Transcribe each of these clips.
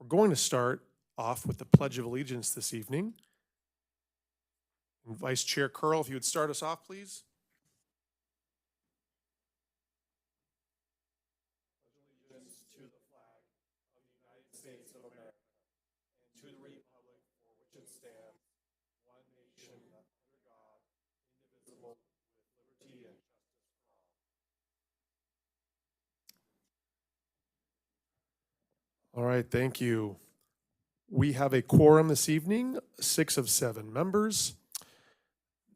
We're going to start off with the Pledge of Allegiance this evening. And Vice Chair Curl, if you would start us off, please. Allegiance to the flag of the United States of America and to the republic for which it stands, one nation, under God, indivisible, with liberty and justice for all. All right, thank you. We have a quorum this evening, 6 of 7 members.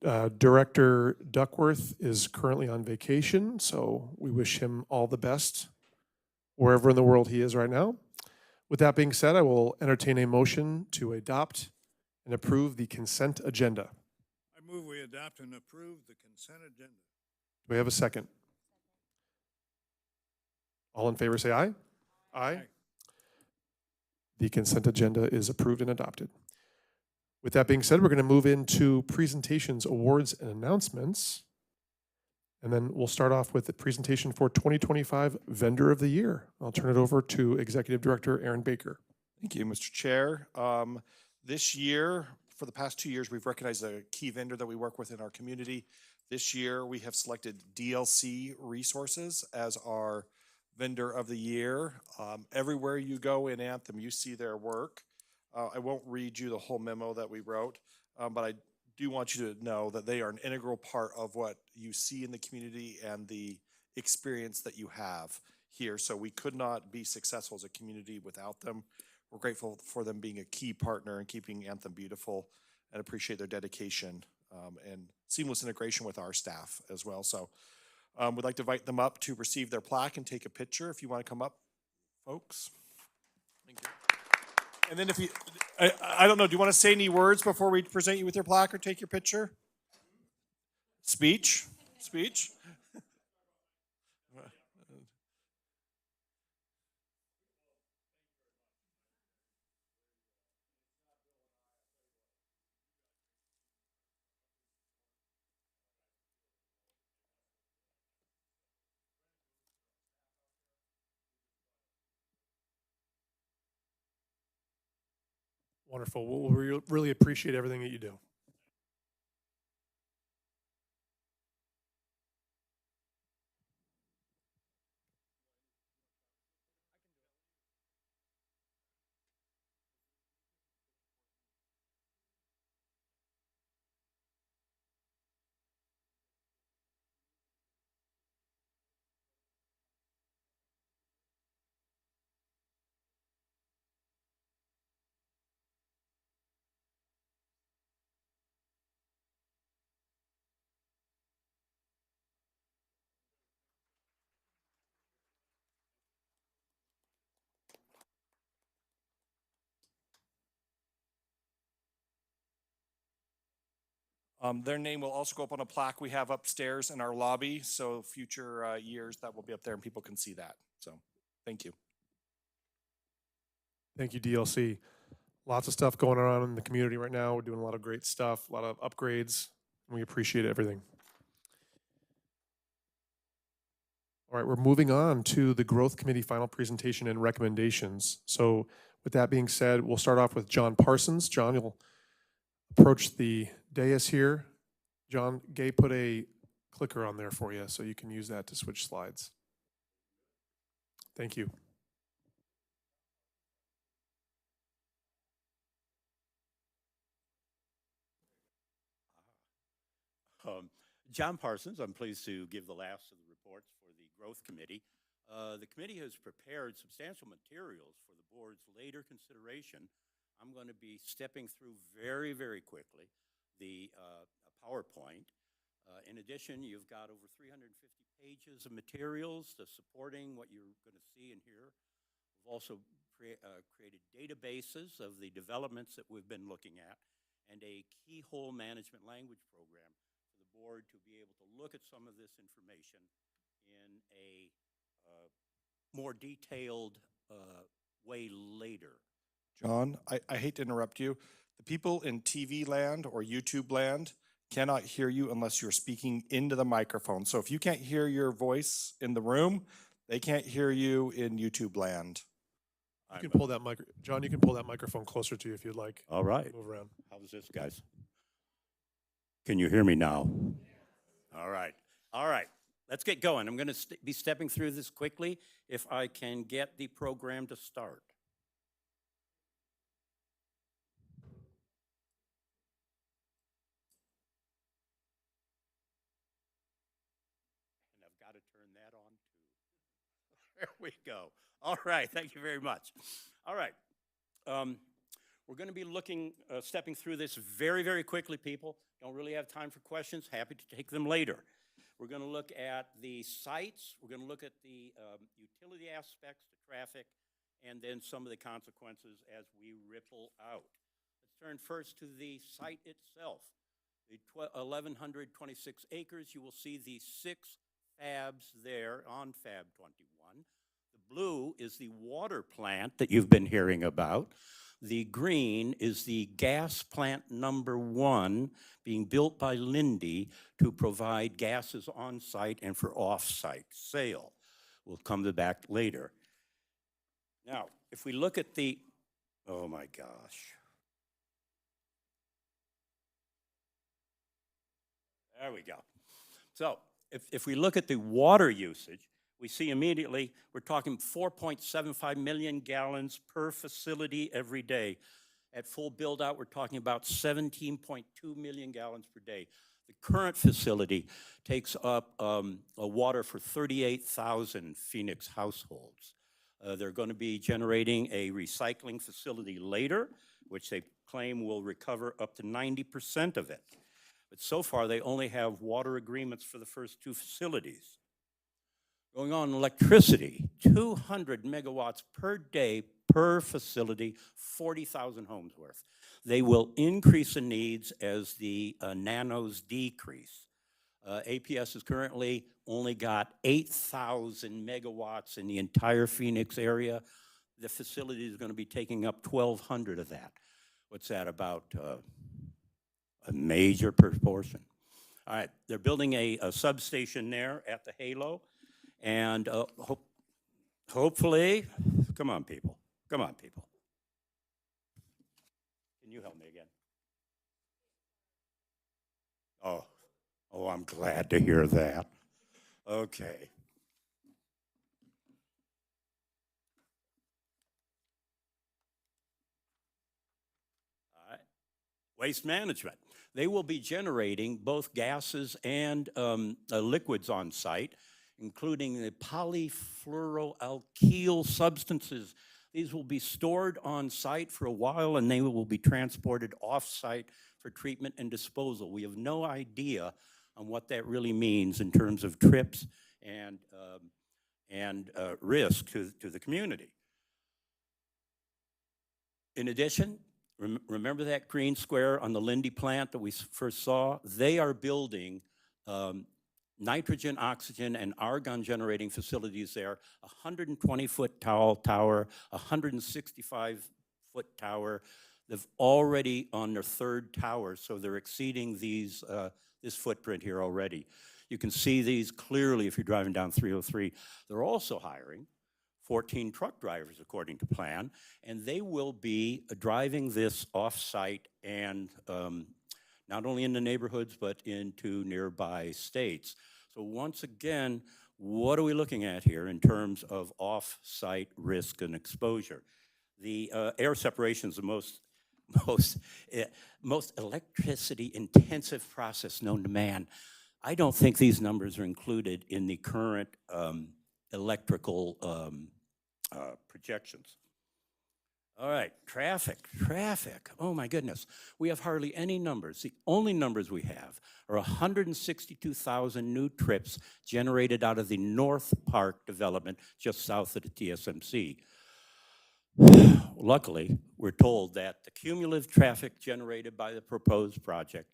Director Duckworth is currently on vacation, so we wish him all the best wherever in the world he is right now. With that being said, I will entertain a motion to adopt and approve the consent agenda. I move we adopt and approve the consent agenda. Do we have a second? All in favor say aye. Aye. The consent agenda is approved and adopted. With that being said, we're going to move into presentations, awards, and announcements. And then we'll start off with the presentation for 2025 Vendor of the Year. I'll turn it over to Executive Director Aaron Baker. Thank you, Mr. Chair. This year, for the past 2 years, we've recognized a key vendor that we work with in our community. This year, we have selected DLC Resources as our Vendor of the Year. Everywhere you go in Anthem, you see their work. I won't read you the whole memo that we wrote, but I do want you to know that they are an integral part of what you see in the community and the experience that you have here. So we could not be successful as a community without them. We're grateful for them being a key partner in keeping Anthem beautiful and appreciate their dedication and seamless integration with our staff as well. So we'd like to invite them up to receive their plaque and take a picture. If you want to come up, folks. Thank you. And then if you, I don't know, do you want to say any words before we present you with your plaque or take your picture? Speech? Speech? Wonderful. We'll really appreciate everything that you do. Their name will also go up on a plaque we have upstairs in our lobby. So future years that will be up there and people can see that. So thank you. Thank you, DLC. Lots of stuff going on in the community right now. We're doing a lot of great stuff, a lot of upgrades. And we appreciate everything. All right, we're moving on to the Growth Committee final presentation and recommendations. So with that being said, we'll start off with John Parsons. John, you'll approach the dais here. John, Gay put a clicker on there for you, so you can use that to switch slides. Thank you. John Parsons, I'm pleased to give the last of the reports for the Growth Committee. The committee has prepared substantial materials for the board's later consideration. I'm going to be stepping through very, very quickly the PowerPoint. In addition, you've got over 350 pages of materials supporting what you're going to see and hear. We've also created databases of the developments that we've been looking at and a keyhole management language program for the board to be able to look at some of this information in a more detailed way later. John, I hate to interrupt you. The people in TV land or YouTube land cannot hear you unless you're speaking into the microphone. So if you can't hear your voice in the room, they can't hear you in YouTube land. You can pull that John, you can pull that microphone closer to you if you'd like. All right. Move around. How's this, guys? Can you hear me now? All right. All right. Let's get going. I'm going to be stepping through this quickly if I can get the program to start. And I've got to turn that on too. There we go. All right. Thank you very much. All right. We're going to be stepping through this very, very quickly, people. Don't really have time for questions. Happy to take them later. We're going to look at the sites. We're going to look at the utility aspects, the traffic, and then some of the consequences as we ripple out. Let's turn first to the site itself. The 1,126 acres, you will see the 6 fabs there on Fab 21. The blue is the water plant that you've been hearing about. The green is the gas plant number 1 being built by Linde to provide gases on site and for off-site sale. We'll come to that later. Now, if we look at the, oh my gosh. There we go. So if we look at the water usage, we see immediately we're talking 4.75 million gallons per facility every day. At full build out, we're talking about 17.2 million gallons per day. The current facility takes up water for 38,000 Phoenix households. They're going to be generating a recycling facility later, which they claim will recover up to 90% of it. But so far, they only have water agreements for the first 2 facilities. Going on electricity, 200 megawatts per day per facility, 40,000 homes worth. They will increase the needs as the nanos decrease. APS has currently only got 8,000 megawatts in the entire Phoenix area. The facility is going to be taking up 1,200 of that. What's that, about a major proportion? All right, they're building a substation there at the Halo. And hopefully, come on, people. Come on, people. Can you help me again? Oh, I'm glad to hear that. Okay. All right. Waste management. They will be generating both gases and liquids on site, including the polyfluoroalkyl substances. These will be stored on site for a while and they will be transported off site for treatment and disposal. We have no idea on what that really means in terms of trips and risk to the community. In addition, remember that green square on the Linde plant that we first saw? They are building nitrogen, oxygen, and argon generating facilities there, 120-foot tall tower, 165-foot tower. They've already on their 3rd tower, so they're exceeding these this footprint here already. You can see these clearly if you're driving down 303. They're also hiring 14 truck drivers according to plan, and they will be driving this off-site and not only in the neighborhoods, but into nearby states. So once again, what are we looking at here in terms of off-site risk and exposure? The air separation is the most electricity-intensive process known to man. I don't think these numbers are included in the current electrical projections. All right, traffic. Oh my goodness. We have hardly any numbers. The only numbers we have are 162,000 new trips generated out of the North Park development just south of the TSMC. Luckily, we're told that the cumulative traffic generated by the proposed project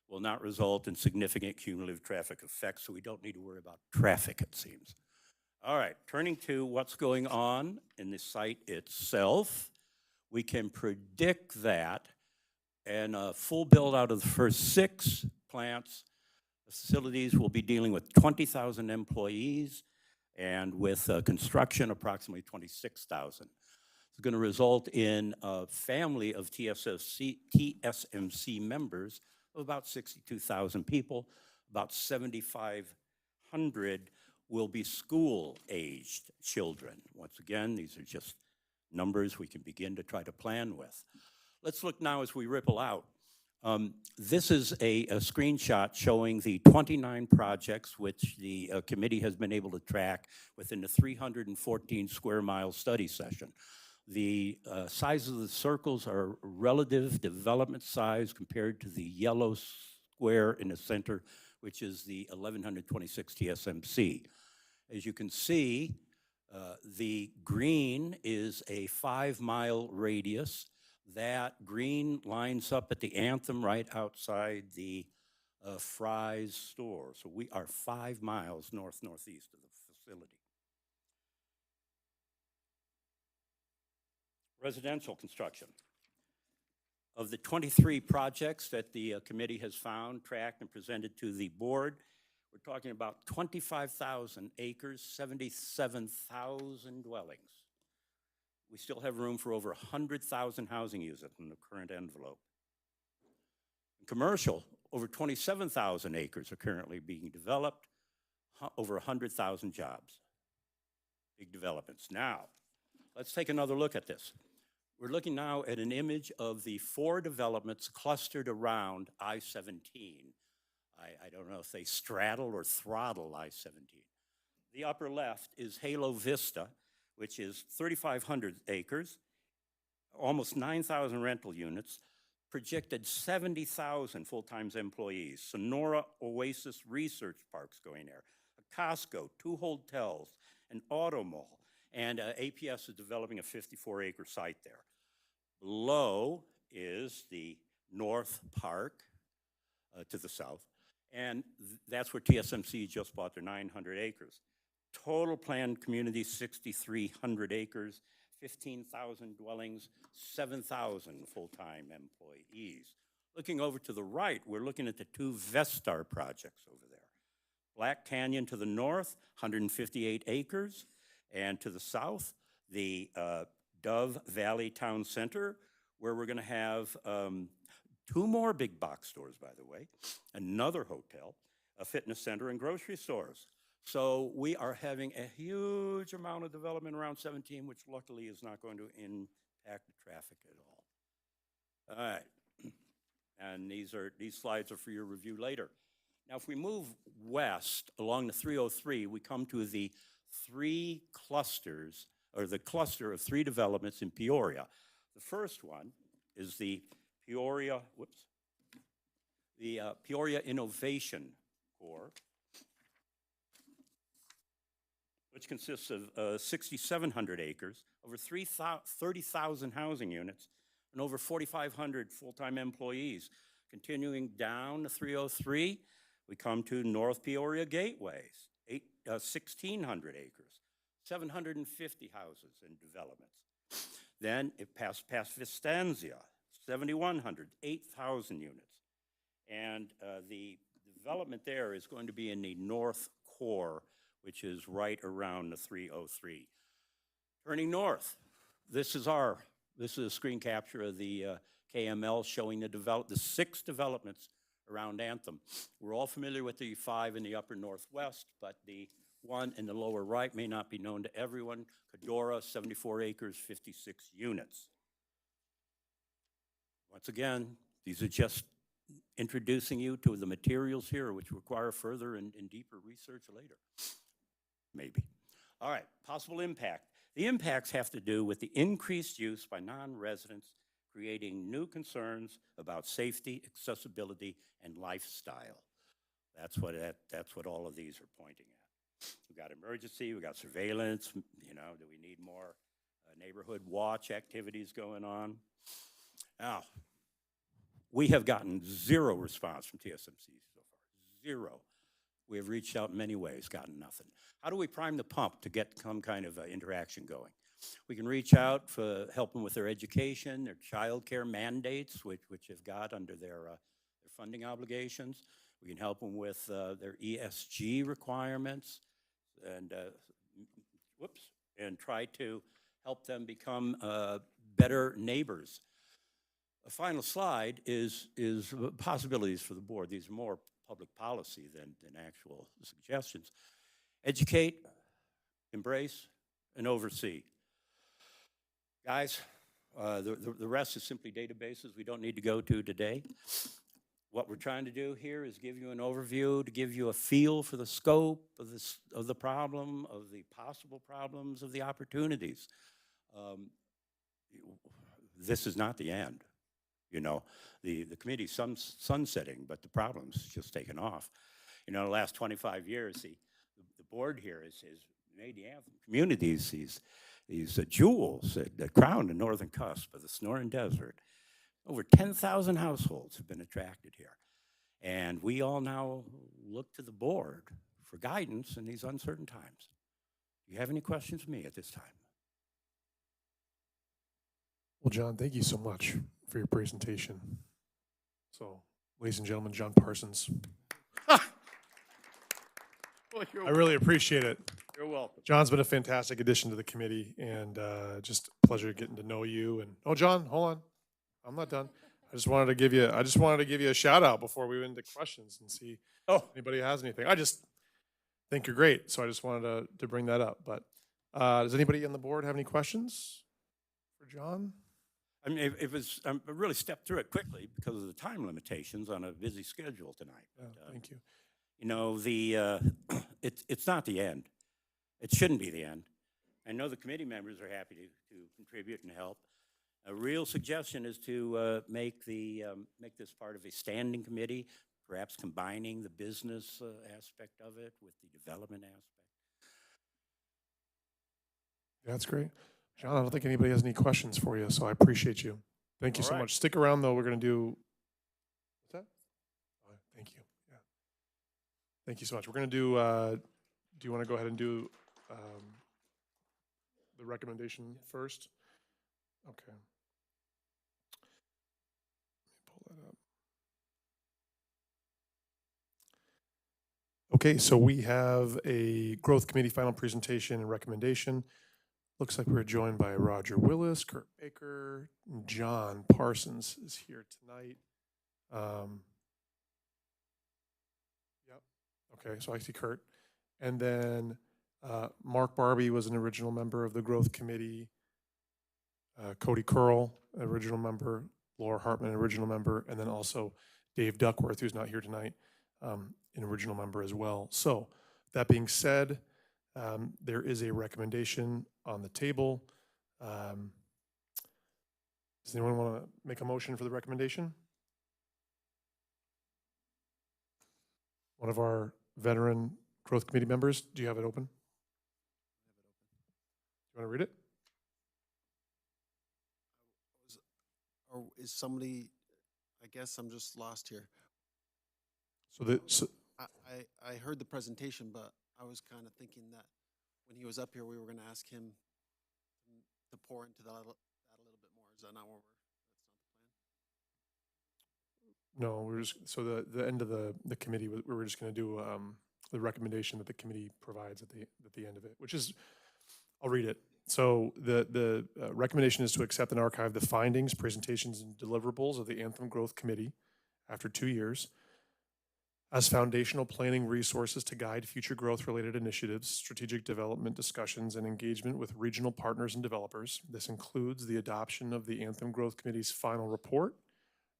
will not result in significant cumulative traffic effects, so we don't need to worry about traffic, it seems. All right, turning to what's going on in the site itself. We can predict that and a full build out of the first 6 plants, facilities will be dealing with 20,000 employees and with construction approximately 26,000. It's going to result in a family of TSMC members of about 62,000 people. About 7,500 will be school-aged children. Once again, these are just numbers we can begin to try to plan with. Let's look now as we ripple out. This is a screenshot showing the 29 projects which the committee has been able to track within the 314 square mile study session. The size of the circles are relative development size compared to the yellow square in the center, which is the 1126 TSMC. As you can see, the green is a 5-mile radius. That green lines up at the Anthem right outside the Fry's store. So we are 5 miles northeast of the facility. Residential construction. Of the 23 projects that the committee has found, tracked, and presented to the board, we're talking about 25,000 acres, 77,000 dwellings. We still have room for over 100,000 housing units in the current envelope. In commercial, over 27,000 acres are currently being developed, over 100,000 jobs. Big developments. Now, let's take another look at this. We're looking now at an image of the 4 developments clustered around I-17. I don't know if they straddle or throttle I-17. The upper left is Halo Vista, which is 3,500 acres, almost 9,000 rental units, projected 70,000 full-time employees. Sonora Oasis Research Park's going there, a Costco, 2 hotels, an auto mall, and APS is developing a 54-acre site there. Below is the North Park to the south, and that's where TSMC just bought their 900 acres. Total planned community, 6,300 acres, 15,000 dwellings, 7,000 full-time employees. Looking over to the right, we're looking at the 2 Vestar projects over there. Black Canyon to the north, 158 acres, and to the south, the Dove Valley Town Center, where we're going to have 2 more big box stores, by the way, another hotel, a fitness center, and grocery stores. So we are having a huge amount of development around 17, which luckily is not going to impact the traffic at all. All right, and these slides are for your review later. Now, if we move west along the 303, we come to the 3 clusters, or the cluster of 3 developments in Peoria. The first one is the Peoria Innovation Core, which consists of 6,700 acres, over 30,000 housing units, and over 4,500 full-time employees. Continuing down the 303, we come to North Peoria Gateways, 1,600 acres, 750 houses and developments. Then it passed Vistanza, 7,100, 8,000 units. And the development there is going to be in the North Core, which is right around the 303. Turning north, this is a screen capture of the KML showing the 6 developments around Anthem. We're all familiar with the 5 in the upper northwest, but the one in the lower right may not be known to everyone. Cadora, 74 acres, 56 units. Once again, these are just introducing you to the materials here, which require further and deeper research later. Maybe. All right, possible impact. The impacts have to do with the increased use by non-residents, creating new concerns about safety, accessibility, and lifestyle. That's what all of these are pointing at. We've got emergency, we've got surveillance, do we need more neighborhood watch activities going on? Now, we have gotten 0 response from TSMC so far, 0. We have reached out in many ways, gotten nothing. How do we prime the pump to get some kind of interaction going? We can reach out for helping with their education, their child care mandates, which have got under their funding obligations. We can help them with their ESG requirements and try to help them become better neighbors. A final slide is possibilities for the board. These are more public policy than actual suggestions. Educate, embrace, and oversee. Guys, the rest is simply databases we don't need to go to today. What we're trying to do here is give you an overview, to give you a feel for the scope of the problem, of the possible problems, of the opportunities. This is not the end. You know, the committee's sunsetting, but the problem's just taken off. You know, the last 25 years, the board here has made the Anthem communities these jewels that crown the northern cusp of the Sonoran Desert. Over 10,000 households have been attracted here. And we all now look to the board for guidance in these uncertain times. Do you have any questions for me at this time? Well, John, thank you so much for your presentation. So, ladies and gentlemen, John Parsons. I really appreciate it. You're welcome. John's been a fantastic addition to the committee, and just a pleasure getting to know you. And oh, John, hold on, I'm not done. I just wanted to give you a shout out before we went into questions and see if anybody has anything. I just think you're great, so I just wanted to bring that up. But does anybody on the board have any questions for John? I mean, I really stepped through it quickly because of the time limitations on a busy schedule tonight. Yeah, thank you. You know, it's not the end. It shouldn't be the end. I know the committee members are happy to contribute and help. A real suggestion is to make this part of a standing committee, perhaps combining the business aspect of it with the development aspect. Yeah, that's great. John, I don't think anybody has any questions for you, so I appreciate you. Thank you so much. Stick around, though. We're going to do, what's that? Thank you. Yeah. Thank you so much. We're going to do you want to go ahead and do the recommendation first? Okay. Let me pull that up. Okay, so we have a growth committee final presentation and recommendation. Looks like we're joined by Roger Willis, Kurt Baker, and John Parsons is here tonight. Yep. Okay, so I see Kurt. And then Mark Barbie was an original member of the growth committee. Cody Curl, original member. Laura Hartman, original member. And then also Dave Duckworth, who's not here tonight, an original member as well. So that being said, there is a recommendation on the table. Does anyone want to make a motion for the recommendation? One of our veteran growth committee members, do you have it open? You want to read it? Or is somebody, I guess I'm just lost here. So I heard the presentation, but I was kind of thinking that when he was up here, we were going to ask him to pour into that a little bit more. Is that not what that's not the plan? no, we're just, so the end of the committee, we were just going to do the recommendation that the committee provides at the end of it, which is, I'll read it. So the recommendation is to accept and archive the findings, presentations, and deliverables of the Anthem Growth Committee after 2 years as foundational planning resources to guide future growth-related initiatives, strategic development discussions, and engagement with regional partners and developers. This includes the adoption of the Anthem Growth Committee's final report,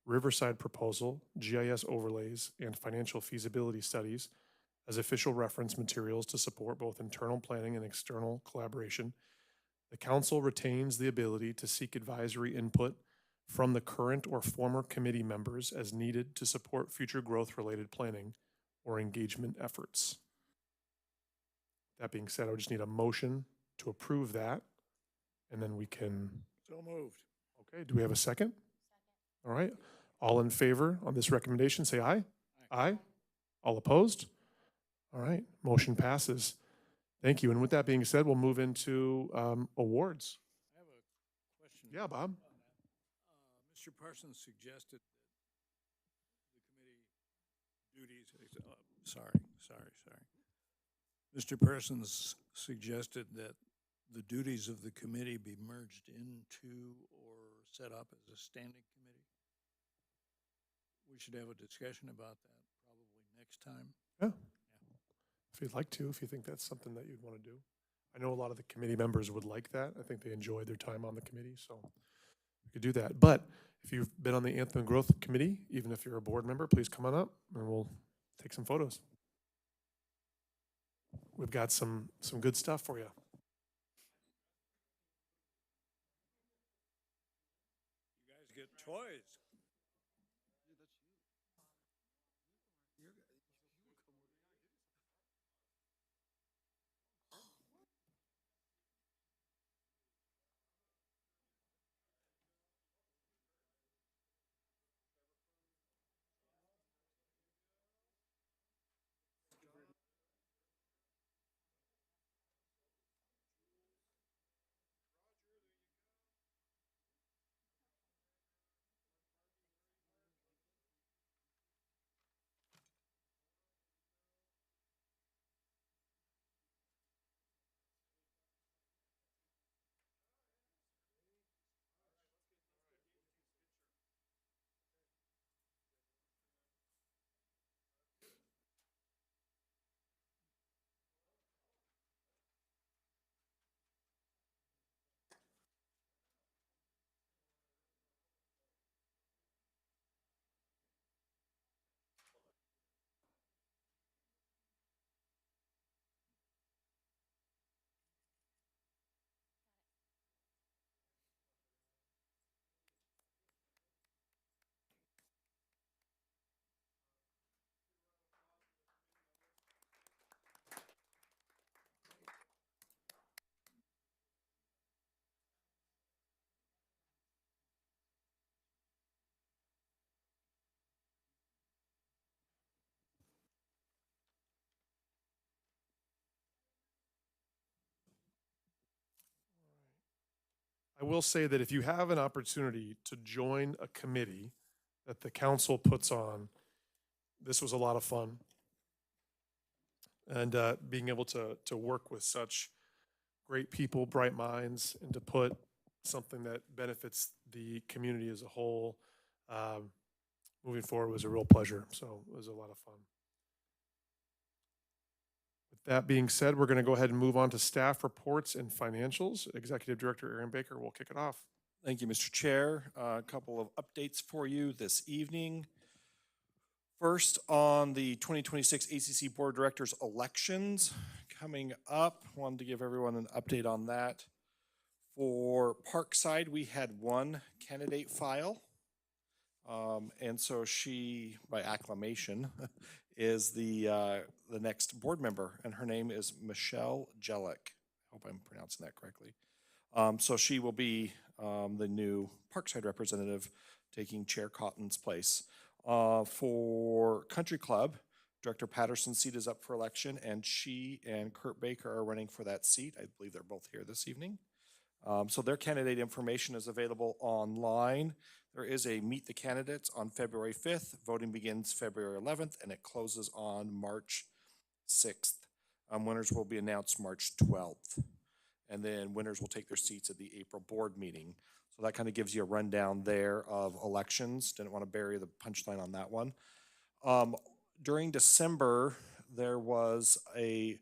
Riverside proposal, GIS overlays, and financial feasibility studies as official reference materials to support both internal planning and external collaboration. The council retains the ability to seek advisory input from the current or former committee members as needed to support future growth-related planning or engagement efforts. That being said, I would just need a motion to approve that, and then we can. So moved. Okay, do we have a second? All right, all in favor on this recommendation, say aye. Aye. All opposed? All right, motion passes. Thank you, and with that being said, we'll move into awards. I have a question. Yeah, Bob. Mr. Parsons suggested that the committee duties, sorry. Mr. Parsons suggested that the duties of the committee be merged into or set up as a standing committee? We should have a discussion about that probably next time. Yeah. If you'd like to, if you think that's something that you'd want to do. I know a lot of the committee members would like that. I think they enjoy their time on the committee, so we could do that. But if you've been on the Anthem and Growth Committee, even if you're a board member, please come on up and we'll take some photos. We've got some good stuff for you. You guys get toys. I will say that if you have an opportunity to join a committee that the council puts on, this was a lot of fun. And being able to work with such great people, bright minds, and to put something that benefits the community as a whole moving forward was a real pleasure. So it was a lot of fun. With that being said, we're going to go ahead and move on to staff reports and financials. Executive Director Aaron Baker will kick it off. Thank you, Mr. Chair. A couple of updates for you this evening. First, on the 2026 ACC Board of Directors elections coming up, wanted to give everyone an update on that. For Parkside, we had one candidate file. And so she, by acclamation, is the next board member, and her name is Michelle Jellick. I hope I'm pronouncing that correctly. So she will be the new Parkside representative, taking Chair Cotton's place. For Country Club, Director Patterson's seat is up for election, and she and Kurt Baker are running for that seat. I believe they're both here this evening. So their candidate information is available online. There is a Meet the Candidates on February 5th. Voting begins February 11th, and it closes on March 6th. Winners will be announced March 12th. And then winners will take their seats at the April board meeting. So that kind of gives you a rundown there of elections. Didn't want to bury the punchline on that one. During December, there was a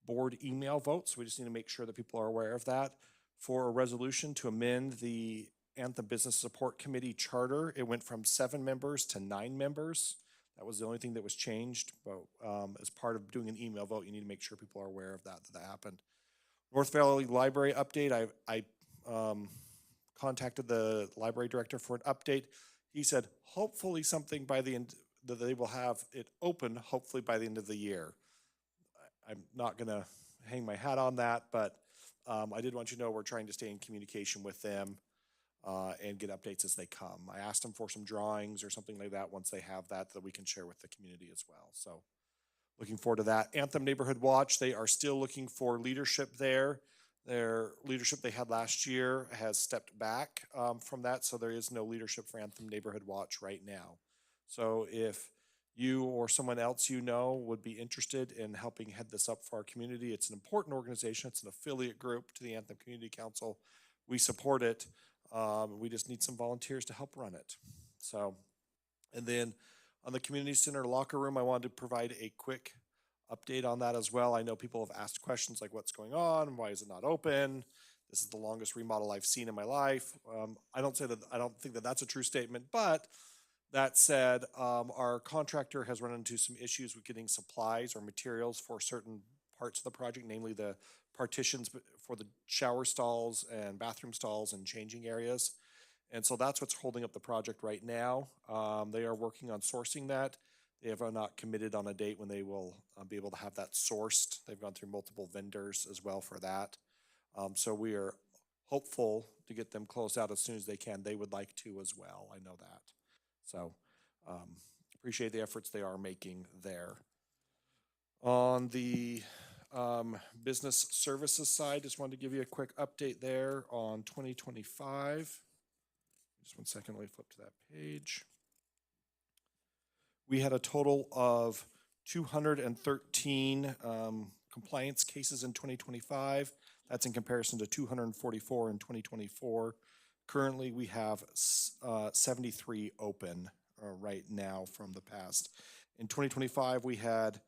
board email vote, so we just need to make sure that people are aware of that. For a resolution to amend the Anthem Business Support Committee charter, it went from 7 members to 9 members. That was the only thing that was changed, but as part of doing an email vote, you need to make sure people are aware of that happened. North Valley Library update, I contacted the library director for an update. He said hopefully something by the end, that they will have it open hopefully by the end of the year. I'm not gonna hang my hat on that, but I did want you to know we're trying to stay in communication with them and get updates as they come. I asked them for some drawings or something like that once they have that we can share with the community as well. So looking forward to that. Anthem Neighborhood Watch, they are still looking for leadership there. Their leadership they had last year has stepped back from that, so there is no leadership for Anthem Neighborhood Watch right now. So if you or someone else you know would be interested in helping head this up for our community, it's an important organization. It's an affiliate group to the Anthem Community Council. We support it. We just need some volunteers to help run it. So, and then on the community center locker room, I wanted to provide a quick update on that as well. I know people have asked questions like what's going on? Why is it not open? This is the longest remodel I've seen in my life. I don't think that that's a true statement, but that said, our contractor has run into some issues with getting supplies or materials for certain parts of the project, namely the partitions for the shower stalls and bathroom stalls and changing areas. And so that's what's holding up the project right now. They are working on sourcing that. They have not committed on a date when they will be able to have that sourced. They've gone through multiple vendors as well for that. So we are hopeful to get them closed out as soon as they can. They would like to as well. I know that. So appreciate the efforts they are making there. On the business services side, just wanted to give you a quick update there on 2025. Just one second, let me flip to that page. We had a total of 213 compliance cases in 2025. That's in comparison to 244 in 2024. Currently, we have 73 open right now from the past. In 2025, we had,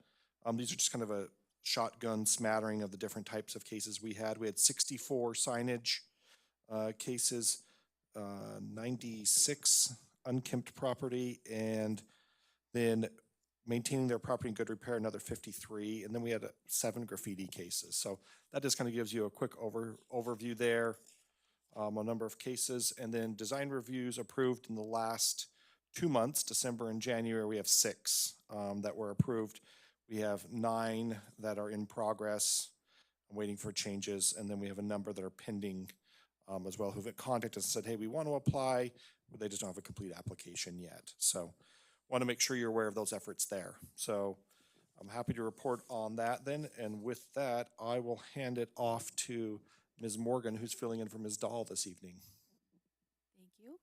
these are just kind of a shotgun smattering of the different types of cases we had. We had 64 signage cases, 96 unkempt property, and then maintaining their property in good repair, another 53, and then we had 7 graffiti cases. So that just kind of gives you a quick overview there. A number of cases, and then design reviews approved in the last 2 months, December and January, we have 6 that were approved. We have 9 that are in progress, waiting for changes, and then we have a number that are pending as well, who've contacted us and said, hey, we want to apply, but they just don't have a complete application yet. So want to make sure you're aware of those efforts there. So I'm happy to report on that then, and with that, I will hand it off to Ms. Morgan, who's filling in for Ms. Dahl this evening. Thank you.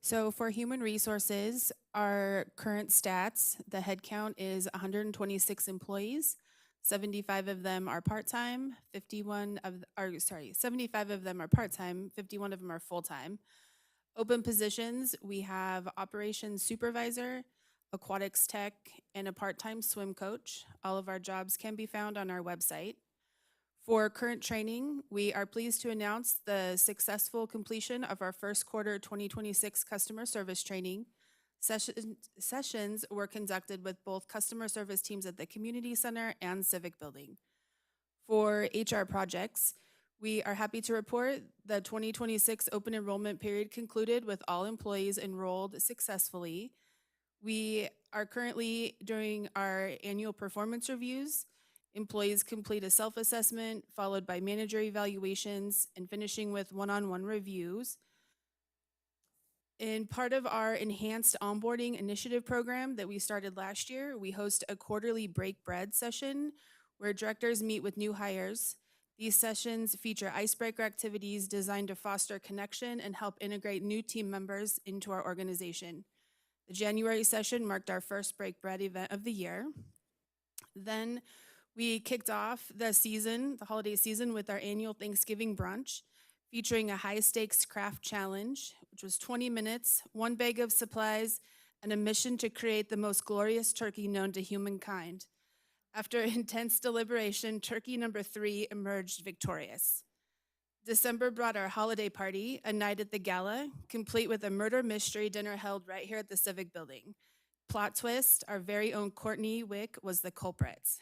So for human resources, our current stats, the headcount is 126 employees. 75 of them are part-time, 75 of them are part-time, 51 of them are full-time. Open positions, we have operations supervisor, aquatics tech, and a part-time swim coach. All of our jobs can be found on our website. For current training, we are pleased to announce the successful completion of our first quarter 2026 customer service training. Sessions were conducted with both customer service teams at the community center and civic building. For HR projects, we are happy to report the 2026 open enrollment period concluded with all employees enrolled successfully. We are currently doing our annual performance reviews. Employees complete a self-assessment followed by manager evaluations and finishing with one-on-one reviews. In part of our enhanced onboarding initiative program that we started last year, we host a quarterly break bread session where directors meet with new hires. These sessions feature icebreaker activities designed to foster connection and help integrate new team members into our organization. The January session marked our first break bread event of the year. Then we kicked off the holiday season, with our annual Thanksgiving brunch, featuring a high-stakes craft challenge, which was 20 minutes, 1 bag of supplies, and a mission to create the most glorious turkey known to humankind. After intense deliberation, turkey number 3 emerged victorious. December brought our holiday party, a night at the gala, complete with a murder mystery dinner held right here at the Civic Building. Plot twist, our very own Courtney Wick was the culprit.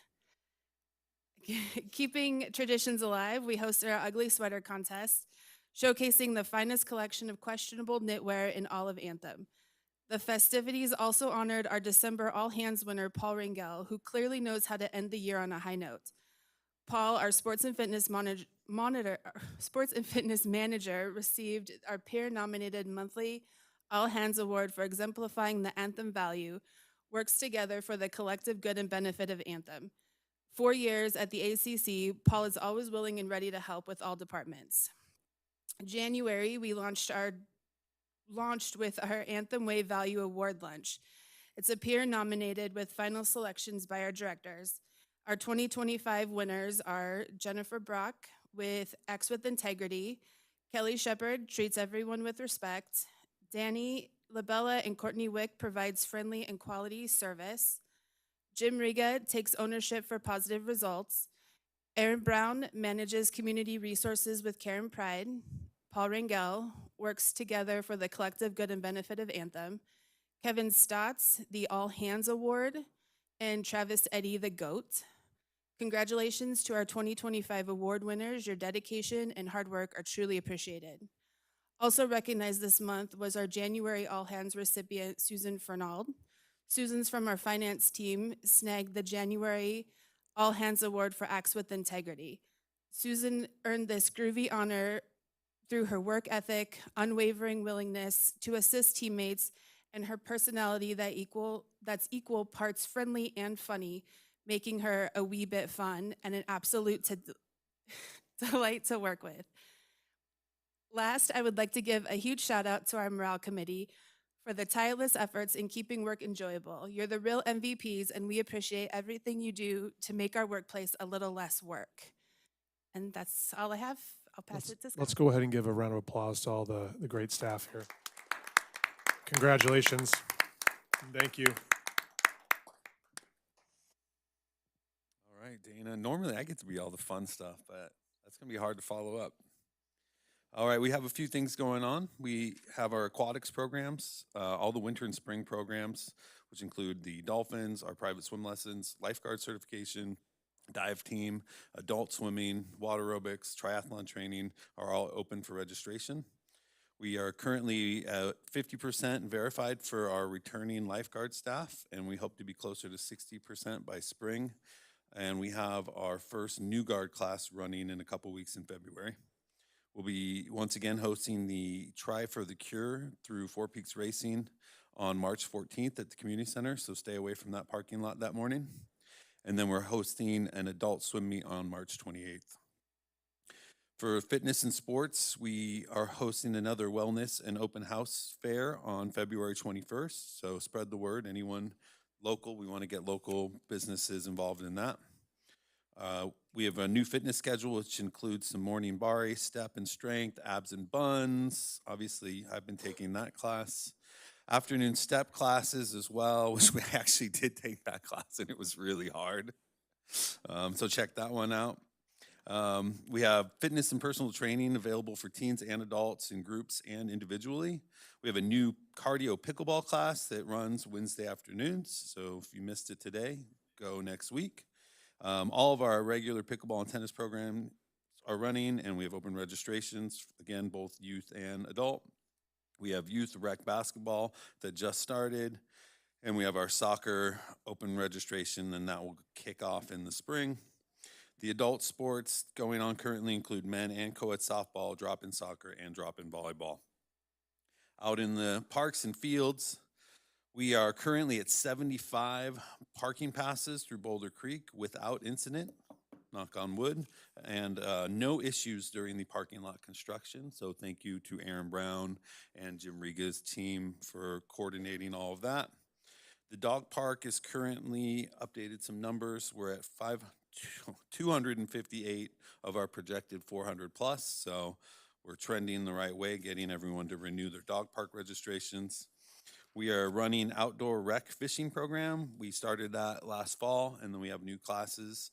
Keeping traditions alive, we hosted our ugly sweater contest, showcasing the finest collection of questionable knitwear in all of Anthem. The festivities also honored our December all-hands winner, Paul Rangel, who clearly knows how to end the year on a high note. Paul, our sports and fitness manager, received our peer-nominated monthly all-hands award for exemplifying the Anthem value, works together for the collective good and benefit of Anthem. 4 years at the ACC, Paul is always willing and ready to help with all departments. January, we launched with our Anthem Way Value Award Lunch. It's a peer nominated with final selections by our directors. Our 2025 winners are Jennifer Brock with Acts with Integrity, Kelly Shepard treats everyone with respect, Danny Labella and Courtney Wick provides friendly and quality service, Jim Riga takes ownership for positive results, Aaron Brown manages community resources with care and pride, Paul Rangel works together for the collective good and benefit of Anthem, Kevin Stotts, the All Hands Award, and Travis Eddy, the GOAT. Congratulations to our 2025 award winners. Your dedication and hard work are truly appreciated. Also recognized this month was our January All Hands recipient, Susan Fernald. Susan's from our finance team snagged the January All Hands Award for Acts with Integrity. Susan earned this groovy honor through her work ethic, unwavering willingness to assist teammates, and her personality that's equal parts friendly and funny, making her a wee bit fun and an absolute delight to work with. Last, I would like to give a huge shout out to our morale committee for the tireless efforts in keeping work enjoyable. You're the real MVPs, and we appreciate everything you do to make our workplace a little less work. And that's all I have. I'll pass it to Scott. Let's go ahead and give a round of applause to all the great staff here. Congratulations. Thank you. All right, Dana. Normally I get to be all the fun stuff, but that's going to be hard to follow up. All right, we have a few things going on. We have our aquatics programs, all the winter and spring programs, which include the dolphins, our private swim lessons, lifeguard certification, dive team, adult swimming, water aerobics, triathlon training are all open for registration. We are currently at 50% verified for our returning lifeguard staff, and we hope to be closer to 60% by spring. And we have our first new guard class running in a couple weeks in February. We'll be once again hosting the Try for the Cure through Four Peaks Racing on March 14th at the community center, so stay away from that parking lot that morning. And then we're hosting an adult swim meet on March 28th. For fitness and sports, we are hosting another wellness and open house fair on February 21st, so spread the word. Anyone local, we want to get local businesses involved in that. We have a new fitness schedule, which includes some morning barre, step and strength, abs and buns. Obviously, I've been taking that class. Afternoon step classes as well, which we actually did take that class, and it was really hard. So check that one out. We have fitness and personal training available for teens and adults in groups and individually. We have a new cardio pickleball class that runs Wednesday afternoons. So if you missed it today, go next week. All of our regular pickleball and tennis programs are running, and we have open registrations, again, both youth and adult. We have youth rec basketball that just started, and we have our soccer open registration, and that will kick off in the spring. The adult sports going on currently include men and co-ed softball, drop-in soccer, and drop-in volleyball. Out in the parks and fields, we are currently at 75 parking passes through Boulder Creek without incident, knock on wood, and no issues during the parking lot construction. So thank you to Aaron Brown and Jim Riga's team for coordinating all of that. The dog park is currently updated some numbers. We're at 258 of our projected 400 plus. So we're trending the right way, getting everyone to renew their dog park registrations. We are running outdoor rec fishing program. We started that last fall, and then we have new classes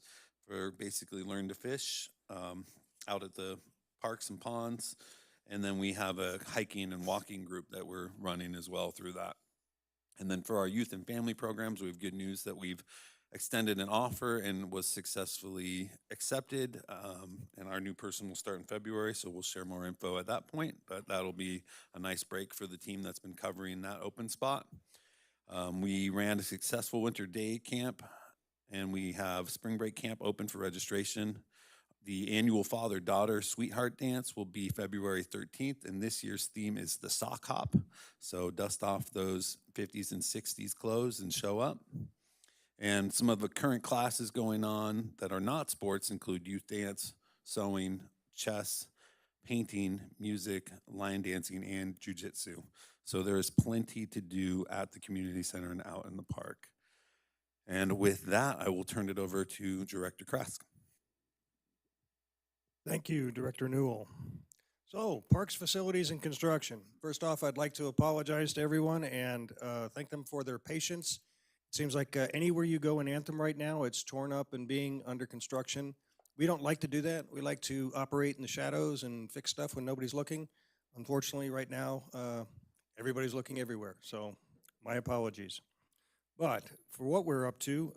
for basically learn to fish out at the parks and ponds. And then we have a hiking and walking group that we're running as well through that. And then for our youth and family programs, we have good news that we've extended an offer and was successfully accepted. And our new person will start in February, so we'll share more info at that point. But that'll be a nice break for the team that's been covering that open spot. We ran a successful winter day camp, and we have spring break camp open for registration. The annual father-daughter sweetheart dance will be February 13th, and this year's theme is the sock hop. So dust off those 50s and 60s clothes and show up. And some of the current classes going on that are not sports include youth dance, sewing, chess, painting, music, line dancing, and jujitsu. So there is plenty to do at the community center and out in the park. And with that, I will turn it over to Director Krask. Thank you, Director Newell. So, Parks, Facilities, and Construction. First off, I'd like to apologize to everyone and thank them for their patience. It seems like anywhere you go in Anthem right now, it's torn up and being under construction. We don't like to do that. We like to operate in the shadows and fix stuff when nobody's looking. Unfortunately, right now, everybody's looking everywhere, so my apologies. But for what we're up to,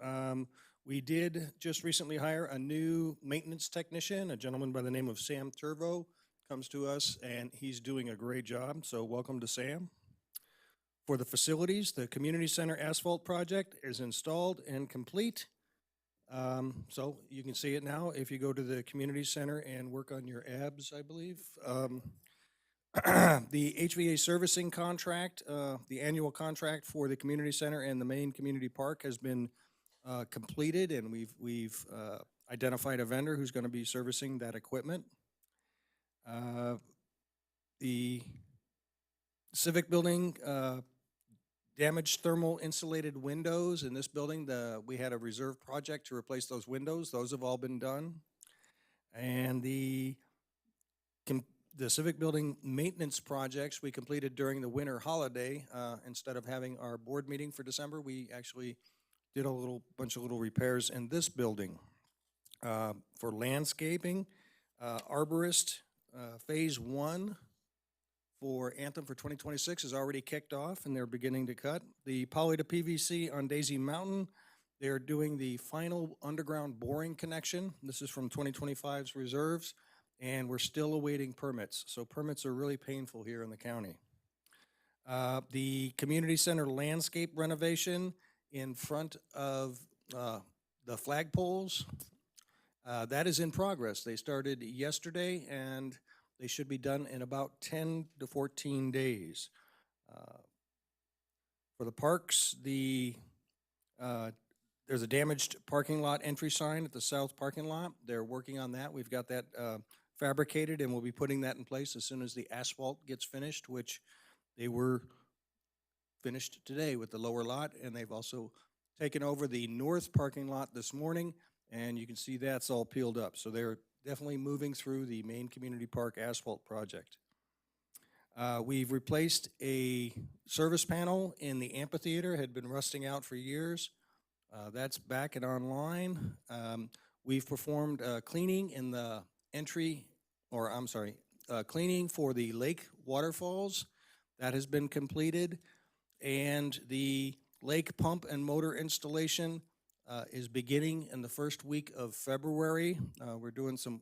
we did just recently hire a new maintenance technician, a gentleman by the name of Sam Turvo comes to us, and he's doing a great job, so welcome to Sam. For the facilities, the community center asphalt project is installed and complete. So you can see it now if you go to the community center and work on your abs, I believe. The HVA servicing contract, the annual contract for the community center and the main community park has been completed, and we've identified a vendor who's going to be servicing that equipment. The Civic Building damaged thermal insulated windows in this building. We had a reserve project to replace those windows. Those have all been done. And the Civic Building maintenance projects we completed during the winter holiday. Instead of having our board meeting for December, we actually did a bunch of little repairs in this building. For landscaping, arborist, phase 1 for Anthem for 2026 is already kicked off and they're beginning to cut. The poly to PVC on Daisy Mountain, they're doing the final underground boring connection. This is from 2025's reserves, and we're still awaiting permits. So permits are really painful here in the county. The community center landscape renovation in front of the flagpoles, that is in progress. They started yesterday and they should be done in about 10 to 14 days. For the parks, there's a damaged parking lot entry sign at the south parking lot. They're working on that. We've got that fabricated, and we'll be putting that in place as soon as the asphalt gets finished, which they were finished today with the lower lot, and they've also taken over the north parking lot this morning, and you can see that's all peeled up. So they're definitely moving through the main community park asphalt project. We've replaced a service panel in the amphitheater, had been rusting out for years. That's back and online. We've performed cleaning in the cleaning for the lake waterfalls. That has been completed. And the lake pump and motor installation is beginning in the first week of February.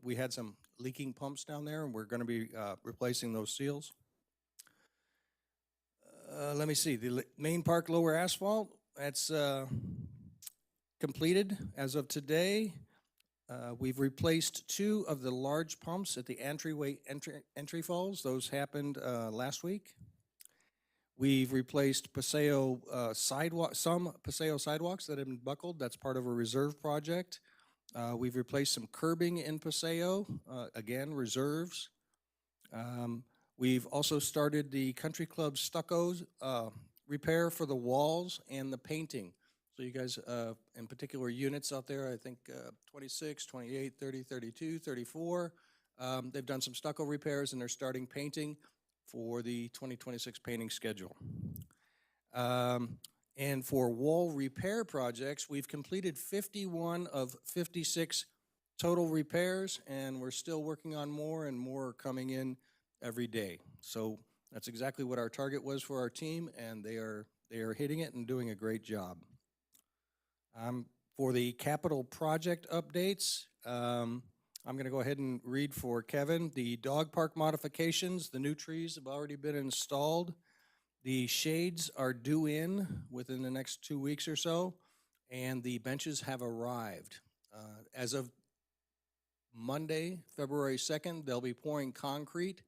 We had some leaking pumps down there, and we're going to be replacing those seals. Let me see, the main park lower asphalt, that's completed as of today. We've replaced 2 of the large pumps at the entry falls. Those happened last week. We've replaced Paseo some Paseo sidewalks that have been buckled. That's part of a reserve project. We've replaced some curbing in Paseo, again, reserves. We've also started the Country Club stuccos repair for the walls and the painting. So you guys, in particular units out there, I think 26, 28, 30, 32, 34, they've done some stucco repairs and they're starting painting for the 2026 painting schedule. And for wall repair projects, we've completed 51 of 56 total repairs, and we're still working on more, and more are coming in every day. So that's exactly what our target was for our team, and they are hitting it and doing a great job. For the capital project updates, I'm going to go ahead and read for Kevin. The dog park modifications, the new trees have already been installed. The shades are due in within the next 2 weeks or so, and the benches have arrived. As of Monday, February 2nd, they'll be pouring concrete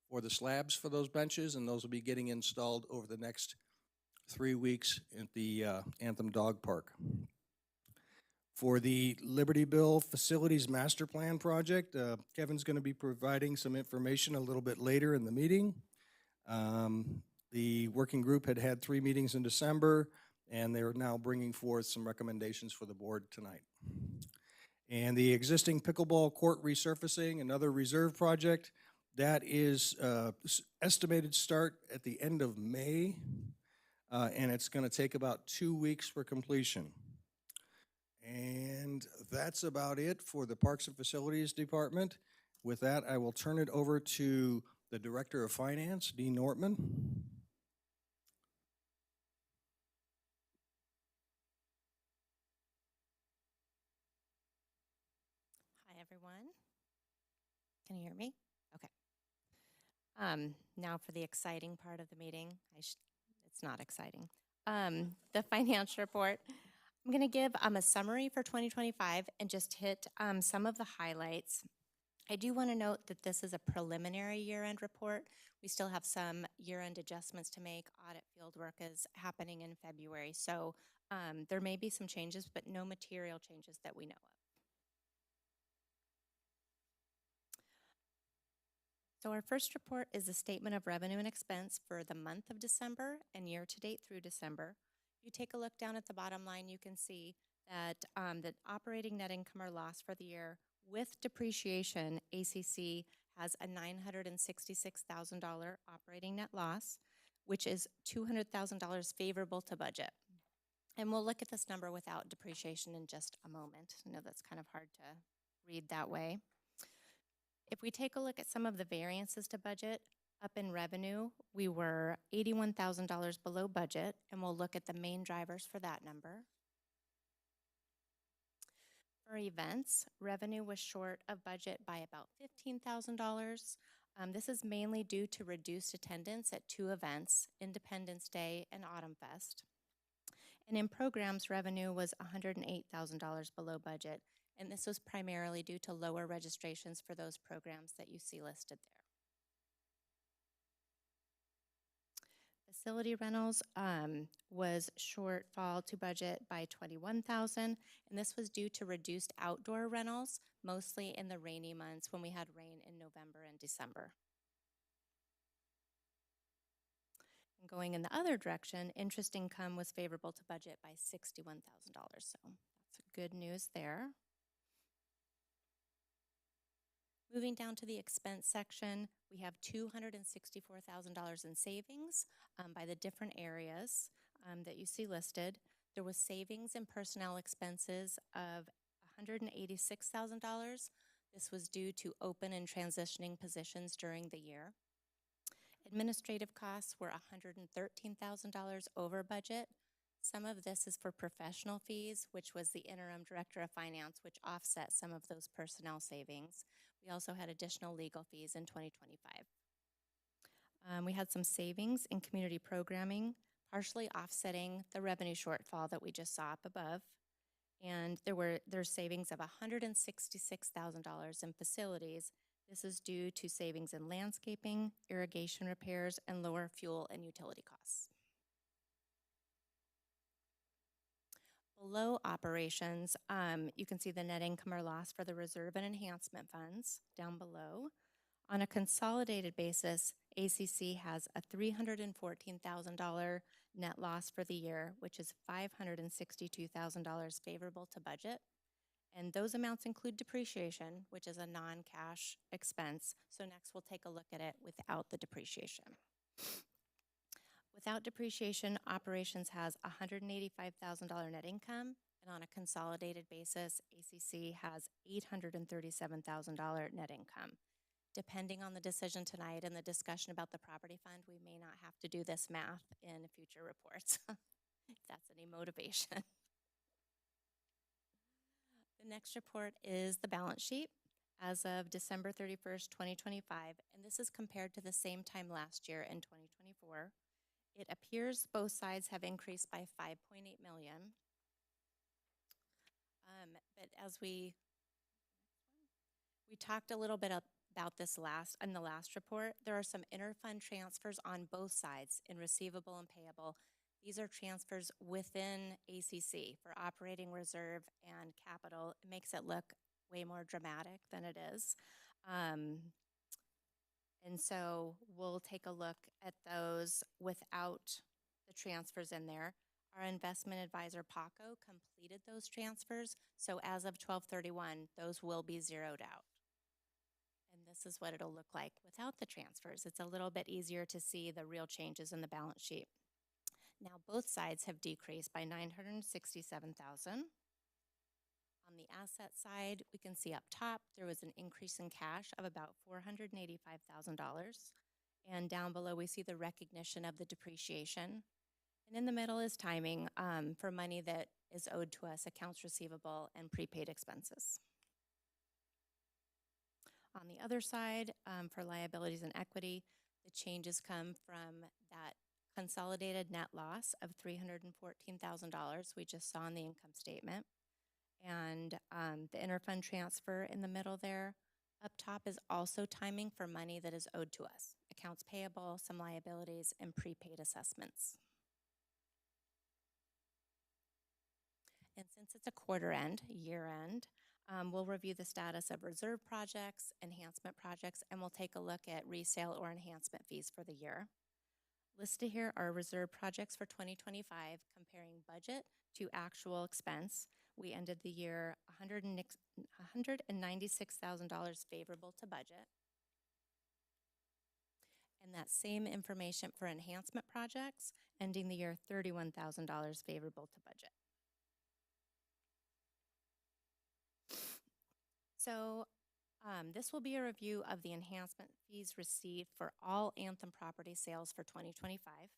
for the slabs for those benches, and those will be getting installed over the next 3 weeks at the Anthem Dog Park. For the Libertyville Facilities Master Plan Project, Kevin's going to be providing some information a little bit later in the meeting. The working group had 3 meetings in December, and they're now bringing forth some recommendations for the board tonight. And the existing pickleball court resurfacing, another reserve project, that is estimated to start at the end of May, and it's going to take about 2 weeks for completion. And that's about it for the Parks and Facilities Department. With that, I will turn it over to the Director of Finance, Dean Nortman. Hi, everyone. Can you hear me? Okay. Now for the exciting part of the meeting. It's not exciting. The financial report. I'm going to give a summary for 2025 and just hit some of the highlights. I do want to note that this is a preliminary year-end report. We still have some year-end adjustments to make. Audit field work is happening in February, so there may be some changes, but no material changes that we know of. So our first report is the statement of revenue and expense for the month of December and year-to-date through December. If you take a look down at the bottom line, you can see that the operating net income or loss for the year with depreciation, ACC has a $966,000 operating net loss, which is $200,000 favorable to budget. And we'll look at this number without depreciation in just a moment. I know that's kind of hard to read that way. If we take a look at some of the variances to budget, up in revenue, we were $81,000 below budget, and we'll look at the main drivers for that number. For events, revenue was short of budget by about $15,000. This is mainly due to reduced attendance at 2 events, Independence Day and Autumn Fest. And in programs, revenue was $108,000 below budget, and this was primarily due to lower registrations for those programs that you see listed there. Facility rentals was shortfall to budget by $21,000, and this was due to reduced outdoor rentals, mostly in the rainy months when we had rain in November and December. And going in the other direction, interest income was favorable to budget by $61,000, so that's good news there. Moving down to the expense section, we have $264,000 in savings by the different areas that you see listed. There was savings in personnel expenses of $186,000. This was due to open and transitioning positions during the year. Administrative costs were $113,000 over budget. Some of this is for professional fees, which was the interim director of finance, which offset some of those personnel savings. We also had additional legal fees in 2025. We had some savings in community programming, partially offsetting the revenue shortfall that we just saw up above. And there's savings of $166,000 in facilities. This is due to savings in landscaping, irrigation repairs, and lower fuel and utility costs. Below operations, you can see the net income or loss for the reserve and enhancement funds down below. On a consolidated basis, ACC has a $314,000 net loss for the year, which is $562,000 favorable to budget. And those amounts include depreciation, which is a non-cash expense. So next we'll take a look at it without the depreciation. Without depreciation, operations has $185,000 net income, and on a consolidated basis, ACC has $837,000 net income. Depending on the decision tonight and the discussion about the property fund, we may not have to do this math in future reports, if that's any motivation. The next report is the balance sheet as of December 31st, 2025, and this is compared to the same time last year in 2024. It appears both sides have increased by $5.8 million. But as we talked a little bit about this in the last report, there are some interfund transfers on both sides in receivable and payable These are transfers within ACC for operating reserve and capital. It makes it look way more dramatic than it is. And so we'll take a look at those without the transfers in there. Our investment advisor, Paco, completed those transfers. So as of 12/31, those will be zeroed out. And this is what it'll look like without the transfers. It's a little bit easier to see the real changes in the balance sheet. Now, both sides have decreased by $967,000. On the asset side, we can see up top, there was an increase in cash of about $485,000. And down below, we see the recognition of the depreciation. And in the middle is timing for money that is owed to us, accounts receivable and prepaid expenses. On the other side, for liabilities and equity, the changes come from that consolidated net loss of $314,000 we just saw in the income statement. And the interfund transfer in the middle there. Up top is also timing for money that is owed to us, accounts payable, some liabilities, and prepaid assessments. And since it's a quarter end, year end, we'll review the status of reserve projects, enhancement projects, and we'll take a look at resale or enhancement fees for the year. Listed here are reserve projects for 2025, comparing budget to actual expense. We ended the year $196,000 favorable to budget. And that same information for enhancement projects, ending the year $31,000 favorable to budget. So this will be a review of the enhancement fees received for all Anthem property sales for 2025.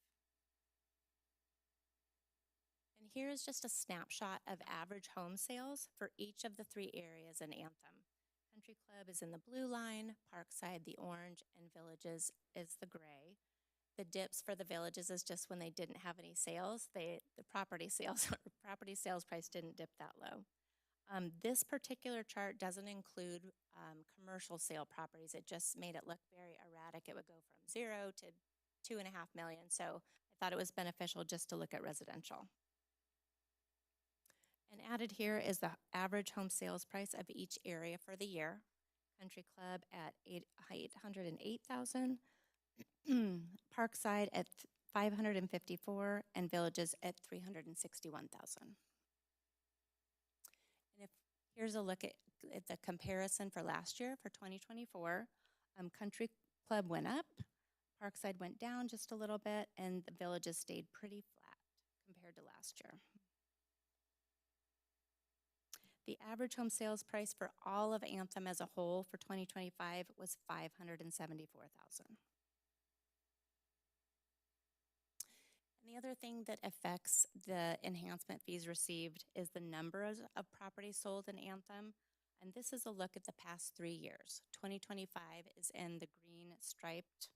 And here is just a snapshot of average home sales for each of the 3 areas in Anthem. Country Club is in the blue line, Parkside the orange, and Villages is the gray. The dips for the Villages is just when they didn't have any sales. The property sales price didn't dip that low. This particular chart doesn't include commercial sale properties. It just made it look very erratic. It would go from 0 to 2.5 million. So I thought it was beneficial just to look at residential. And added here is the average home sales price of each area for the year. Country Club at $808,000, Parkside at $554,000, and Villages at $361,000. Here's a look at the comparison for last year, for 2024. Country Club went up, Parkside went down just a little bit, and the Villages stayed pretty flat compared to last year. The average home sales price for all of Anthem as a whole for 2025 was $574,000. And the other thing that affects the enhancement fees received is the number of properties sold in Anthem. And this is a look at the past 3 years. 2025 is in the green striped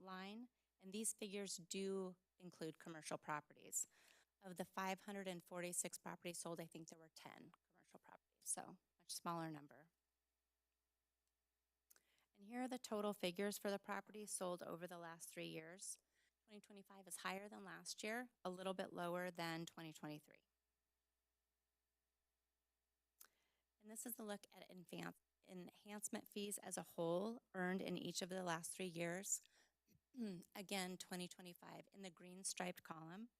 line, and these figures do include commercial properties. Of the 546 properties sold, I think there were 10 commercial properties, so much smaller number. And here are the total figures for the properties sold over the last 3 years. 2025 is higher than last year, a little bit lower than 2023. And this is a look at enhancement fees as a whole earned in each of the last 3 years. Again, 2025 in the green striped column.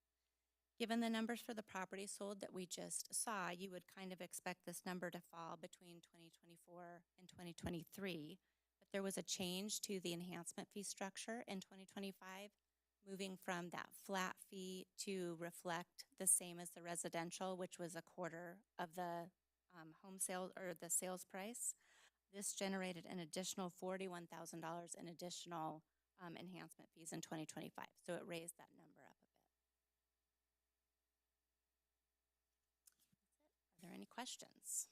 Given the numbers for the property sold that we just saw, you would kind of expect this number to fall between 2024 and 2023. But there was a change to the enhancement fee structure in 2025, moving from that flat fee to reflect the same as the residential, which was a quarter of the home sale or the sales price. This generated an additional $41,000 in additional enhancement fees in 2025. So it raised that number up a bit. Are there any questions?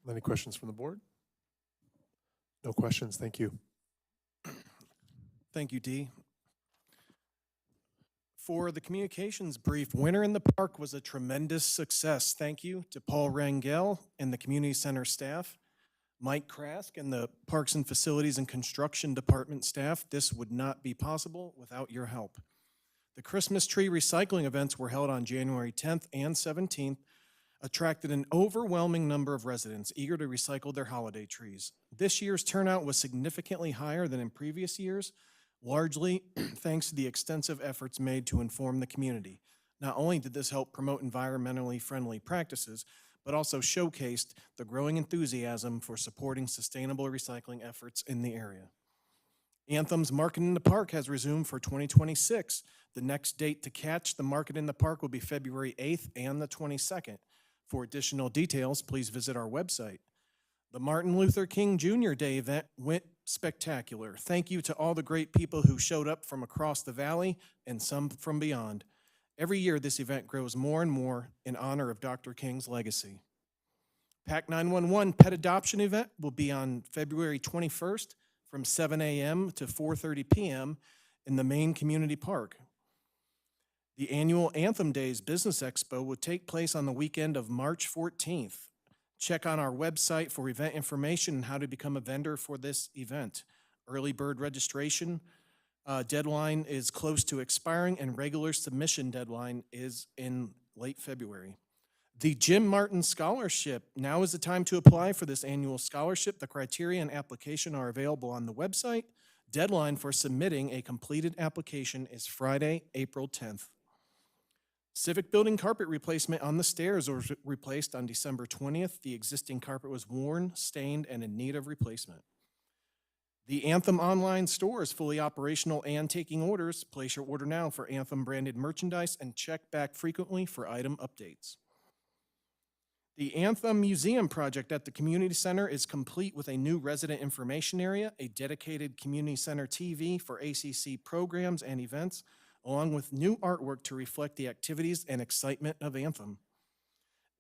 Any questions from the board? No questions, thank you. Thank you, Dee. For the communications brief, Winter in the Park was a tremendous success. Thank you to Paul Rangel and the Community Center staff. Mike Krask and the Parks and Facilities and Construction Department staff, this would not be possible without your help. The Christmas tree recycling events were held on January 10th and 17th, attracted an overwhelming number of residents eager to recycle their holiday trees. This year's turnout was significantly higher than in previous years, largely thanks to the extensive efforts made to inform the community. Not only did this help promote environmentally friendly practices, but also showcased the growing enthusiasm for supporting sustainable recycling efforts in the area. Anthem's Market in the Park has resumed for 2026. The next date to catch the Market in the Park will be February 8th and the 22nd. For additional details, please visit our website. The Martin Luther King Jr. Day event went spectacular. Thank you to all the great people who showed up from across the valley and some from beyond. Every year, this event grows more and more in honor of Dr. King's legacy. PAC 911 Pet Adoption event will be on February 21st from 7 a.m. to 4:30 p.m. in the main community park. The annual Anthem Days Business Expo will take place on the weekend of March 14th. Check on our website for event information and how to become a vendor for this event. Early bird registration deadline is close to expiring, and regular submission deadline is in late February. The Jim Martin Scholarship. Now is the time to apply for this annual scholarship. The criteria and application are available on the website. Deadline for submitting a completed application is Friday, April 10th. Civic building carpet replacement on the stairs was replaced on December 20th. The existing carpet was worn, stained, and in need of replacement. The Anthem online store is fully operational and taking orders. Place your order now for Anthem branded merchandise and check back frequently for item updates. The Anthem Museum project at the Community Center is complete with a new resident information area, a dedicated Community Center TV for ACC programs and events, along with new artwork to reflect the activities and excitement of Anthem.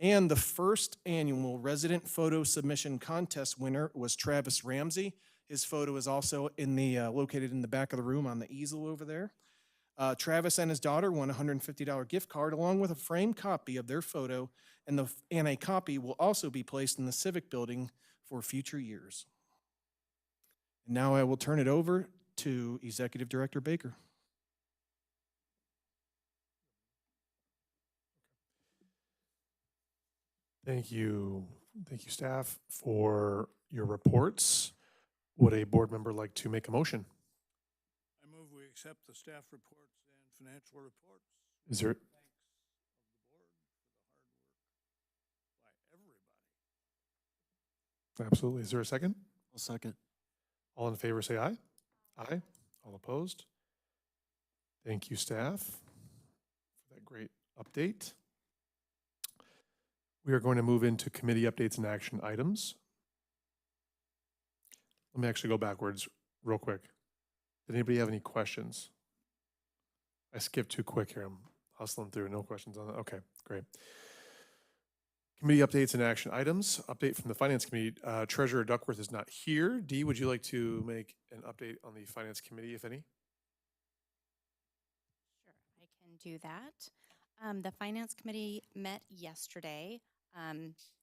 And the first annual resident photo submission contest winner was Travis Ramsey. His photo is also located in the back of the room on the easel over there. Travis and his daughter won a $150 gift card along with a framed copy of their photo, and a copy will also be placed in the Civic Building for future years. And now I will turn it over to Executive Director Baker. Thank you. Thank you, staff, for your reports. Would a board member like to make a motion? I move we accept the staff reports and financial reports. Is there, Thanks of the board for the hard work by everybody. absolutely, is there a second? I'll second. All in favor, say aye. Aye. All opposed? Thank you, staff, for that great update. We are going to move into committee updates and action items. Let me actually go backwards real quick. Did anybody have any questions? I skipped too quick here. I'm hustling through. No questions on that. Okay, great. Committee updates and action items. Update from the Finance Committee. Treasurer Duckworth is not here. Dee, would you like to make an update on the Finance Committee, if any? Sure, I can do that. The Finance Committee met yesterday.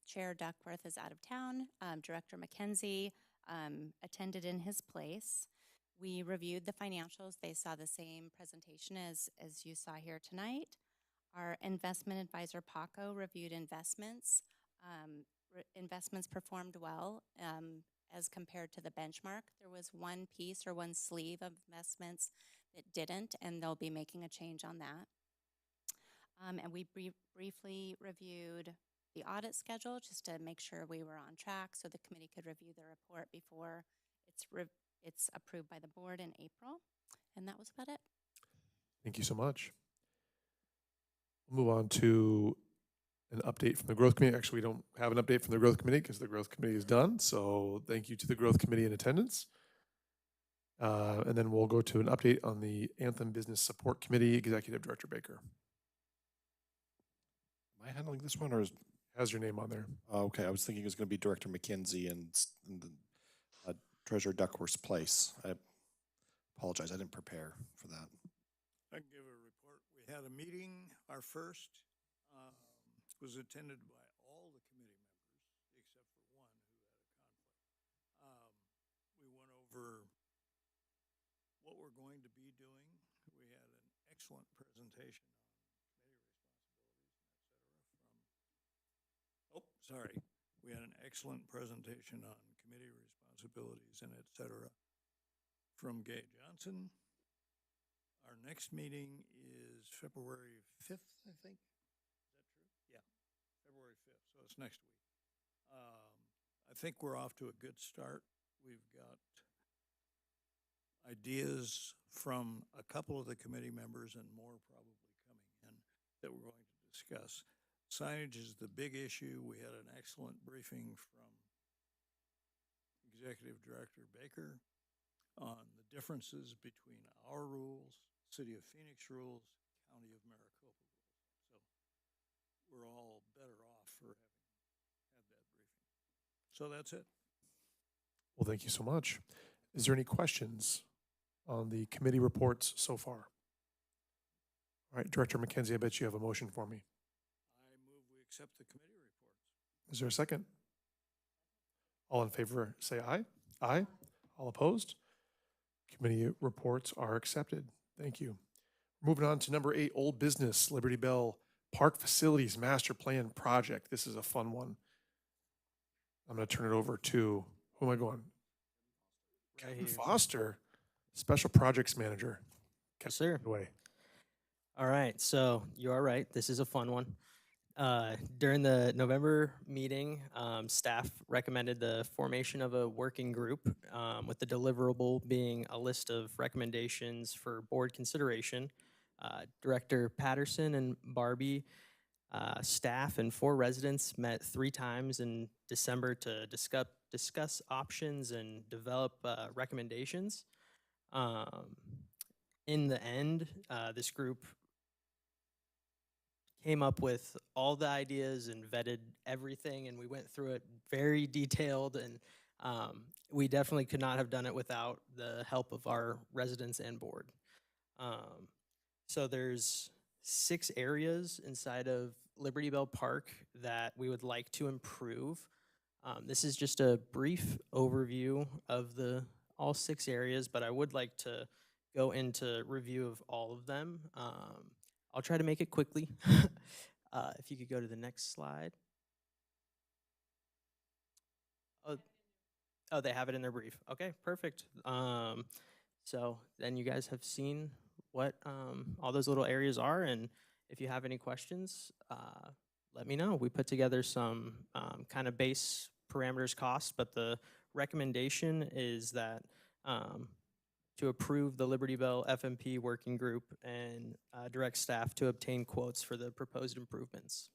Chair Duckworth is out of town. Director McKenzie attended in his place. We reviewed the financials. They saw the same presentation as you saw here tonight. Our investment advisor, Paco, reviewed investments. Investments performed well as compared to the benchmark. There was one piece or one sleeve of investments that didn't, and they'll be making a change on that. And we briefly reviewed the audit schedule just to make sure we were on track so the committee could review the report before it's approved by the board in April. And that was about it. Thank you so much. We'll move on to an update from the Growth Committee. Actually, we don't have an update from the Growth Committee because the Growth Committee is done. So thank you to the Growth Committee in attendance. And then we'll go to an update on the Anthem Business Support Committee, Executive Director Baker. Am I handling this one, or is Has your name on there. okay? I was thinking it was going to be Director McKenzie and the Treasurer Duckworth's place. I apologize. I didn't prepare for that. I can give a report. We had a meeting, our first, was attended by all the committee members except for one who had a conflict. we're going to be doing. We had an excellent presentation on committee responsibilities and et cetera from, oh, sorry. We had an excellent presentation on committee responsibilities and et cetera from Gay Johnson. Our next meeting is February 5th, I think. Is that true? Yeah, February 5th, so it's next week. I think we're off to a good start. We've got ideas from a couple of the committee members and more probably coming in that we're going to discuss. Signage is the big issue. We had an excellent briefing from Executive Director Baker on the differences between our rules, City of Phoenix rules, County of Maricopa rules. So we're all better off for having had that briefing. So that's it. Well, thank you so much. Is there any questions on the committee reports so far? All right, Director McKenzie, I bet you have a motion for me. I move we accept the committee reports. Is there a second? All in favor, say aye. Aye. All opposed? Committee reports are accepted. Thank you. Moving on to number 8, old business, Liberty Bell Park Facilities Master Plan Project. This is a fun one. I'm going to turn it over to, who am I going? Kevin Foster, Special Projects Manager. Yes, sir. Away. All right, so you are right. This is a fun one. During the November meeting, staff recommended the formation of a working group with the deliverable being a list of recommendations for board consideration. Director Patterson and Barbie, staff and 4 residents met 3 times in December to discuss options and develop recommendations. In the end, this group came up with all the ideas and vetted everything, and we went through it very detailed, and we definitely could not have done it without the help of our residents and board. So there's 6 areas inside of Liberty Bell Park that we would like to improve. This is just a brief overview of all 6 areas, but I would like to go into review of all of them. I'll try to make it quickly. If you could go to the next slide. Oh, they have it in their brief. Okay, perfect. So then you guys have seen what all those little areas are, and if you have any questions, let me know. We put together some kind of base parameters cost, but the recommendation is that to approve the Liberty Bell FMP working group and direct staff to obtain quotes for the proposed improvements.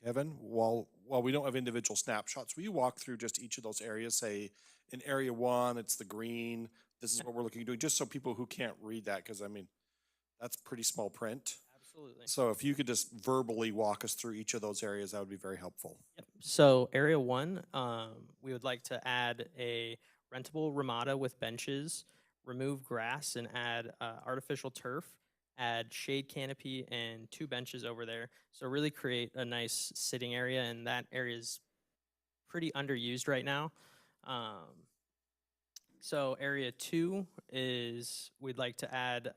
Kevin, while we don't have individual snapshots, will you walk through just each of those areas? Say in area 1, it's the green. This is what we're looking at doing, just so people who can't read that, because I mean, that's pretty small print. Absolutely. So if you could just verbally walk us through each of those areas, that would be very helpful. Yep. So area 1, we would like to add a rentable ramada with benches, remove grass and add artificial turf, add shade canopy and 2 benches over there. So really create a nice sitting area, and that area is pretty underused right now. So area 2 is we'd like to add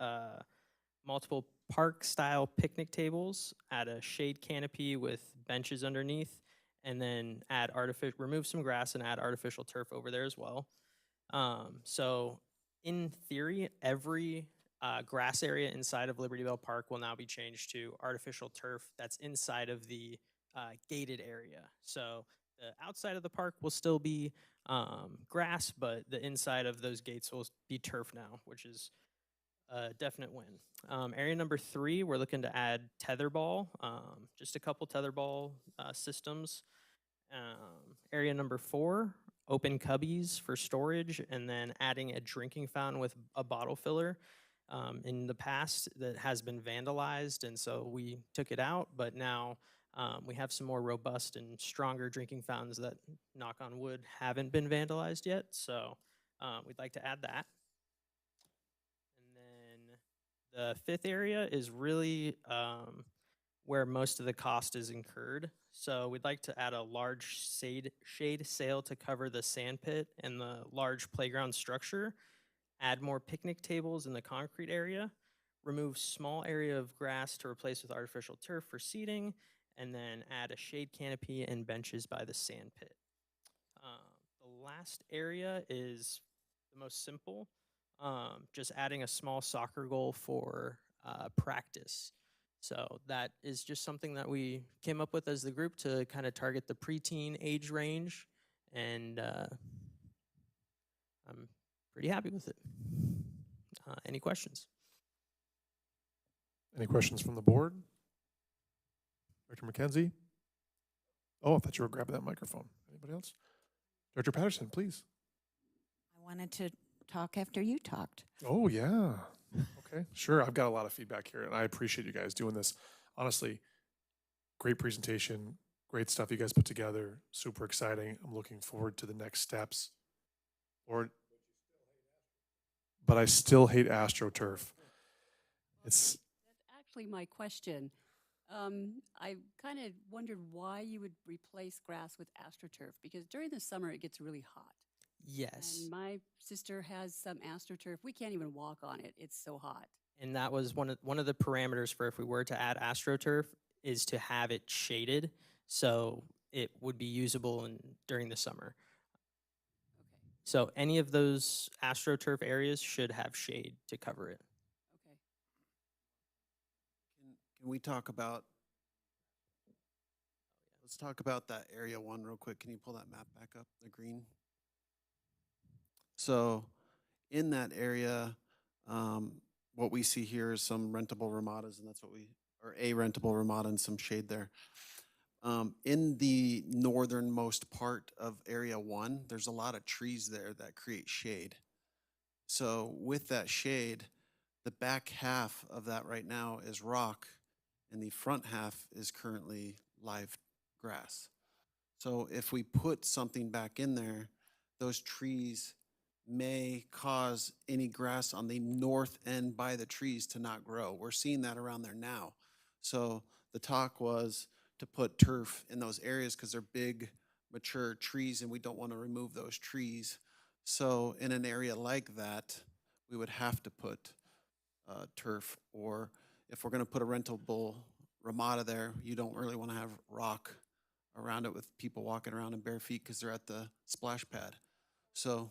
multiple park style picnic tables, add a shade canopy with benches underneath, and then remove some grass and add artificial turf over there as well. So in theory, every grass area inside of Liberty Bell Park will now be changed to artificial turf that's inside of the gated area. So the outside of the park will still be grass, but the inside of those gates will be turf now, which is a definite win. Area number 3, we're looking to add tetherball, just a couple tetherball systems. Area number 4, open cubbies for storage, and then adding a drinking fountain with a bottle filler. In the past, that has been vandalized, and so we took it out, but now we have some more robust and stronger drinking fountains that, knock on wood, haven't been vandalized yet, so we'd like to add that. And then the 5th area is really where most of the cost is incurred. So we'd like to add a large shade sail to cover the sand pit and the large playground structure. add more picnic tables in the concrete area, remove small area of grass to replace with artificial turf for seating, and then add a shade canopy and benches by the sand pit. The last area is the most simple, just adding a small soccer goal for practice. So that is just something that we came up with as the group to kind of target the preteen age range, and I'm pretty happy with it. Any questions? Any questions from the board? Director McKenzie? Oh, I thought you were grabbing that microphone. Anybody else? Director Patterson, please. I wanted to talk after you talked. Oh, yeah. Okay, sure. I've got a lot of feedback here, and I appreciate you guys doing this. Honestly, great presentation, great stuff you guys put together, super exciting. I'm looking forward to the next steps. But I still hate AstroTurf. It's That's actually my question. I kind of wondered why you would replace grass with AstroTurf, because during the summer it gets really hot. Yes. And my sister has some AstroTurf. We can't even walk on it. It's so hot. And that was one of the parameters for if we were to add AstroTurf is to have it shaded, so it would be usable during the summer. Okay. So any of those AstroTurf areas should have shade to cover it. Okay. Can we talk about, let's talk about that area 1 real quick. Can you pull that map back up, the green? So in that area, what we see here is some rentable ramadas, and that's what or a rentable ramada and some shade there. In the northernmost part of area 1, there's a lot of trees there that create shade. So with that shade, the back half of that right now is rock, and the front half is currently live grass. So if we put something back in there, those trees may cause any grass on the north end by the trees to not grow. We're seeing that around there now. So the talk was to put turf in those areas because they're big, mature trees, and we don't want to remove those trees. So in an area like that, we would have to put turf, or if we're going to put a rentable ramada there, you don't really want to have rock around it with people walking around in bare feet because they're at the splash pad. So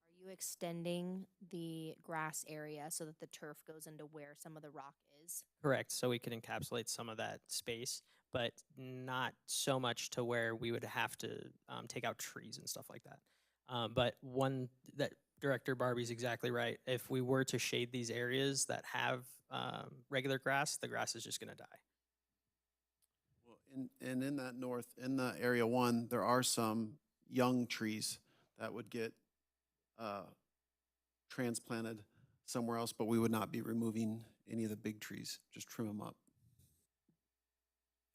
Are you extending the grass area so that the turf goes into where some of the rock is? Correct. So we could encapsulate some of that space, but not so much to where we would have to take out trees and stuff like that. But one that Director Barbie's exactly right. If we were to shade these areas that have regular grass, the grass is just going to die. well, in that north, in the area 1, there are some young trees that would get transplanted somewhere else, but we would not be removing any of the big trees, just trim them up.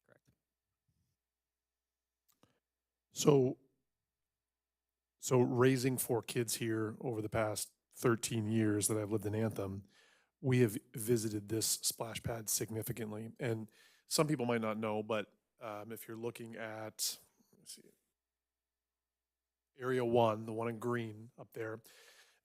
Correct. So raising 4 kids here over the past 13 years that I've lived in Anthem, we have visited this splash pad significantly. And some people might not know, but if you're looking at, let's see, area 1, the one in green up there,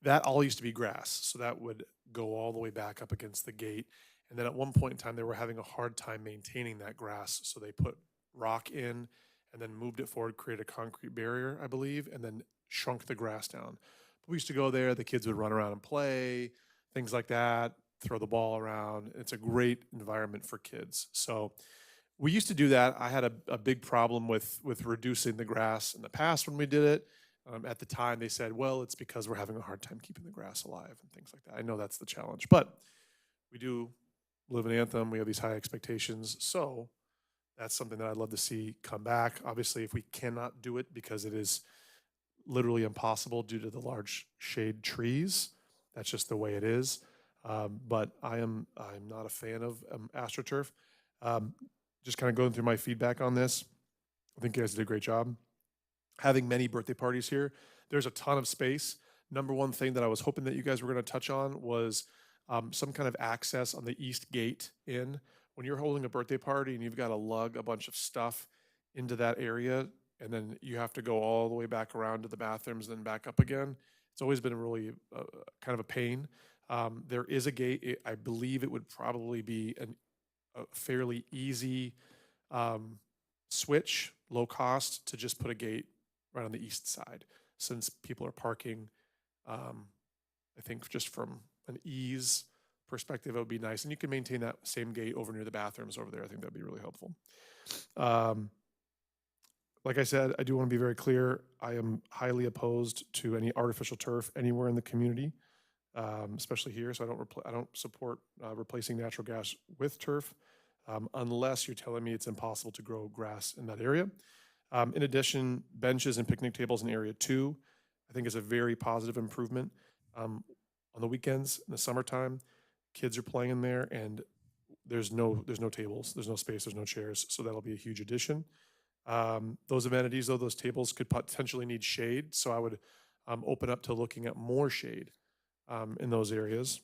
that all used to be grass. So that would go all the way back up against the gate. And then at one point in time, they were having a hard time maintaining that grass. So they put rock in and then moved it forward, created a concrete barrier, I believe, and then shrunk the grass down. But we used to go there, the kids would run around and play, things like that, throw the ball around. It's a great environment for kids. So we used to do that. I had a big problem with reducing the grass in the past when we did it. At the time, they said, well, it's because we're having a hard time keeping the grass alive and things like that. I know that's the challenge, but we do live in Anthem. We have these high expectations. So that's something that I'd love to see come back. Obviously, if we cannot do it because it is literally impossible due to the large shade trees, that's just the way it is. But I'm not a fan of AstroTurf. Just kind of going through my feedback on this, I think you guys did a great job. Having many birthday parties here, there's a ton of space. Number one thing that I was hoping that you guys were going to touch on was some kind of access on the east gate in. When you're holding a birthday party and you've got to lug a bunch of stuff into that area, and then you have to go all the way back around to the bathrooms, then back up again. It's always been a really kind of a pain. There is a gate. I believe it would probably be a fairly easy switch, low cost, to just put a gate right on the east side, since people are parking. I think just from an ease perspective, it would be nice. And you can maintain that same gate over near the bathrooms over there. I think that'd be really helpful. Like I said, I do want to be very clear. I am highly opposed to any artificial turf anywhere in the community, especially here. So I don't support replacing natural grass with turf, unless you're telling me it's impossible to grow grass in that area. In addition, benches and picnic tables in area 2, I think is a very positive improvement. On the weekends, in the summertime, kids are playing in there, and there's no tables, there's no space, there's no chairs. So that'll be a huge addition. Those amenities, though, those tables could potentially need shade. So I would open up to looking at more shade in those areas,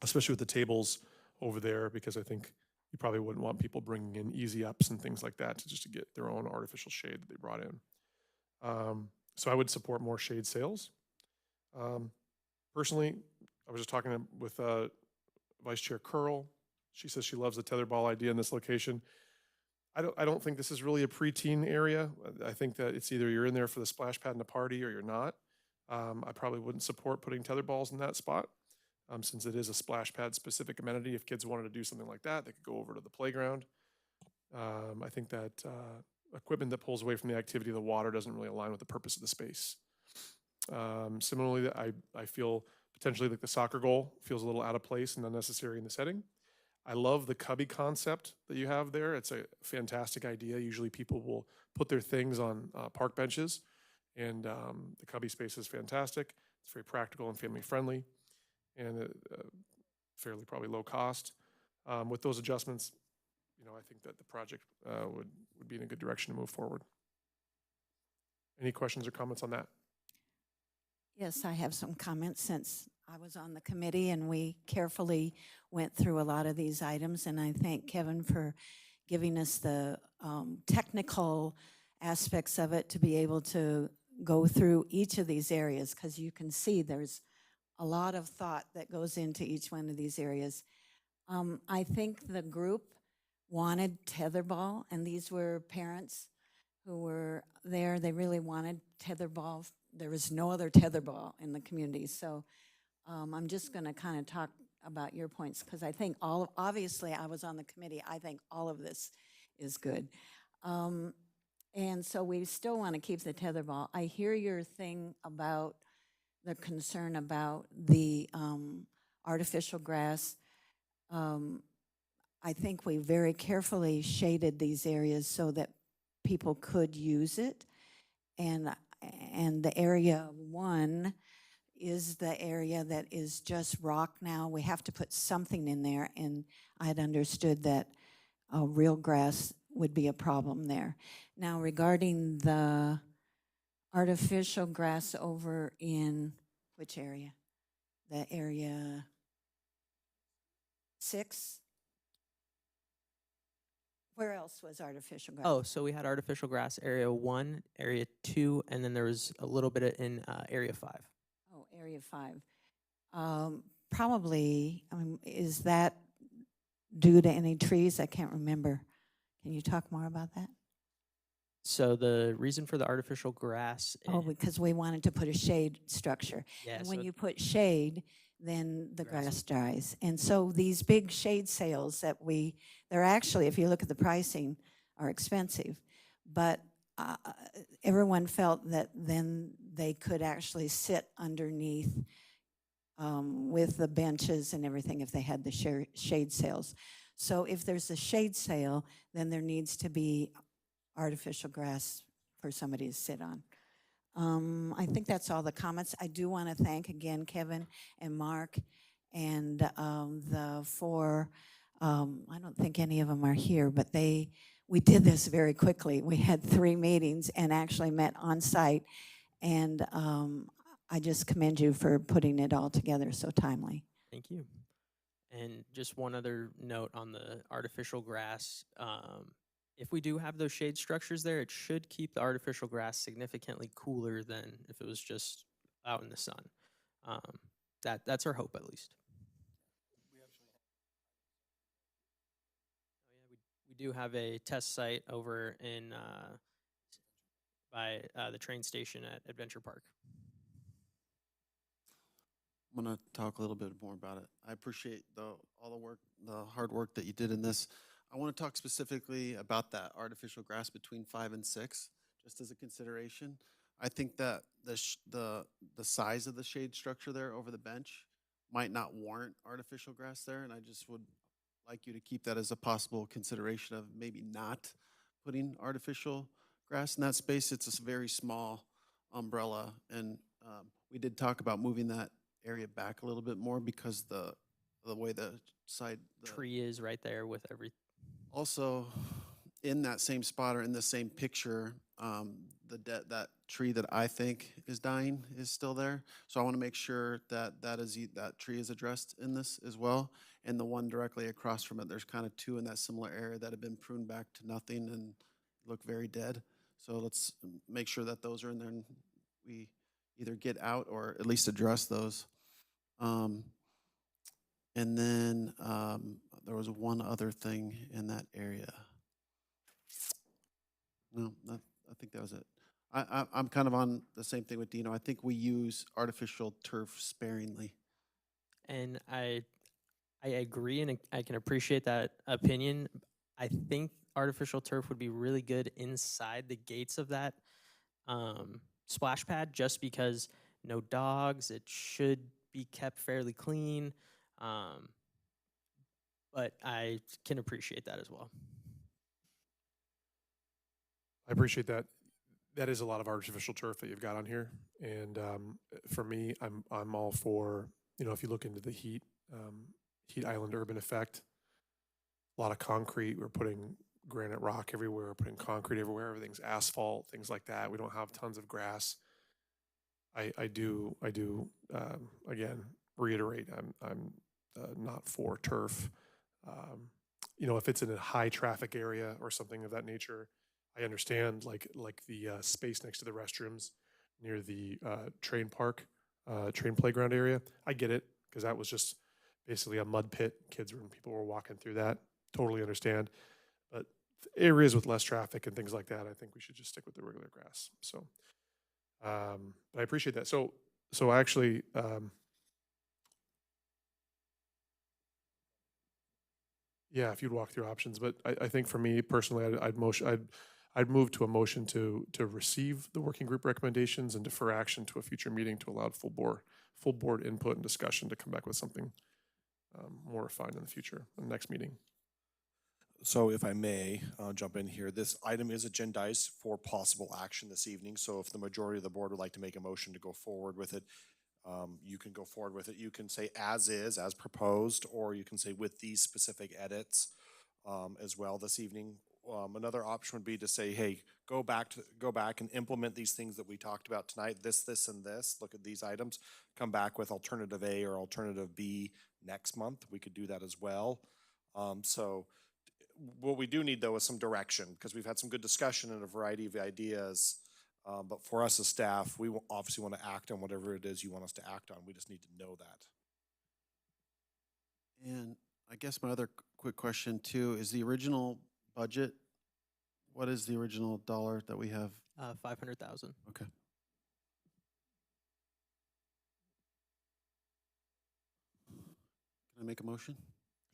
especially with the tables over there, because I think you probably wouldn't want people bringing in easy ups and things like that to get their own artificial shade that they brought in. So I would support more shade sales. Personally, I was just talking with Vice Chair Curl. She says she loves the tetherball idea in this location. I don't think this is really a preteen area. I think that it's either you're in there for the splash pad and the party, or you're not. I probably wouldn't support putting tetherballs in that spot, since it is a splash pad specific amenity. If kids wanted to do something like that, they could go over to the playground. I think that equipment that pulls away from the activity of the water doesn't really align with the purpose of the space. Similarly, I feel potentially like the soccer goal feels a little out of place and unnecessary in the setting. I love the cubby concept that you have there. It's a fantastic idea. Usually people will put their things on park benches, and the cubby space is fantastic. It's very practical and family friendly, and fairly probably low cost. With those adjustments, I think that the project would be in a good direction to move forward. Any questions or comments on that? Yes, I have some comments since I was on the committee and we carefully went through a lot of these items. And I thank Kevin for giving us the technical aspects of it to be able to go through each of these areas, because you can see there's a lot of thought that goes into each one of these areas. I think the group wanted tetherball, and these were parents who were there. They really wanted tetherball. There was no other tetherball in the community. So I'm just going to kind of talk about your points, because I think obviously I was on the committee. I think all of this is good. And so we still want to keep the tetherball. I hear your thing about the concern about the artificial grass. I think we very carefully shaded these areas so that people could use it. And the area 1 is the area that is just rock now. We have to put something in there, and I had understood that real grass would be a problem there. Now, regarding the artificial grass over in which area? The area 6? Where else was artificial grass? Oh, so we had artificial grass area 1, area 2, and then there was a little bit in area 5. Oh, area 5. Probably, is that due to any trees? I can't remember. Can you talk more about that? So the reason for the artificial grass. Oh, because we wanted to put a shade structure. Yeah, And when so you put shade, then the Grass grass dies. And so these big shade sales that they're actually, if you look at the pricing, are expensive. But everyone felt that then they could actually sit underneath with the benches and everything if they had the shade sales. So if there's a shade sale, then there needs to be artificial grass for somebody to sit on. I think that's all the comments. I do want to thank again Kevin and Mark and the 4, I don't think any of them are here, but we did this very quickly. We had 3 meetings and actually met on site, and I just commend you for putting it all together so timely. Thank you. And just one other note on the artificial grass. if we do have those shade structures there, it should keep the artificial grass significantly cooler than if it was just out in the sun. That's our hope, at least. Oh, yeah, we do have a test site over in by the train station at Adventure Park. I'm gonna talk a little bit more about it. I appreciate all the work, the hard work that you did in this. I want to talk specifically about that artificial grass between 5 and 6, just as a consideration. I think that the size of the shade structure there over the bench might not warrant artificial grass there, and I just would like you to keep that as a possible consideration of maybe not putting artificial grass in that space. It's a very small umbrella, and we did talk about moving that area back a little bit more because the way the Tree is right there with every. Also, in that same spot or in the same picture, that tree that I think is dying is still there. So I want to make sure that that tree is addressed in this as well. And the one directly across from it, there's kind of 2 in that similar area that have been pruned back to nothing and look very dead. So let's make sure that those are in there and we either get out or at least address those. And then there was one other thing in that area. No, I think that was it. I'm kind of on the same thing with Dino. I think we use artificial turf sparingly. And I agree, and I can appreciate that opinion. I think artificial turf would be really good inside the gates of that splash pad, just because no dogs. It should be kept fairly clean, but I can appreciate that as well. I appreciate that. That is a lot of artificial turf that you've got on here, and for me, I'm all for, if you look into the heat island urban effect, a lot of concrete. We're putting granite rock everywhere. We're putting concrete everywhere. Everything's asphalt, things like that. We don't have tons of grass. I do again reiterate. I'm not for turf. If it's in a high traffic area or something of that nature, I understand, like the space next to the restrooms near the train playground area. I get it, because that was just basically a mud pit. People were walking through that. Totally understand. But areas with less traffic and things like that, I think we should just stick with the regular grass. So, but I appreciate that. So actually, yeah, if you'd walk through options, but I think for me personally, I'd move to a motion to receive the working group recommendations and defer action to a future meeting to allow full board input and discussion to come back with something more refined in the future, in the next meeting. So if I may jump in here, this item is agendized for possible action this evening. So if the majority of the board would like to make a motion to go forward with it, you can go forward with it. You can say as is, as proposed, or you can say with these specific edits as well this evening. Another option would be to say, hey, go back and implement these things that we talked about tonight, this, and this. Look at these items. Come back with alternative A or alternative B next month. We could do that as well. So what we do need, though, is some direction, because we've had some good discussion and a variety of ideas. But for us as staff, we obviously want to act on whatever it is you want us to act on. We just need to know that. And I guess my other quick question too is the original budget. What is the original dollar that we have? 500,000. Okay. Can I make a motion?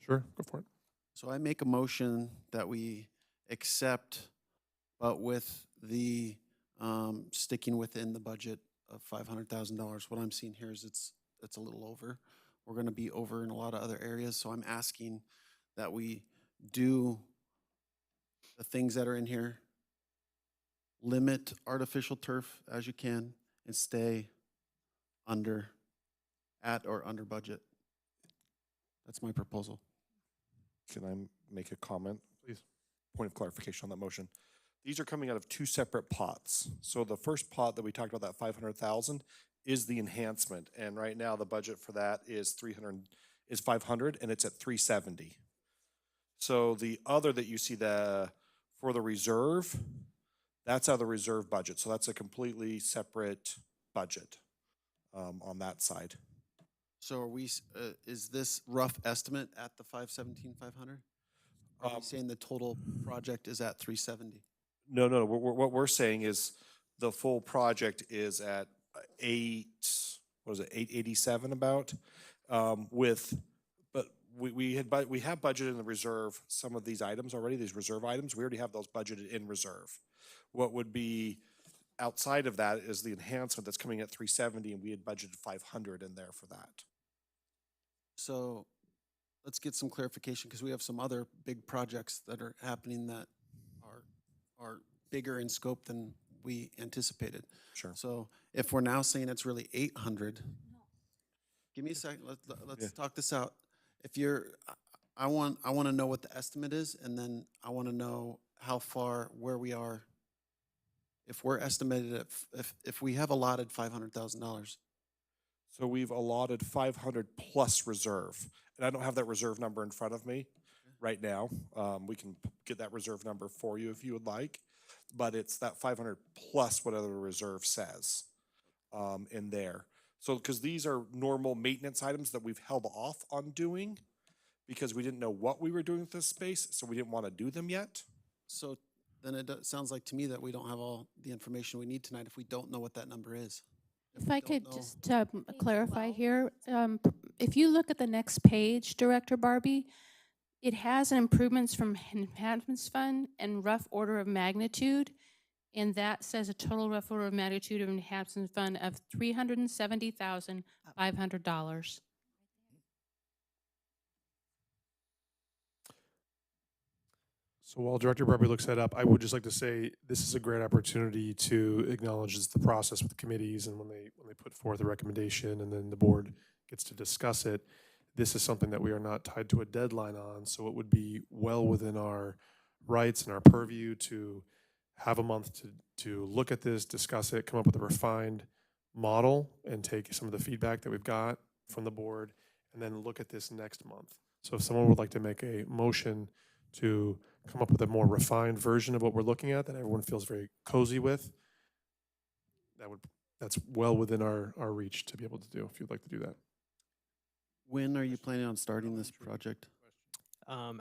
Sure, go for it. So I make a motion that we accept, but with the sticking within the budget of $500,000. What I'm seeing here is it's a little over. We're going to be over in a lot of other areas, so I'm asking that we do the things that are in here, limit artificial turf as you can, and stay at or under budget. That's my proposal. Can I make a comment? Please. Point of clarification on that motion. These are coming out of 2 separate pots. So the first pot that we talked about, that 500,000, is the enhancement, and right now the budget for that is 500, and it's at 370. So the other that you see, the For the reserve, that's out of the reserve budget, so that's a completely separate budget on that side. So are we, is this rough estimate at the 517,500? Are we saying the total project is at 370? No, no, what we're saying is the full project is at what was it, 887 about? But we have budgeted in the reserve some of these items already, these reserve items. We already have those budgeted in reserve. What would be outside of that is the enhancement that's coming at 370, and we had budgeted 500 in there for that. So let's get some clarification, because we have some other big projects that are happening that are bigger in scope than we anticipated. Sure. So if we're now saying it's really 800, give me a second, let's talk this out. If you're, I want to know what the estimate is, and then I want to know how far, where we are. If we're estimated at, if we have allotted $500,000. So we've allotted 500 plus reserve, and I don't have that reserve number in front of me right now. We can get that reserve number for you if you would like, but it's that 500 plus whatever the reserve says in there. So, because these are normal maintenance items that we've held off on doing because we didn't know what we were doing with this space, so we didn't want to do them yet. So then sounds like to me that we don't have all the information we need tonight if we don't know what that number is. If I could know- just clarify here, if you look at the next page, Director Barbie, it has improvements from enhancements fund and rough order of magnitude, and that says a total rough order of magnitude of enhancements fund of $370,500. So while Director Barbie looks that up, I would just like to say this is a great opportunity to acknowledge the process with committees, and when they put forth a recommendation and then the board gets to discuss it, this is something that we are not tied to a deadline on, so it would be well within our rights and our purview to have a month to look at this, discuss it, come up with a refined model, and take some of the feedback that we've got from the board, and then look at this next month. So if someone would like to make a motion to come up with a more refined version of what we're looking at that everyone feels very cozy with, that's well within our reach to be able to do, if you'd like to do that. When are you planning on starting this project?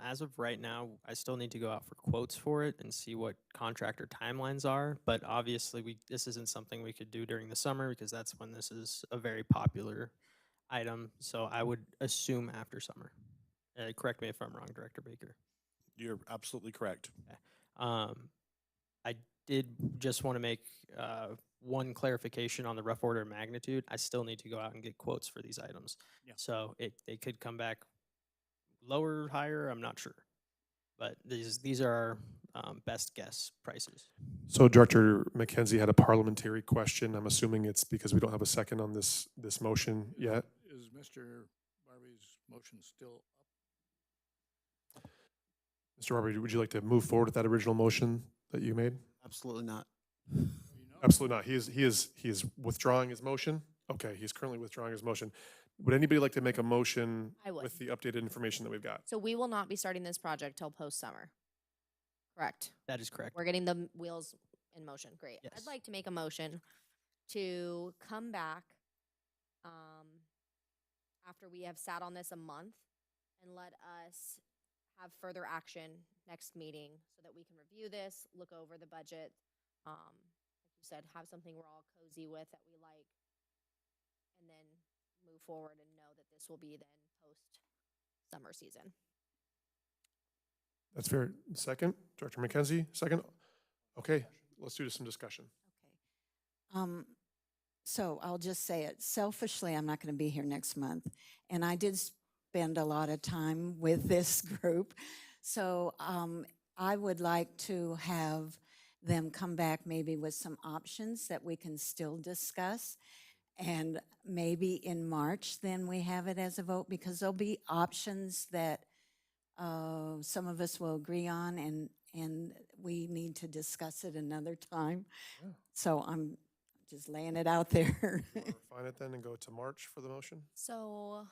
As of right now, I still need to go out for quotes for it and see what contractor timelines are. But obviously, this isn't something we could do during the summer because that's when this is a very popular item. So I would assume after summer. Correct me if I'm wrong, Director Baker. You're absolutely correct. Okay. I did just want to make one clarification on the rough order of magnitude. I still need to go out and get quotes for these items. Yeah. So they could come back lower, higher, I'm not sure. But these are our best guess prices. So Director McKenzie had a parliamentary question. I'm assuming it's because we don't have a second on this motion yet. Is Mr. Barbie's motion still up? Mr. Barbie, would you like to move forward with that original motion that you made? Absolutely not. Absolutely not. He is withdrawing his motion. Okay, he's currently withdrawing his motion. Would anybody like to make a motion I would. with the updated information that we've got? So we will not be starting this project till post-summer. Correct. That is correct. We're getting the wheels in motion. Great. Yes. I'd like to make a motion to come back after we have sat on this a month and let us have further action next meeting so that we can review this, look over the budget. Like you said, have something we're all cozy with that we like, and then move forward and know that this will be then post-summer season. That's fair. Second, Director McKenzie, second. Okay, let's do some discussion. Okay. So I'll just say it. Selfishly, I'm not going to be here next month. And I did spend a lot of time with this group. So I would like to have them come back maybe with some options that we can still discuss. And maybe in March, then we have it as a vote, because there'll be options that some of us will agree on, and we need to discuss it another time. Yeah. So I'm just laying it out there. You want to refine it then and go to March for the motion? So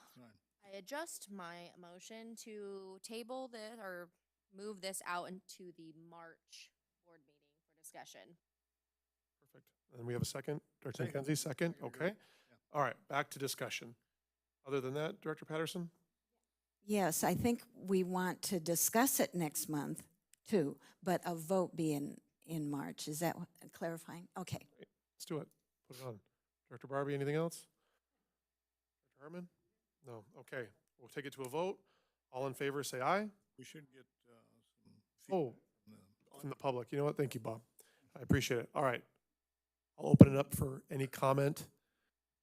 I adjust my motion to table this or move this out into the March board meeting for discussion. Perfect. And we have a second, Director Second. McKenzie, second, Second, okay. All right, back to discussion. Other than that, Director Patterson? Yes, I think we want to discuss it next month too, but a vote be in March. Is that clarifying? Okay. Let's do it. Put it on. Director Barbie, anything else? Director Hartman? No, okay. We'll take it to a vote. All in favor, say aye. We should get some Oh, feedback from the public. You know what? Thank you, Bob. I appreciate it. All right. I'll open it up for any comment,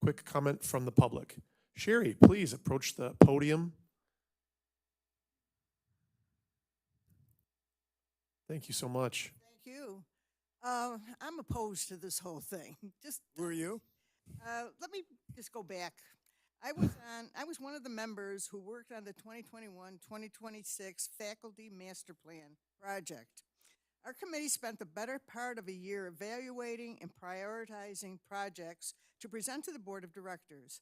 quick comment from the public. Sherry, please approach the podium. Thank you so much. Thank you. I'm opposed to this whole thing. Just Were you? let me just go back. I was one of the members who worked on the 2021-2026 Faculty Master Plan project. Our committee spent the better part of a year evaluating and prioritizing projects to present to the Board of Directors.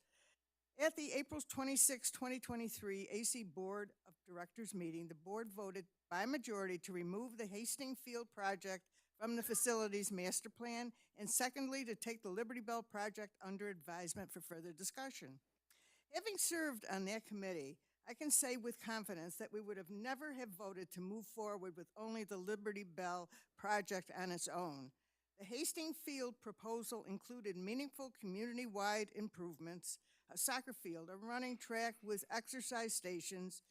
At the April 26, 2023 AC Board of Directors meeting, the board voted by majority to remove the Hastings Field project from the facilities master plan, and secondly, to take the Liberty Bell project under advisement for further discussion. Having served on that committee, I can say with confidence that we would have never have voted to move forward with only the Liberty Bell project on its own. The Hastings Field proposal included meaningful community-wide improvements, a soccer field, a running track with exercise stations,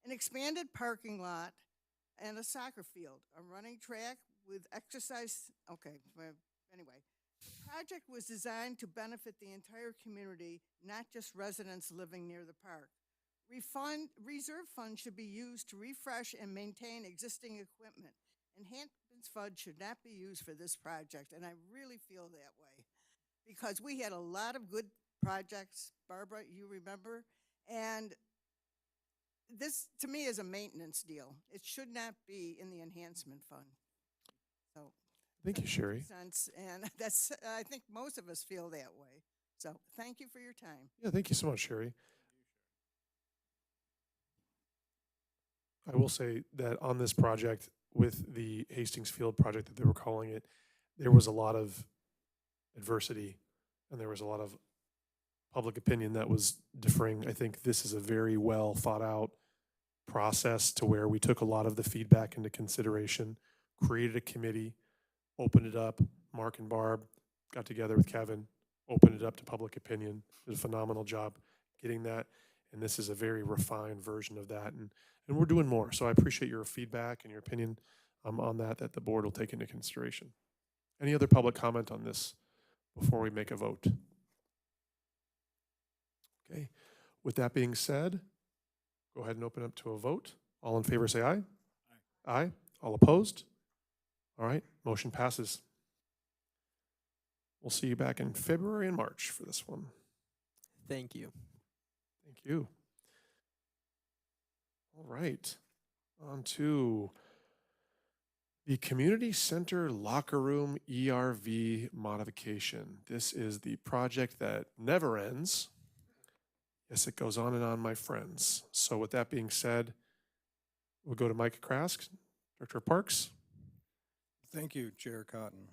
an expanded parking lot, and a soccer field, a running track with exercise, okay, well, anyway. The project was designed to benefit the entire community, not just residents living near the park. Reserve funds should be used to refresh and maintain existing equipment. Enhancements fund should not be used for this project, and I really feel that way. Because we had a lot of good projects, Barbara, you remember, and this, to me, is a maintenance deal. It should not be in the enhancement fund. So, Thank you, Sherry. sense, and that's, I think most of us feel that way. So, thank you for your time. Yeah, thank you so much, Sherry. I will say that on this project, with the Hastings Field project that they were calling it, there was a lot of adversity and there was a lot of public opinion that was differing. I think this is a very well thought out process to where we took a lot of the feedback into consideration, created a committee, opened it up. Mark and Barb got together with Kevin, opened it up to public opinion. Did a phenomenal job getting that. And this is a very refined version of that. And we're doing more. So I appreciate your feedback and your opinion on that the board will take into consideration. Any other public comment on this before we make a vote? Okay. With that being said, go ahead and open up to a vote. All in favor say aye. Aye. Aye. All opposed? All right. Motion passes. We'll see you back in February and March for this one. Thank you. Thank you. All right. On to the Community Center Locker Room ERV modification. This is the project that never ends. Yes, it goes on and on, my friends. So with that being said, we'll go to Mike Krask, Director of Parks. Thank you, Chair Cotton.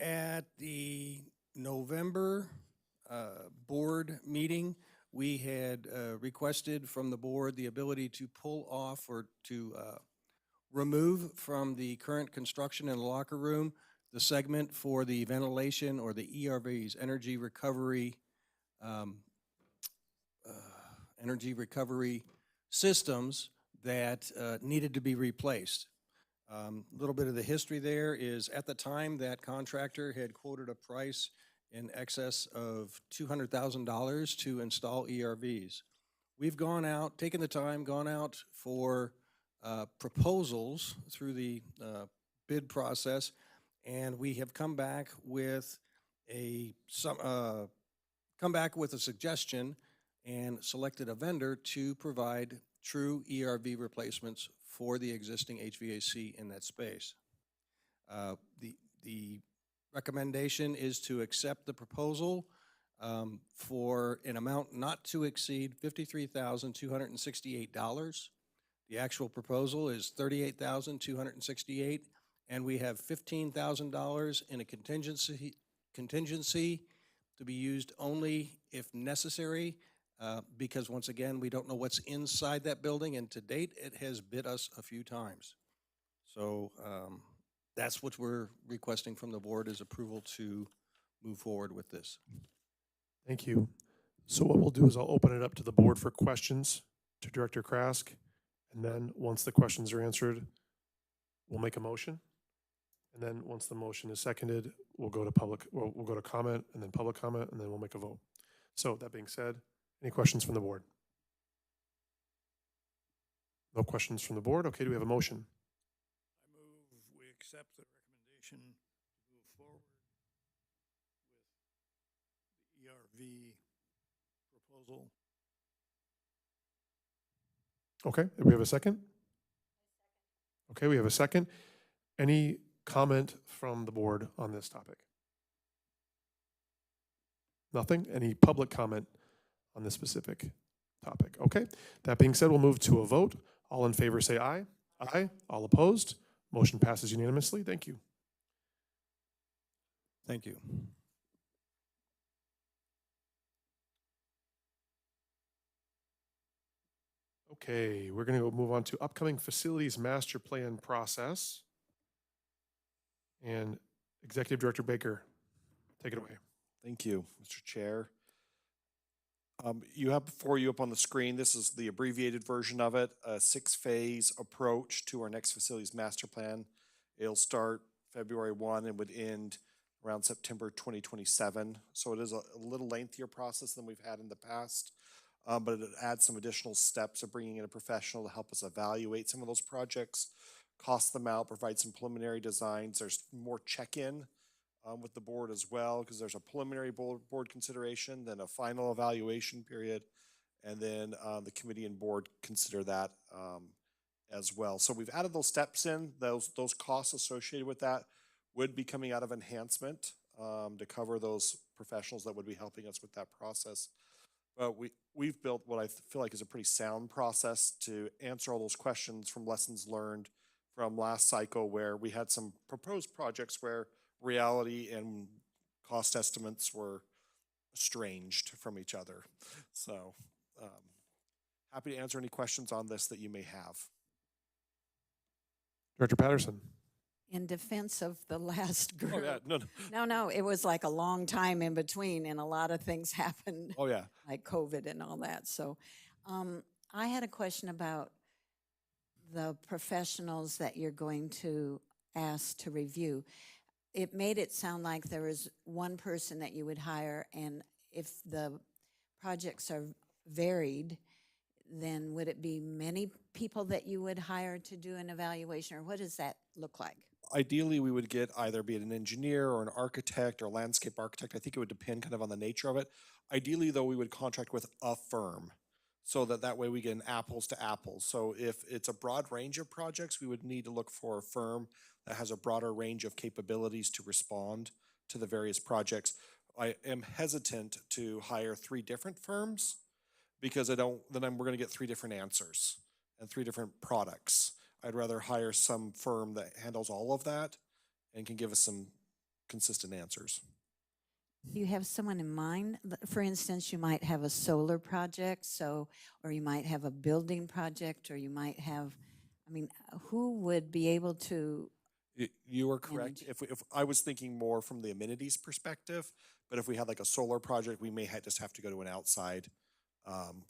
At the November board meeting, we had requested from the board the ability to pull off or to remove from the current construction in the locker room the segment for the ventilation or the ERVs, energy recovery systems that needed to be replaced. A little bit of the history there is at the time that contractor had quoted a price in excess of $200,000 to install ERVs. We've gone out, taken the time, gone out for proposals through the bid process, and we have come back with a suggestion and selected a vendor to provide true ERV replacements for the existing HVAC in that space. The recommendation is to accept the proposal for an amount not to exceed $53,268. The actual proposal is $38,268, and we have $15,000 in a contingency to be used only if necessary, because once again, we don't know what's inside that building, and to date, it has bit us a few times. So that's what we're requesting from the board is approval to move forward with this. Thank you. So what we'll do is I'll open it up to the board for questions to Director Krask. And then once the questions are answered, we'll make a motion. And then once the motion is seconded, we'll go to we'll go to comment and then public comment, and then we'll make a vote. So that being said, any questions from the board? No questions from the board? Okay, do we have a motion? I move we accept the recommendation to move forward with the ERV proposal. Okay, do we have a second? Okay, we have a second. Any comment from the board on this topic? Nothing? Any public comment on this specific topic? Okay, that being said, we'll move to a vote. All in favor say aye. Aye. All opposed? Motion passes unanimously. Thank you. Thank you. Okay, we're going to move on to upcoming facilities master plan process. And Executive Director Baker, take it away. Thank you, Mr. Chair. You have before you up on the screen, this is the abbreviated version of it, a 6-phase approach to our next facilities master plan. It'll start February 1 and would end around September 2027. So it is a little lengthier process than we've had in the past, but it adds some additional steps of bringing in a professional to help us evaluate some of those projects, cost them out, provide some preliminary designs. There's more check-in with the board as well, because there's a preliminary board consideration, then a final evaluation period, and then the committee and board consider that as well. So we've added those steps in. Those costs associated with that would be coming out of enhancement to cover those professionals that would be helping us with that process. But we've built what I feel like is a pretty sound process to answer all those questions from lessons learned from last cycle, where we had some proposed projects where reality and cost estimates were estranged from each other. So happy to answer any questions on this that you may have. Director Patterson. In defense of the last group. Oh, yeah. No, it was like a long time in between and a lot of things happened. Oh, yeah. Like COVID and all that. So I had a question about the professionals that you're going to ask to review. It made it sound like there was one person that you would hire, and if the projects are varied, then would it be many people that you would hire to do an evaluation, or what does that look like? Ideally, we would get either be it an engineer or an architect or landscape architect. I think it would depend kind of on the nature of it. Ideally, though, we would contract with a firm so that way we get an apples to apples. So if it's a broad range of projects, we would need to look for a firm that has a broader range of capabilities to respond to the various projects. I am hesitant to hire 3 different firms because we're going to get 3 different answers and 3 different products. I'd rather hire some firm that handles all of that and can give us some consistent answers. Do you have someone in mind? For instance, you might have a solar project, or you might have a building project, or you might have, who would be able to? You are correct. If I was thinking more from the amenities perspective, but if we had like a solar project, we may just have to go to an outside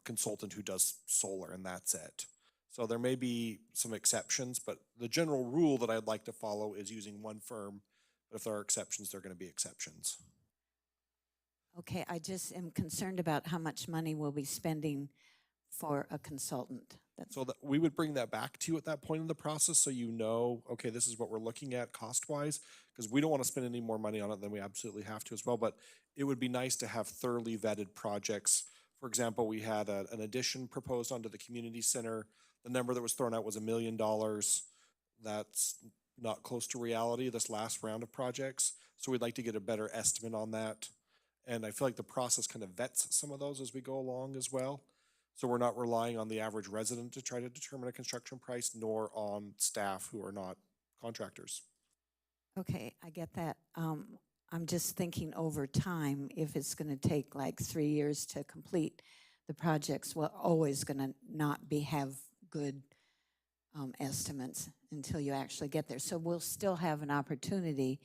consultant who does solar, and that's it. So there may be some exceptions, but the general rule that I'd like to follow is using one firm. But if there are exceptions, there are going to be exceptions. Okay, I just am concerned about how much money we'll be spending for a consultant. So that we would bring that back to you at that point in the process, so you know, okay, this is what we're looking at cost-wise, because we don't want to spend any more money on it than we absolutely have to as well. But it would be nice to have thoroughly vetted projects. For example, we had an addition proposed onto the community center. The number that was thrown out was $1 million. That's not close to reality, this last round of projects. So we'd like to get a better estimate on that. And I feel like the process kind of vets some of those as we go along as well. So we're not relying on the average resident to try to determine a construction price, nor on staff who are not contractors. Okay, I get that. I'm just thinking over time, if it's gonna take like 3 years to complete the projects, we're always gonna not have good estimates until you actually get there. So we'll still have an opportunity,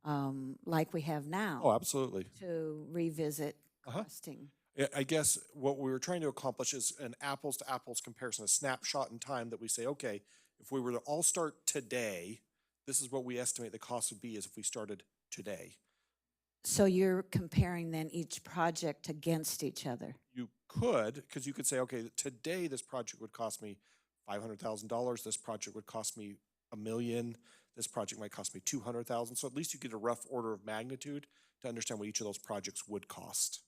like we have now. Oh, absolutely. To revisit Uh-huh. costing. I guess what we were trying to accomplish is an apples to apples comparison, a snapshot in time that we say, okay, if we were to all start today, this is what we estimate the cost would be as if we started today. So you're comparing then each project against each other? You could, because you could say, okay, today this project would cost me $500,000. This project would cost me $1 million. This project might cost me $200,000. So at least you get a rough order of magnitude to understand what each of those projects would cost.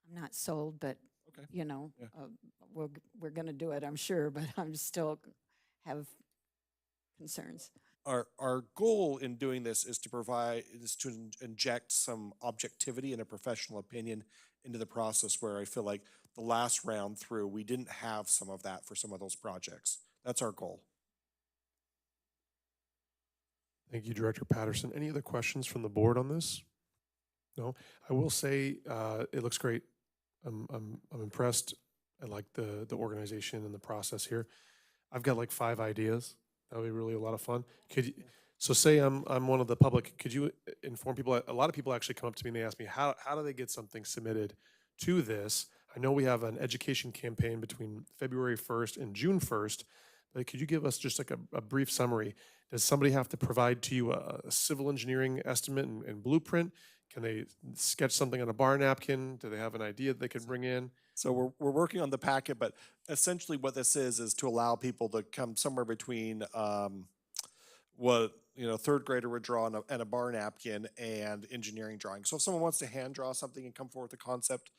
I'm not sold, but, Okay. you know, Yeah. we're gonna do it, I'm sure, but I'm still have concerns. Our goal in doing this is to inject some objectivity and a professional opinion into the process, where I feel like the last round through, we didn't have some of that for some of those projects. That's our goal. Thank you, Director Patterson. Any other questions from the board on this? No, I will say, it looks great. I'm impressed. I like the organization and the process here. I've got like 5 ideas. That would be really a lot of fun. So say I'm one of the public, could you inform people? A lot of people actually come up to me and they ask me, how do they get something submitted to this? I know we have an education campaign between February 1st and June 1st, but could you give us just like a brief summary? Does somebody have to provide to you a civil engineering estimate and blueprint? Can they sketch something on a bar napkin? Do they have an idea that they could bring in? So we're working on the packet, but essentially what this is to allow people to come somewhere between what third grader would draw on a bar napkin and engineering drawing. So if someone wants to hand draw something and come forward with a concept,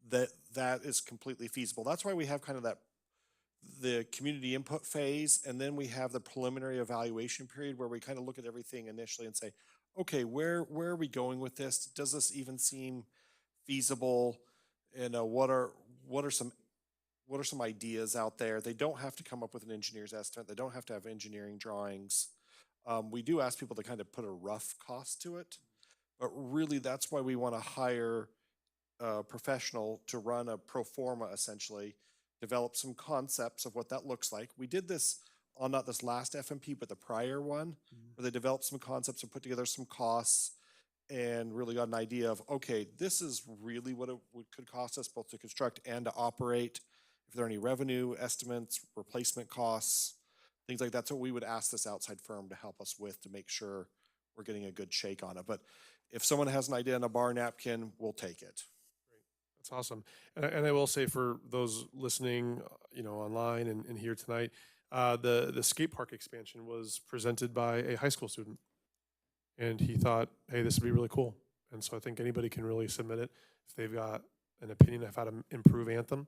that is completely feasible. That's why we have kind of the community input phase, and then we have the preliminary evaluation period where we kind of look at everything initially and say, okay, where are we going with this? Does this even seem feasible? What are some ideas out there? They don't have to come up with an engineer's estimate. They don't have to have engineering drawings. We do ask people to kind of put a rough cost to it, but really that's why we want to hire a professional to run a pro forma, essentially, develop some concepts of what that looks like. We did this on not this last FMP, but the prior one, where they developed some concepts and put together some costs and really got an idea of, okay, this is really what it could cost us both to construct and to operate. If there are any revenue estimates, replacement costs, things like that. So we would ask this outside firm to help us with to make sure we're getting a good shake on it. But if someone has an idea on a bar napkin, we'll take it. That's awesome. And I will say for those listening, online and here tonight, the skate park expansion was presented by a high school student. And he thought, hey, this would be really cool. And so I think anybody can really submit it. If they've got an opinion of how to improve Anthem,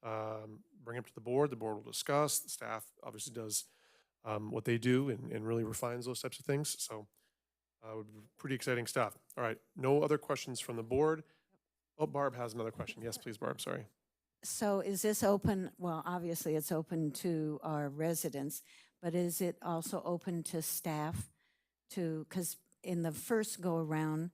bring it to the board. The board will discuss. The staff obviously does what they do and really refines those types of things. So pretty exciting stuff. All right, no other questions from the board. Oh, Barb has another question. Yes, please, Barb, sorry. So is this open, well, obviously it's open to our residents, but is it also open to staff because in the first go-around,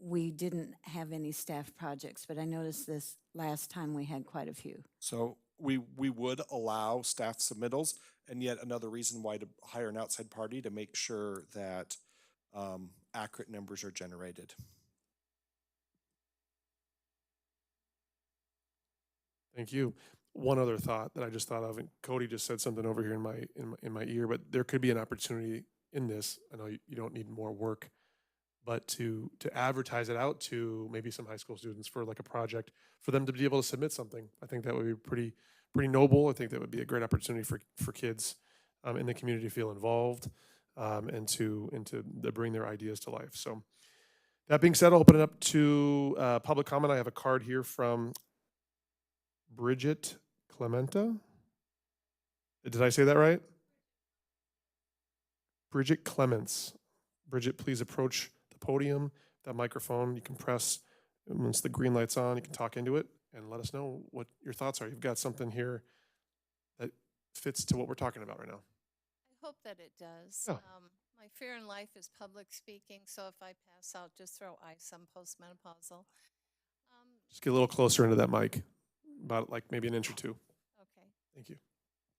we didn't have any staff projects, but I noticed this last time we had quite a few. So we would allow staff submittals, and yet another reason why to hire an outside party to make sure that accurate numbers are generated. Thank you. One other thought that I just thought of, and Cody just said something over here in my ear, but there could be an opportunity in this. I know you don't need more work, but to advertise it out to maybe some high school students for like a project, for them to be able to submit something. I think that would be pretty noble. I think that would be a great opportunity for kids in the community to feel involved and to bring their ideas to life. So that being said, I'll open it up to public comment. I have a card here from Bridget Clementa. Did I say that right? Bridget Clements. Bridget, please approach the podium. That microphone, you can press, once the green light's on, you can talk into it, and let us know what your thoughts are. You've got something here that fits to what we're talking about right now. I hope that it does. Yeah. My fear in life is public speaking, so if I pass out, just throw ice. I'm postmenopausal. Just get a little closer into that mic, about like maybe an inch or two. Okay. Thank you.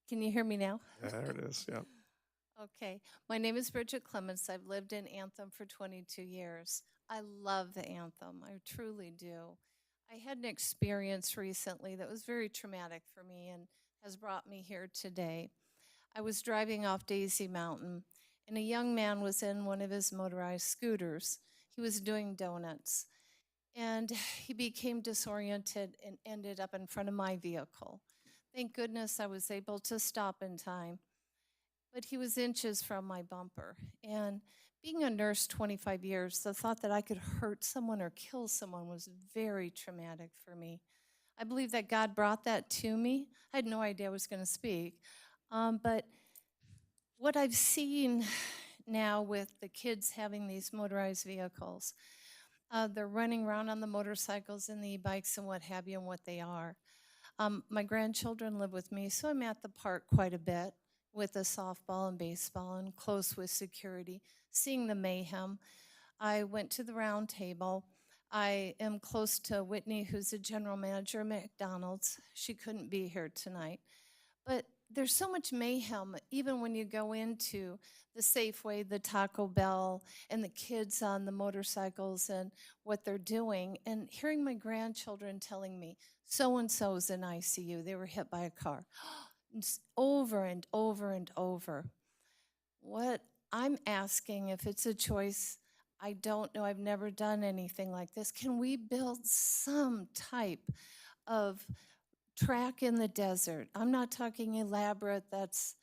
Can you hear me now? Yeah, there it is. Yeah. Okay. My name is Bridget Clements. I've lived in Anthem for 22 years. I love the Anthem. I truly do. I had an experience recently that was very traumatic for me and has brought me here today. I was driving off Daisy Mountain, and a young man was in one of his motorized scooters. He was doing donuts, and he became disoriented and ended up in front of my vehicle. Thank goodness I was able to stop in time, but he was inches from my bumper. And being a nurse 25 years, the thought that I could hurt someone or kill someone was very traumatic for me. I believe that God brought that to me. I had no idea I was going to speak. But what I've seen now with the kids having these motorized vehicles, they're running around on the motorcycles and the e-bikes and what have you and what they are. My grandchildren live with me, so I'm at the park quite a bit with the softball and baseball and close with security, seeing the mayhem. I went to the round table. I am close to Whitney, who's the general manager of McDonald's. She couldn't be here tonight. But there's so much mayhem, even when you go into the Safeway, the Taco Bell, and the kids on the motorcycles and what they're doing, and hearing my grandchildren telling me, so-and-so's in ICU, they were hit by a car, over and over and over. What I'm asking, if it's a choice, I don't know, I've never done anything like this. Can we build some type of track in the desert? I'm not talking elaborate, that's,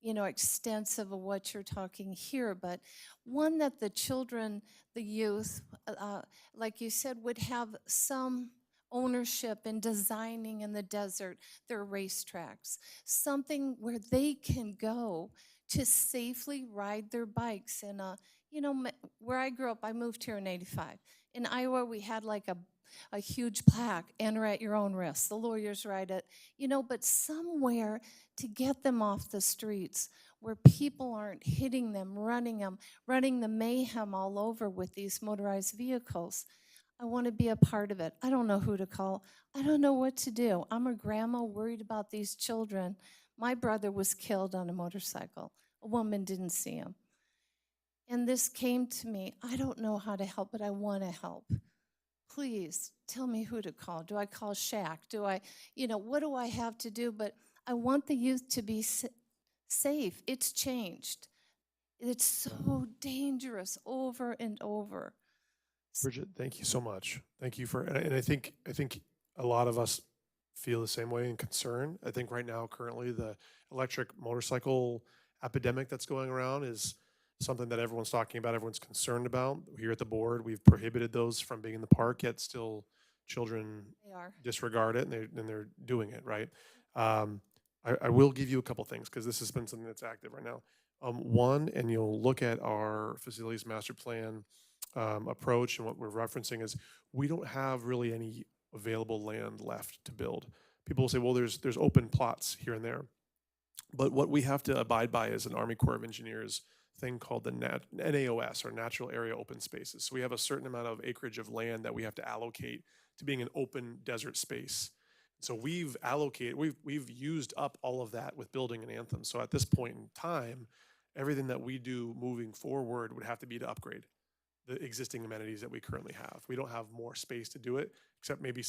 extensive of what you're talking here, but one that the children, the youth, like you said, would have some ownership in designing in the desert their racetracks, something where they can go to safely ride their bikes. And, where I grew up, I moved here in '85. In Iowa, we had like a huge plaque, enter at your own risk. The lawyers write it, but somewhere to get them off the streets where people aren't hitting them, running the mayhem all over with these motorized vehicles. I want to be a part of it. I don't know who to call. I don't know what to do. I'm a grandma worried about these children. My brother was killed on a motorcycle. A woman didn't see him. And this came to me. I don't know how to help, but I want to help. Please tell me who to call. Do I call Shaq? What do I have to do? But I want the youth to be safe. It's changed. It's so dangerous over and over. Bridget, thank you so much. Thank you and I think a lot of us feel the same way and concern. I think right now, currently, the electric motorcycle epidemic that's going around is something that everyone's talking about, everyone's concerned about. Here at the board, we've prohibited those from being in the park, yet still children disregard it, and they're doing it, right? I will give you a couple things, because this has been something that's active right now. One, and you'll look at our facilities master plan approach, and what we're referencing is we don't have really any available land left to build. People will say, well, there's open plots here and there. But what we have to abide by is an Army Corps of Engineers thing called the NAOS, or Natural Area Open Spaces. So we have a certain amount of acreage of land that we have to allocate to being an open desert space. So we've used up all of that with building an Anthem. So at this point in time, everything that we do moving forward would have to be to upgrade the existing amenities that we currently have. We don't have more space to do it, except maybe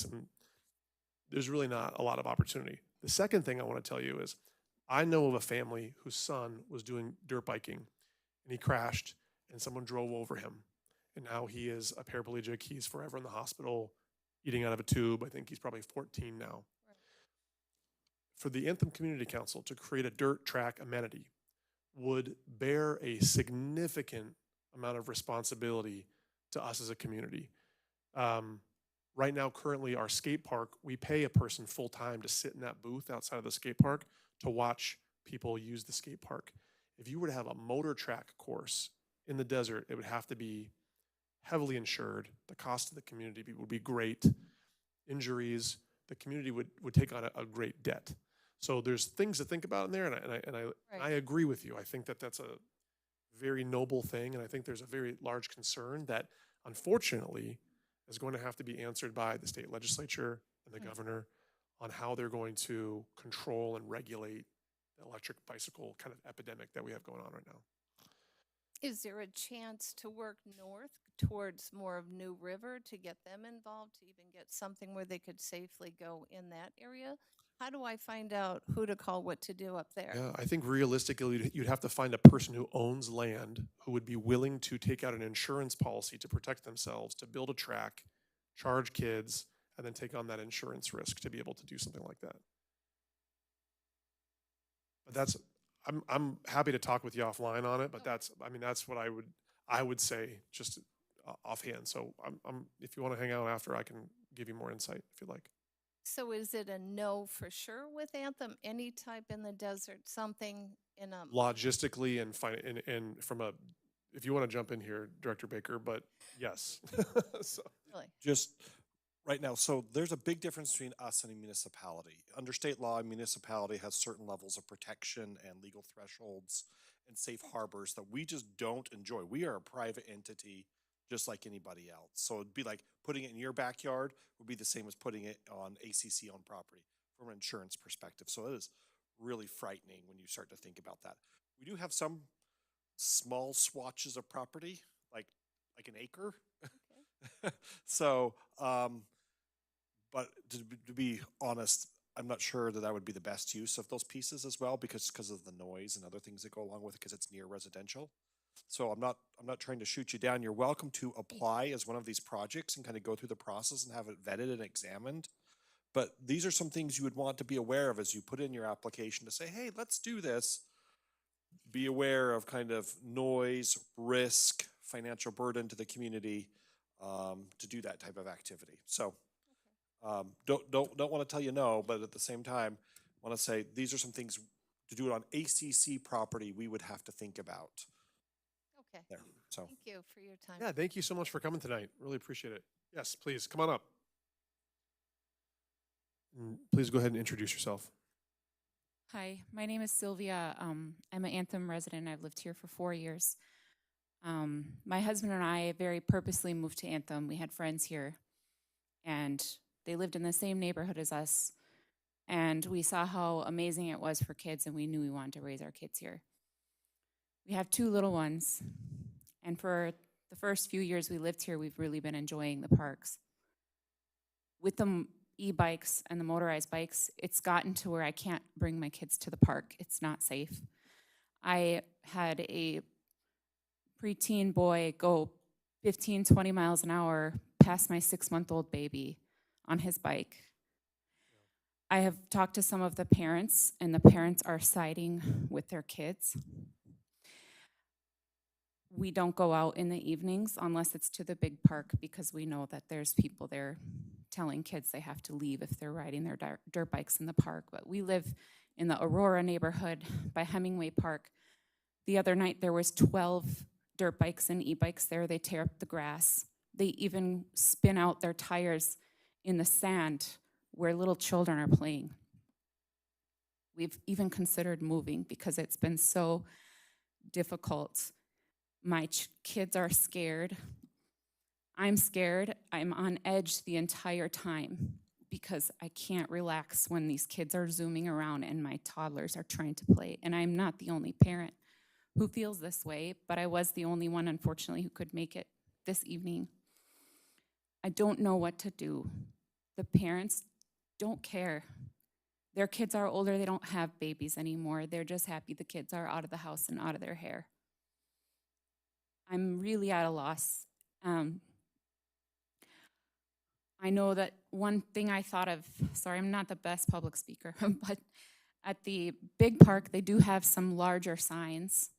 there's really not a lot of opportunity. The second thing I want to tell you is, I know of a family whose son was doing dirt biking, and he crashed, and someone drove over him. And now he is a paraplegic. He's forever in the hospital, eating out of a tube. I think he's probably 14 now. Right. For the Anthem Community Council to create a dirt track amenity would bear a significant amount of responsibility to us as a community. Right now, currently, our skate park, we pay a person full-time to sit in that booth outside of the skate park to watch people use the skate park. If you were to have a motor track course in the desert, it would have to be heavily insured. The cost to the community would be great. Injuries, the community would take on a great debt. So there's things to think about in there, and I agree with you. I think that that's a very noble thing, and I think there's a very large concern that, unfortunately, is going to have to be answered by the state legislature and the governor on how they're going to control and regulate the electric bicycle kind of epidemic that we have going on right now. Is there a chance to work north towards more of New River to get them involved, to even get something where they could safely go in that area? How do I find out who to call, what to do up there? Yeah, I think realistically, you'd have to find a person who owns land who would be willing to take out an insurance policy to protect themselves, to build a track, charge kids, and then take on that insurance risk to be able to do something like that. But I'm happy to talk with you offline on it, but that's what I would say just offhand. So if you want to hang out after, I can give you more insight if you'd like. So is it a no for sure with Anthem? Any type in the desert, something in a Logistically and from a, if you want to jump in here, Director Baker, but yes. So. really? Just right now, so there's a big difference between us and a municipality. Under state law, a municipality has certain levels of protection and legal thresholds and safe harbors that we just don't enjoy. We are a private entity just like anybody else. So it'd be like putting it in your backyard would be the same as putting it on ACC owned property from an insurance perspective. So it is really frightening when you start to think about that. We do have some small swatches of property, like an acre. Okay. So, but to be honest, I'm not sure that would be the best use of those pieces as well, because of the noise and other things that go along with it, because it's near residential. So I'm not trying to shoot you down. You're welcome to apply as one of these projects and kind of go through the process and have it vetted and examined. But these are some things you would want to be aware of as you put in your application to say, hey, let's do this. Be aware of kind of noise, risk, financial burden to the community to do that type of activity. So don't want to tell you no, but at the same time, want to say these are some things to do it on ACC property we would have to think about. Okay. There. So thank you for your time. Yeah, thank you so much for coming tonight. Really appreciate it. Yes, please come on up. And please go ahead and introduce yourself. Hi, my name is Sylvia. I'm an Anthem resident. I've lived here for 4 years. My husband and I very purposely moved to Anthem. We had friends here, and they lived in the same neighborhood as us. And we saw how amazing it was for kids, and we knew we wanted to raise our kids here. We have 2 little ones, and for the first few years we lived here, we've really been enjoying the parks. With the e-bikes and the motorized bikes, it's gotten to where I can't bring my kids to the park. It's not safe. I had a preteen boy go 15, 20 miles an hour past my 6-month-old baby on his bike. I have talked to some of the parents, and the parents are siding with their kids. We don't go out in the evenings unless it's to the big park, because we know that there's people there telling kids they have to leave if they're riding their dirt bikes in the park. But we live in the Aurora neighborhood by Hemingway Park. The other night there was 12 dirt bikes and e-bikes there. They tear up the grass. They even spin out their tires in the sand where little children are playing. We've even considered moving because it's been so difficult. My kids are scared. I'm scared. I'm on edge the entire time because I can't relax when these kids are zooming around and my toddlers are trying to play. And I'm not the only parent who feels this way, but I was the only one, unfortunately, who could make it this evening. I don't know what to do. The parents don't care. Their kids are older. They don't have babies anymore. They're just happy the kids are out of the house and out of their hair. I'm really at a loss. I know that one thing I thought of, sorry, I'm not the best public speaker, but at the big park, they do have some larger signs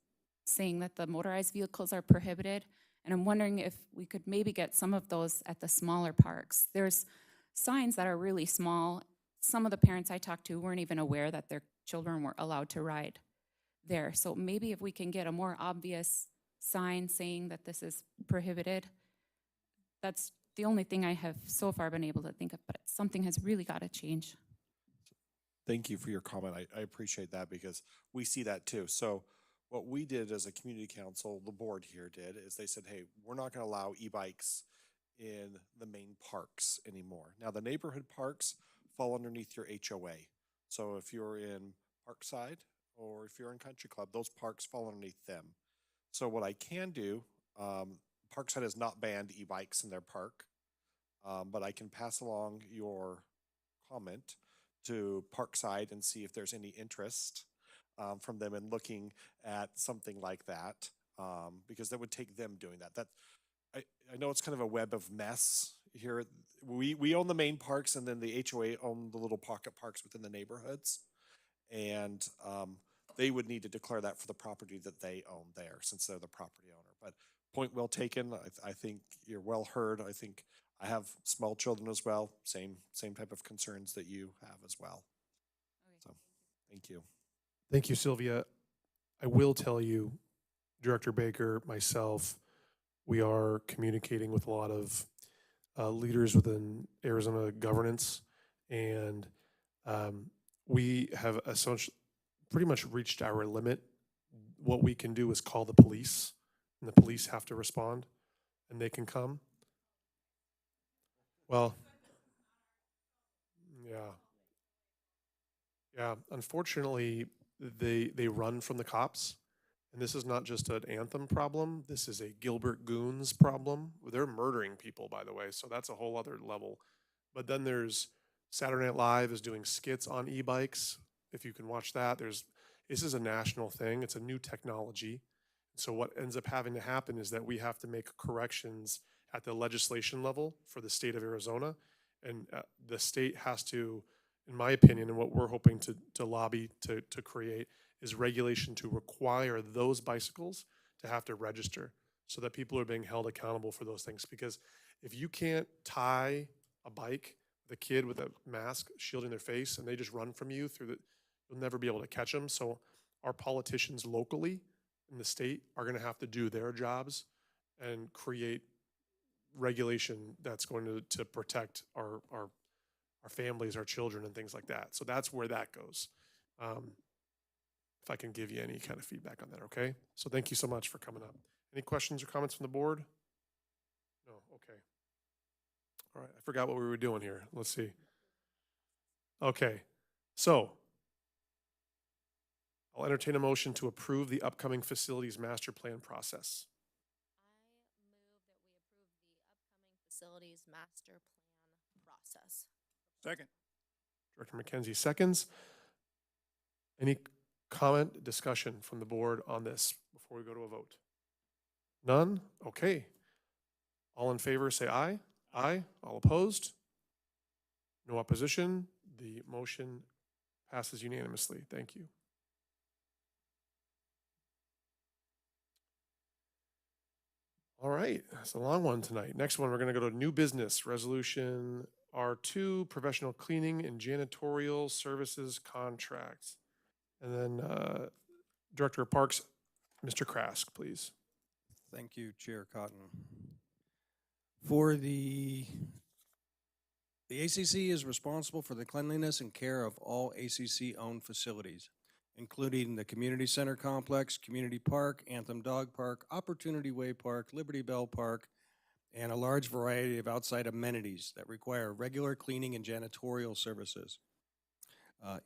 saying that the motorized vehicles are prohibited. And I'm wondering if we could maybe get some of those at the smaller parks. There's signs that are really small. Some of the parents I talked to weren't even aware that their children were allowed to ride there. So maybe if we can get a more obvious sign saying that this is prohibited, that's the only thing I have so far been able to think of, but something has really got to change. Thank you for your comment. I appreciate that because we see that too. So what we did as a community council, the board here did, is they said, hey, we're not going to allow e-bikes in the main parks anymore. Now the neighborhood parks fall underneath your HOA. So if you're in Parkside or if you're in Country Club, those parks fall underneath them. So what I can do, Parkside has not banned e-bikes in their park, but I can pass along your comment to Parkside and see if there's any interest from them in looking at something like that, because that would take them doing that. I know it's kind of a web of mess here. We own the main parks, and then the HOA own the little pocket parks within the neighborhoods, and they would need to declare that for the property that they own there, since they're the property owner. But point well taken. I think you're well heard. I think I have small children as well. Same type of concerns that you have as well. So, thank you. Thank you, Sylvia. I will tell you, Director Baker, myself, we are communicating with a lot of leaders within Arizona governance, and we have essentially pretty much reached our limit. What we can do is call the police, and the police have to respond, and they can come. Well, yeah. Unfortunately, they run from the cops, and this is not just an Anthem problem. This is a Gilbert Goons problem. They're murdering people, by the way, so that's a whole other level. But then there's Saturday Night Live is doing skits on e-bikes. If you can watch that, this is a national thing. It's a new technology. So what ends up having to happen is that we have to make corrections at the legislation level for the state of Arizona. And the state has to, in my opinion, and what we're hoping to lobby to create is regulation to require those bicycles to have to register so that people are being held accountable for those things. Because if you can't tie a bike with a kid with a mask shielding their face and they just run from you you'll never be able to catch them. So our politicians locally in the state are going to have to do their jobs and create regulation that's going to protect our families, our children, and things like that. So that's where that goes. If I can give you any kind of feedback on that, okay? So thank you so much for coming up. Any questions or comments from the board? No, okay. All right, I forgot what we were doing here. Let's see. Okay, so I'll entertain a motion to approve the upcoming facilities master plan process. Facilities master plan process. Second. Director McKenzie seconds. Any comment, discussion from the board on this before we go to a vote? None? Okay. All in favor say aye. Aye. All opposed? No opposition. The motion passes unanimously. Thank you. All right, that's a long one tonight. Next one, we're going to go to new business, resolution R2, professional cleaning and janitorial services contracts. And then Director of Parks, Mr. Krask, please. Thank you, Chair Cotton. For the ACC is responsible for the cleanliness and care of all ACC-owned facilities, including the Community Center Complex, Community Park, Anthem Dog Park, Opportunity Way Park, Liberty Bell Park, and a large variety of outside amenities that require regular cleaning and janitorial services.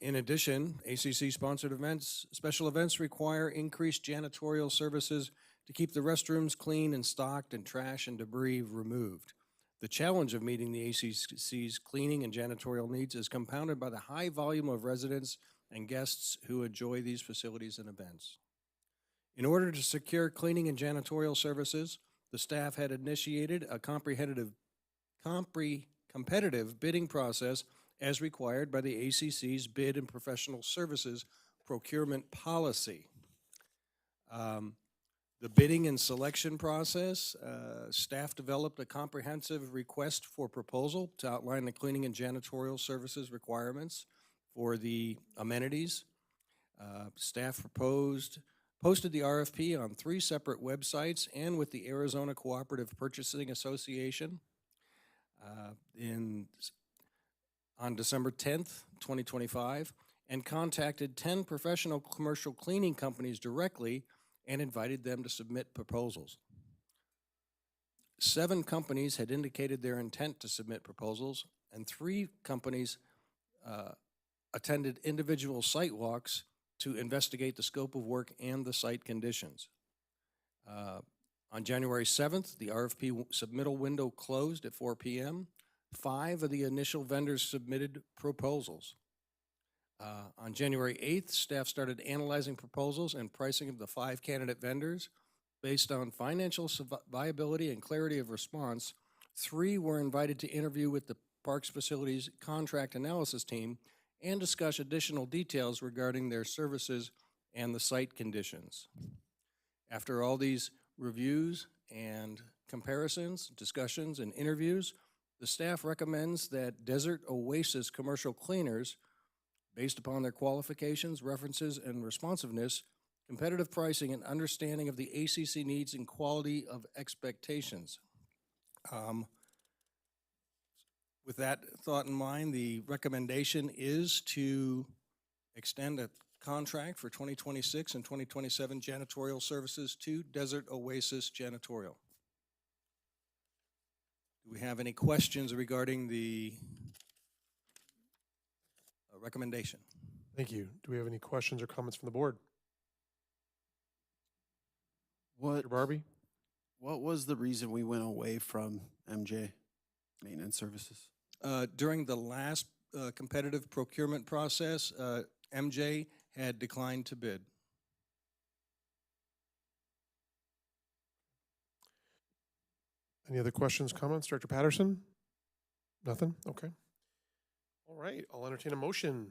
In addition, ACC-sponsored events, special events require increased janitorial services to keep the restrooms clean and stocked and trash and debris removed. The challenge of meeting the ACC's cleaning and janitorial needs is compounded by the high volume of residents and guests who enjoy these facilities and events. In order to secure cleaning and janitorial services, the staff had initiated a competitive bidding process as required by the ACC's Bid and Professional Services Procurement Policy. The bidding and selection process, staff developed a comprehensive request for proposal to outline the cleaning and janitorial services requirements for the amenities. Staff posted the RFP on 3 separate websites and with the Arizona Cooperative Purchasing Association. on December 10th, 2025, and contacted 10 professional commercial cleaning companies directly and invited them to submit proposals. 7 companies had indicated their intent to submit proposals, and 3 companies attended individual site walks to investigate the scope of work and the site conditions. On January 7th, the RFP submittal window closed at 4 p.m. 5 of the initial vendors submitted proposals. On January 8th, staff started analyzing proposals and pricing of the 5 candidate vendors. Based on financial viability and clarity of response, 3 were invited to interview with the Parks Facilities Contract Analysis Team and discuss additional details regarding their services and the site conditions. After all these reviews and comparisons, discussions, and interviews, the staff recommends that Desert Oasis Commercial Cleaners, based upon their qualifications, references, and responsiveness, competitive pricing, and understanding of the ACC needs and quality of expectations. With that thought in mind, the recommendation is to extend a contract for 2026 and 2027 janitorial services to Desert Oasis Janitorial. Do we have any questions regarding the recommendation? Thank you. Do we have any questions or comments from the board? What, Mr. Barbie? what was the reason we went away from MJ Maintenance Services? During the last competitive procurement process, MJ had declined to bid. Any other questions, comments? Director Patterson? Nothing? Okay. All right, I'll entertain a motion.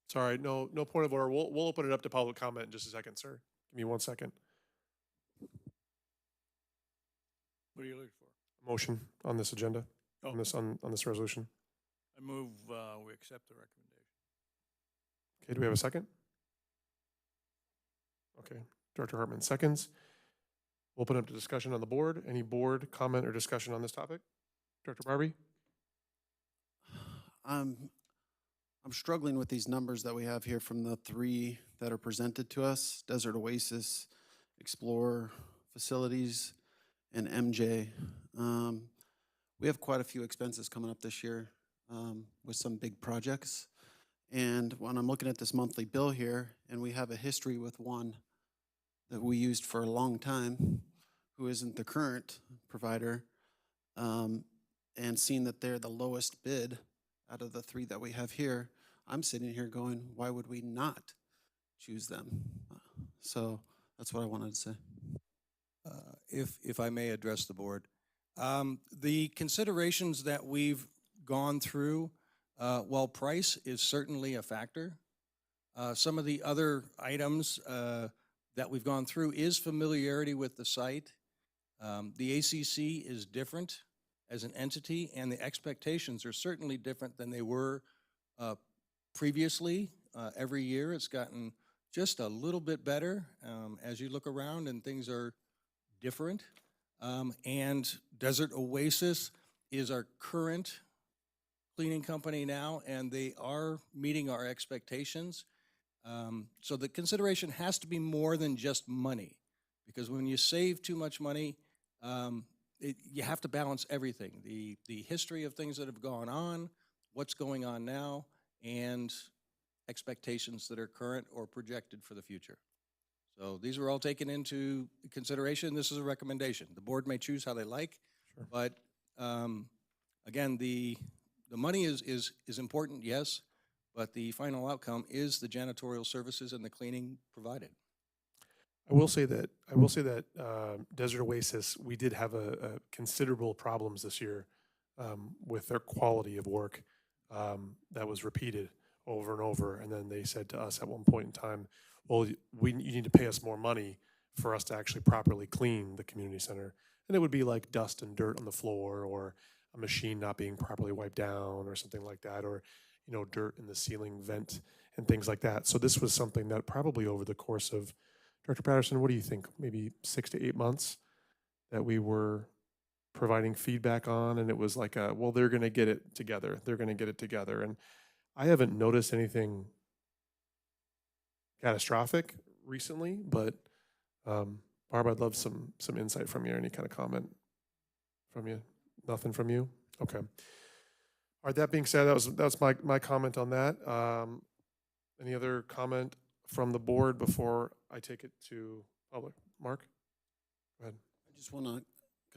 Sorry, no point of order. We'll open it up to public comment in just a second, sir. Give me 1 second. What are you looking for? A motion on this agenda, Oh. on this resolution. I move we accept the recommendation. Okay, do we have a second? Okay, Director Hartman seconds. We'll open up to discussion on the board. Any board comment or discussion on this topic? Director Barbie? I'm struggling with these numbers that we have here from the 3 that are presented to us: Desert Oasis, Explorer Facilities, and MJ. We have quite a few expenses coming up this year with some big projects. And when I'm looking at this monthly bill here, and we have a history with one that we used for a long time, who isn't the current provider, and seeing that they're the lowest bid out of the 3 that we have here, I'm sitting here going, why would we not choose them? So that's what I wanted to say. If I may address the board. The considerations that we've gone through, while price is certainly a factor, some of the other items that we've gone through is familiarity with the site. The ACC is different as an entity, and the expectations are certainly different than they were previously. Every year it's gotten just a little bit better as you look around and things are different. And Desert Oasis is our current cleaning company now, and they are meeting our expectations. So the consideration has to be more than just money, because when you save too much money, you have to balance everything. The history of things that have gone on, what's going on now, and expectations that are current or projected for the future. So these are all taken into consideration. This is a recommendation. The board may choose how they like, but again, the money is important, yes, but the final outcome is the janitorial services and the cleaning provided. I will say that Desert Oasis, we did have a considerable problems this year with their quality of work that was repeated over and over. And then they said to us at one point in time, well, you need to pay us more money for us to actually properly clean the community center. And it would be like dust and dirt on the floor, or a machine not being properly wiped down, or something like that, or dirt in the ceiling vent and things like that. So this was something that probably over the course of, Director Patterson, what do you think, maybe 6 to 8 months, that we were providing feedback on, and it was like, well, they're going to get it together. They're going to get it together. And I haven't noticed anything catastrophic recently, but Barb, I'd love some insight from you. Any kind of comment from you? Nothing from you? Okay. All right. That being said, that's my comment on that. Any other comment from the board before I take it to public? Mark, go ahead. I just want to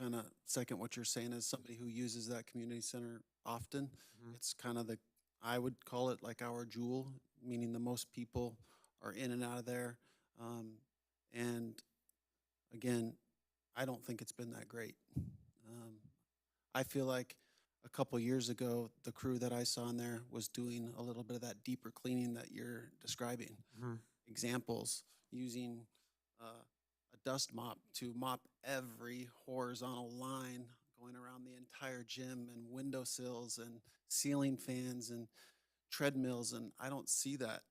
kind of second what you're saying as somebody who uses that community center often. It's kind of I would call it like our jewel, meaning the most people are in and out of there. And again, I don't think it's been that great. I feel like a couple years ago, the crew that I saw in there was doing a little bit of that deeper cleaning that you're describing. Examples, using a dust mop to mop every horizontal line going around the entire gym, and windowsills and ceiling fans and treadmills, and I don't see that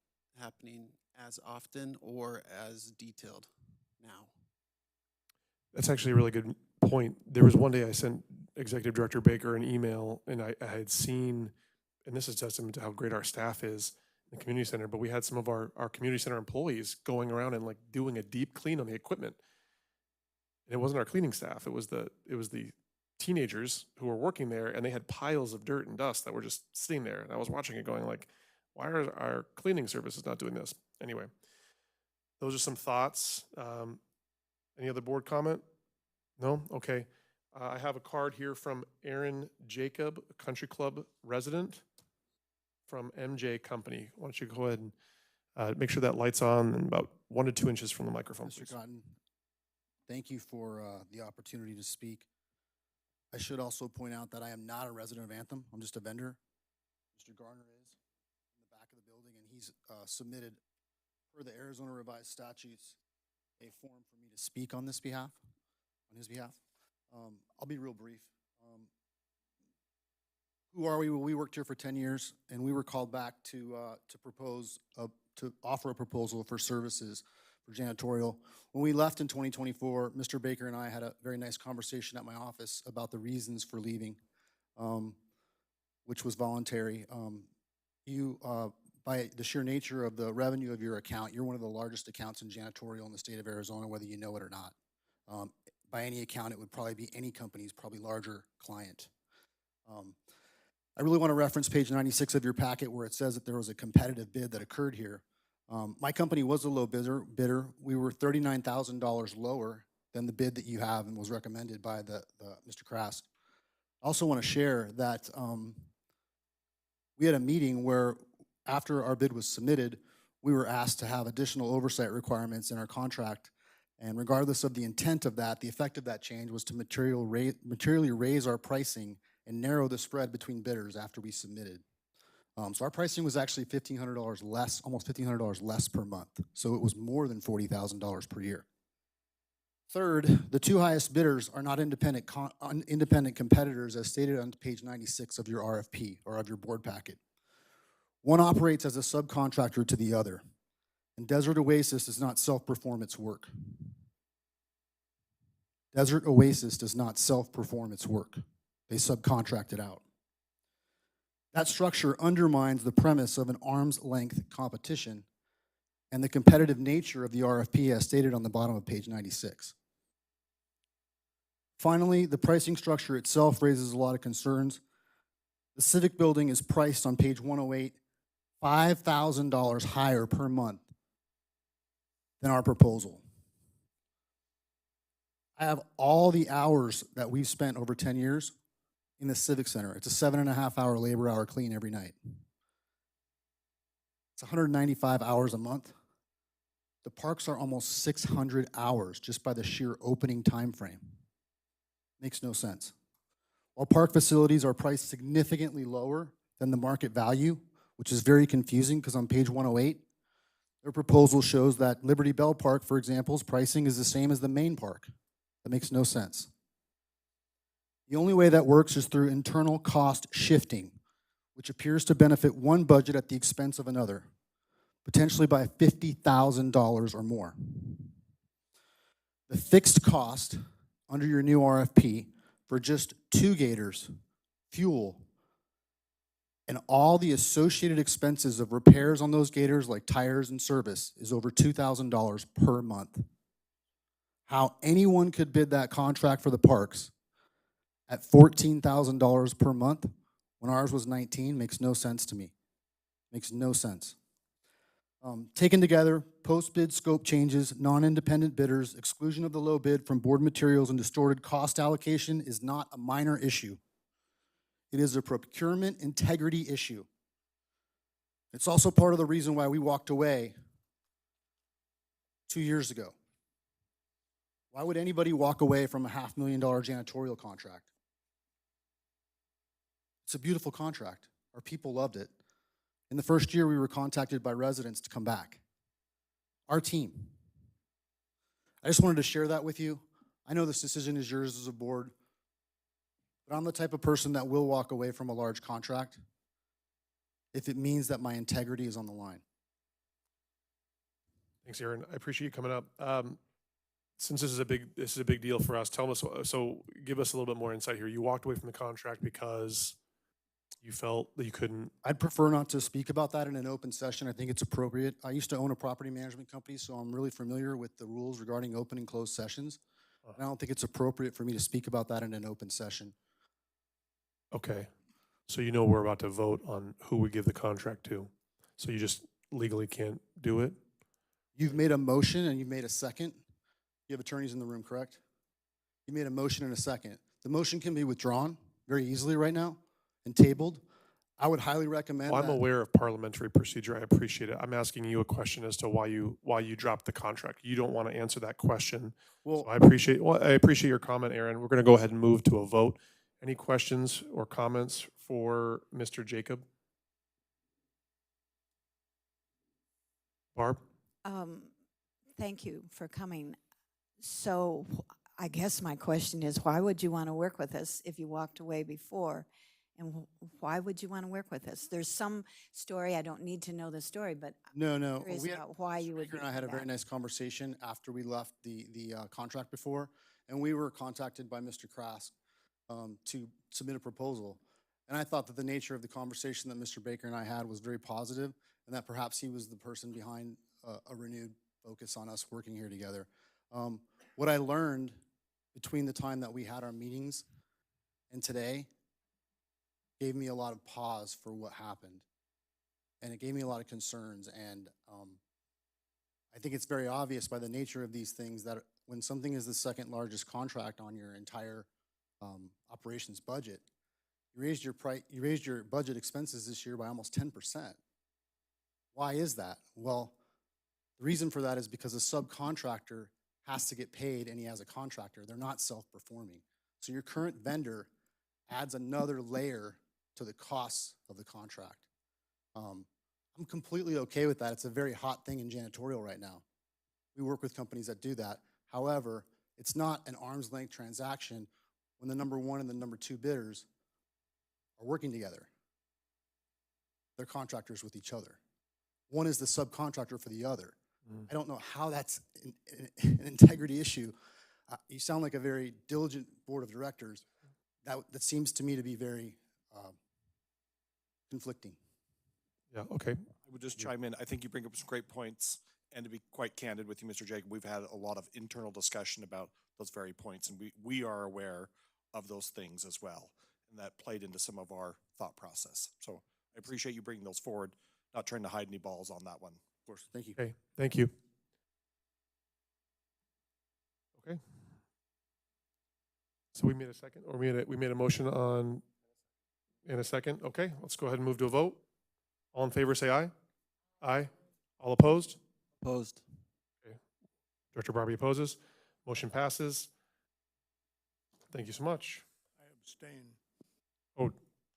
happening as often or as detailed now. That's actually a really good point. There was one day I sent Executive Director Baker an email, and I had seen, and this is testament to how great our staff is in the community center, but we had some of our community center employees going around and like doing a deep clean on the equipment. And it wasn't our cleaning staff, it was the teenagers who were working there, and they had piles of dirt and dust that were just sitting there. And I was watching it going like, why are our cleaning services not doing this? Anyway, those are some thoughts. Any other board comment? No? Okay. I have a card here from Aaron Jacob, a country club resident from MJ Company. Why don't you go ahead and make sure that light's on and about 1 to 2 inches from the microphone, Mr. please. Cotton, thank you for the opportunity to speak. I should also point out that I am not a resident of Anthem. I'm just a vendor. Mr. Garner is in the back of the building, and he's submitted, per the Arizona Revised Statutes, a form for me to speak on his behalf. I'll be real brief. Who are we? Well, we worked here for 10 years, and we were called back to offer a proposal for services for janitorial. When we left in 2024, Mr. Baker and I had a very nice conversation at my office about the reasons for leaving, which was voluntary. By the sheer nature of the revenue of your account, you're one of the largest accounts in janitorial in the state of Arizona, whether you know it or not. By any account, it would probably be any company's probably larger client. I really want to reference page 96 of your packet where it says that there was a competitive bid that occurred here. My company was a low bidder. We were $39,000 lower than the bid that you have and was recommended by Mr. Krast. I also want to share that we had a meeting where after our bid was submitted, we were asked to have additional oversight requirements in our contract. And regardless of the intent of that, the effect of that change was to materially raise our pricing and narrow the spread between bidders after we submitted. So our pricing was actually $1,500 less, almost $1,500 less per month. So it was more than $40,000 per year. Third, the two highest bidders are not independent competitors as stated on page 96 of your RFP or of your board packet. One operates as a subcontractor to the other, and Desert Oasis does not self-perform its work. Desert Oasis does not self-perform its work. They subcontract it out. That structure undermines the premise of an arm's length competition and the competitive nature of the RFP as stated on the bottom of page 96. Finally, the pricing structure itself raises a lot of concerns. The Civic Building is priced on page 108, $5,000 higher per month than our proposal. I have all the hours that we've spent over 10 years in the Civic Center. It's a 7.5-hour labor hour clean every night. It's 195 hours a month. The parks are almost 600 hours just by the sheer opening time frame. Makes no sense. While park facilities are priced significantly lower than the market value, which is very confusing because on page 108, their proposal shows that Liberty Bell Park, for example's pricing is the same as the main park. That makes no sense. The only way that works is through internal cost shifting, which appears to benefit one budget at the expense of another, potentially by $50,000 or more. The fixed cost under your new RFP for just 2 gators, fuel, and all the associated expenses of repairs on those gators like tires and service is over $2,000 per month. How anyone could bid that contract for the parks at $14,000 per month when ours was 19 makes no sense to me. Makes no sense. Taken together, post-bid scope changes, non-independent bidders, exclusion of the low bid from board materials, and distorted cost allocation is not a minor issue. It is a procurement integrity issue. It's also part of the reason why we walked away 2 years ago. Why would anybody walk away from a $500,000 janitorial contract? It's a beautiful contract. Our people loved it. In the first year, we were contacted by residents to come back. Our team. I just wanted to share that with you. I know this decision is yours as a board, but I'm the type of person that will walk away from a large contract if it means that my integrity is on the line. Thanks, Aaron. I appreciate you coming up. Since this is a big deal for us, tell us, so give us a little bit more insight here. You walked away from the contract because you felt that you couldn't. I'd prefer not to speak about that in an open session. I think it's appropriate. I used to own a property management company, so I'm really familiar with the rules regarding open and closed sessions. And I don't think it's appropriate for me to speak about that in an open session. Okay. So you know we're about to vote on who we give the contract to. So you just legally can't do it? You've made a motion and you've made a second. You have attorneys in the room, correct? You made a motion and a second. The motion can be withdrawn very easily right now and tabled. I would highly recommend Well, I'm that. aware of parliamentary procedure. I appreciate it. I'm asking you a question as to why you dropped the contract. You don't want to answer that question. Well, So I appreciate your comment, Aaron. We're going to go ahead and move to a vote. Any questions or comments for Mr. Jacob? Barb? Thank you for coming. So I guess my question is, why would you want to work with us if you walked away before? And why would you want to work with us? There's some story, I don't need to know the story, but No. I'm curious about why you would Baker do and I had a very that. nice conversation after we left the contract before, and we were contacted by Mr. Krask to submit a proposal. And I thought that the nature of the conversation that Mr. Baker and I had was very positive, and that perhaps he was the person behind a renewed focus on us working here together. What I learned between the time that we had our meetings and today gave me a lot of pause for what happened. And it gave me a lot of concerns. And I think it's very obvious by the nature of these things that when something is the second largest contract on your entire operations budget, you raised your budget expenses this year by almost 10%. Why is that? Well, the reason for that is because a subcontractor has to get paid and he has a contractor. They're not self-performing. So your current vendor adds another layer to the costs of the contract. I'm completely okay with that. It's a very hot thing in janitorial right now. We work with companies that do that. However, it's not an arm's length transaction when the number one and the number two bidders are working together. They're contractors with each other. One is the subcontractor for the other. I don't know how that's an integrity issue. You sound like a very diligent board of directors. That seems to me to be very conflicting. Yeah, okay. I would just chime in. I think you bring up some great points. And to be quite candid with you, Mr. Jacob, we've had a lot of internal discussion about those very points. And we are aware of those things as well. And that played into some of our thought process. So I appreciate you bringing those forward, not trying to hide any balls on that one. Of course, thank you. Okay, thank you. Okay. So we made a second, or we made a motion on in a second. Okay, let's go ahead and move to a vote. All in favor, say aye. Aye. All opposed? Opposed. Okay. Director Barbie opposes. Motion passes. Thank you so much. I abstain. Oh,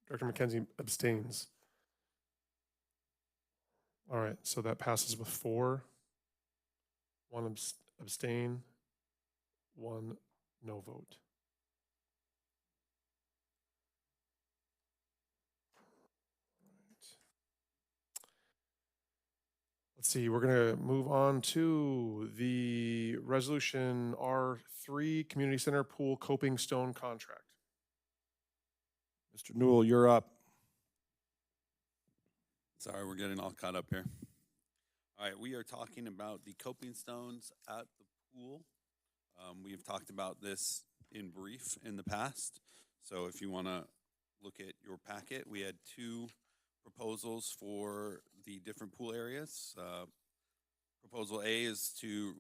Director McKenzie abstains. All right, so that passes with 4. 1 abstain, 1 no vote. Let's see, we're going to move on to the resolution R3 Community Center Pool Coping Stone Contract. Mr. Newell, you're up. Sorry, we're getting all caught up here. All right, we are talking about the coping stones at the pool. We have talked about this in brief in the past. So if you want to look at your packet, we had two proposals for the different pool areas. Proposal A is to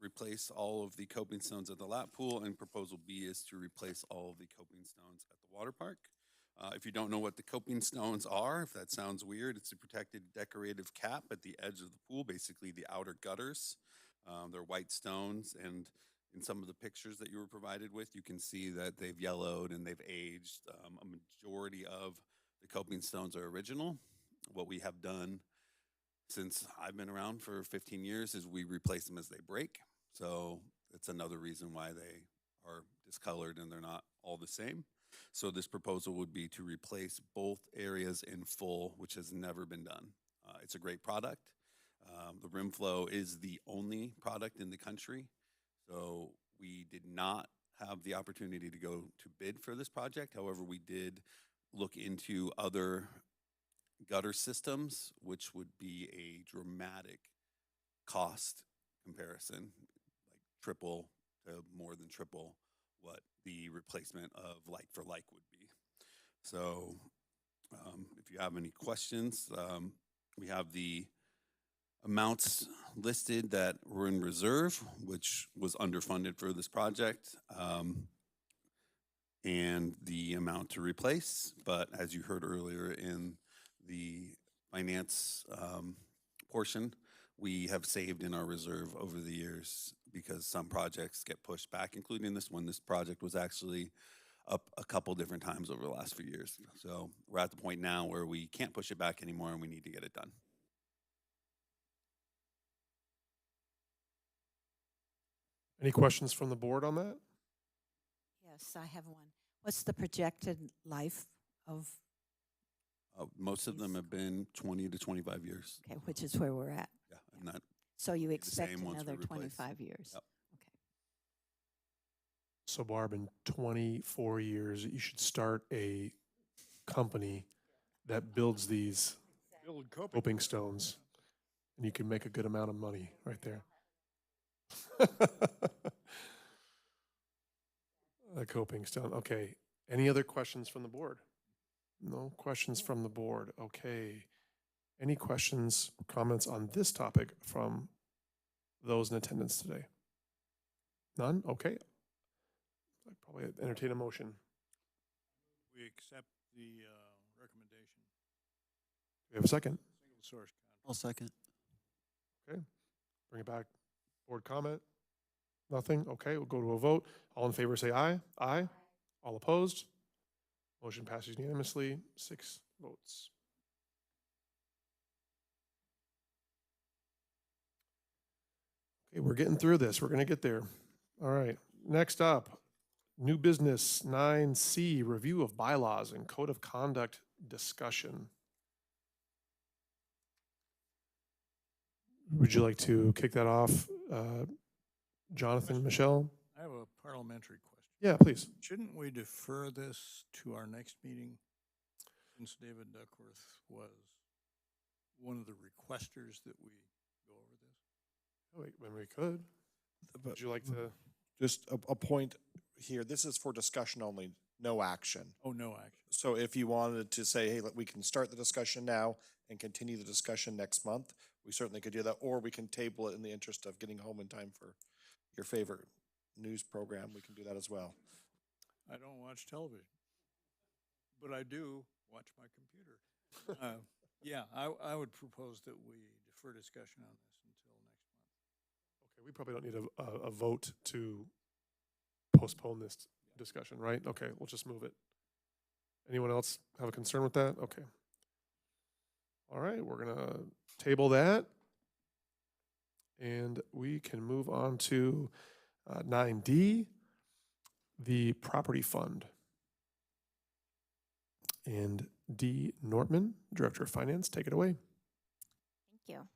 replace all of the coping stones at the lap pool, and proposal B is to replace all of the coping stones at the water park. If you don't know what the coping stones are, if that sounds weird, it's a protected decorative cap at the edge of the pool, basically the outer gutters. They're white stones, and in some of the pictures that you were provided with, you can see that they've yellowed and they've aged. A majority of the coping stones are original. What we have done since I've been around for 15 years is we replace them as they break. So it's another reason why they are discolored and they're not all the same. So this proposal would be to replace both areas in full, which has never been done. It's a great product. The RimFlow is the only product in the country. So we did not have the opportunity to go to bid for this project. However, we did look into other gutter systems, which would be a dramatic cost comparison, like triple to more than triple what the replacement of like for like would be. So if you have any questions, we have the amounts listed that were in reserve, which was underfunded for this project, and the amount to replace. But as you heard earlier in the finance portion, we have saved in our reserve over the years because some projects get pushed back, including this one. This project was actually up a couple different times over the last few years. So we're at the point now where we can't push it back anymore and we need to get it done. Any questions from the board on that? Yes, I have one. What's the projected life of, Most of them have been 20 to 25 years. okay, which is where we're at? Yeah, and that So you the expect same once we another replace. 25 years? Yep. So Barb, in 24 years, you should start a company that builds these Build coping. coping stones, and you can make a good amount of money right there. A coping stone, okay. Any other questions from the board? No questions from the board, okay. Any questions, comments on this topic from those in attendance today? None, okay. I'd probably entertain a motion. We accept the recommendation. Do we have a second? Single source contract. I'll second. Okay, bring it back. Board comment? Nothing? Okay, we'll go to a vote. All in favor say aye. Aye. All opposed? Motion passes unanimously, 6 votes. Okay, we're getting through this. We're gonna get there. All right, next up, new business 9C, review of bylaws and code of conduct discussion. Would you like to kick that off, Jonathan, Michelle? I have a parliamentary question. Yeah, please. Shouldn't we defer this to our next meeting since David Duckworth was one of the requesters that we go over this? Oh, wait, when we could. Would you like to? Just a point here, this is for discussion only, no action. Oh, no action. So if you wanted to say, hey, we can start the discussion now and continue the discussion next month, we certainly could do that, or we can table it in the interest of getting home in time for your favorite news program. We can do that as well. I don't watch television, but I do watch my computer. Yeah, I would propose that we defer discussion on this until next month. Okay, we probably don't need a vote to postpone this discussion, right? Okay, we'll just move it. Anyone else have a concern with that? Okay. All right, we're gonna table that. And we can move on to 9D, the property fund. And D. Nortman, Director of Finance, take it away. Thank you.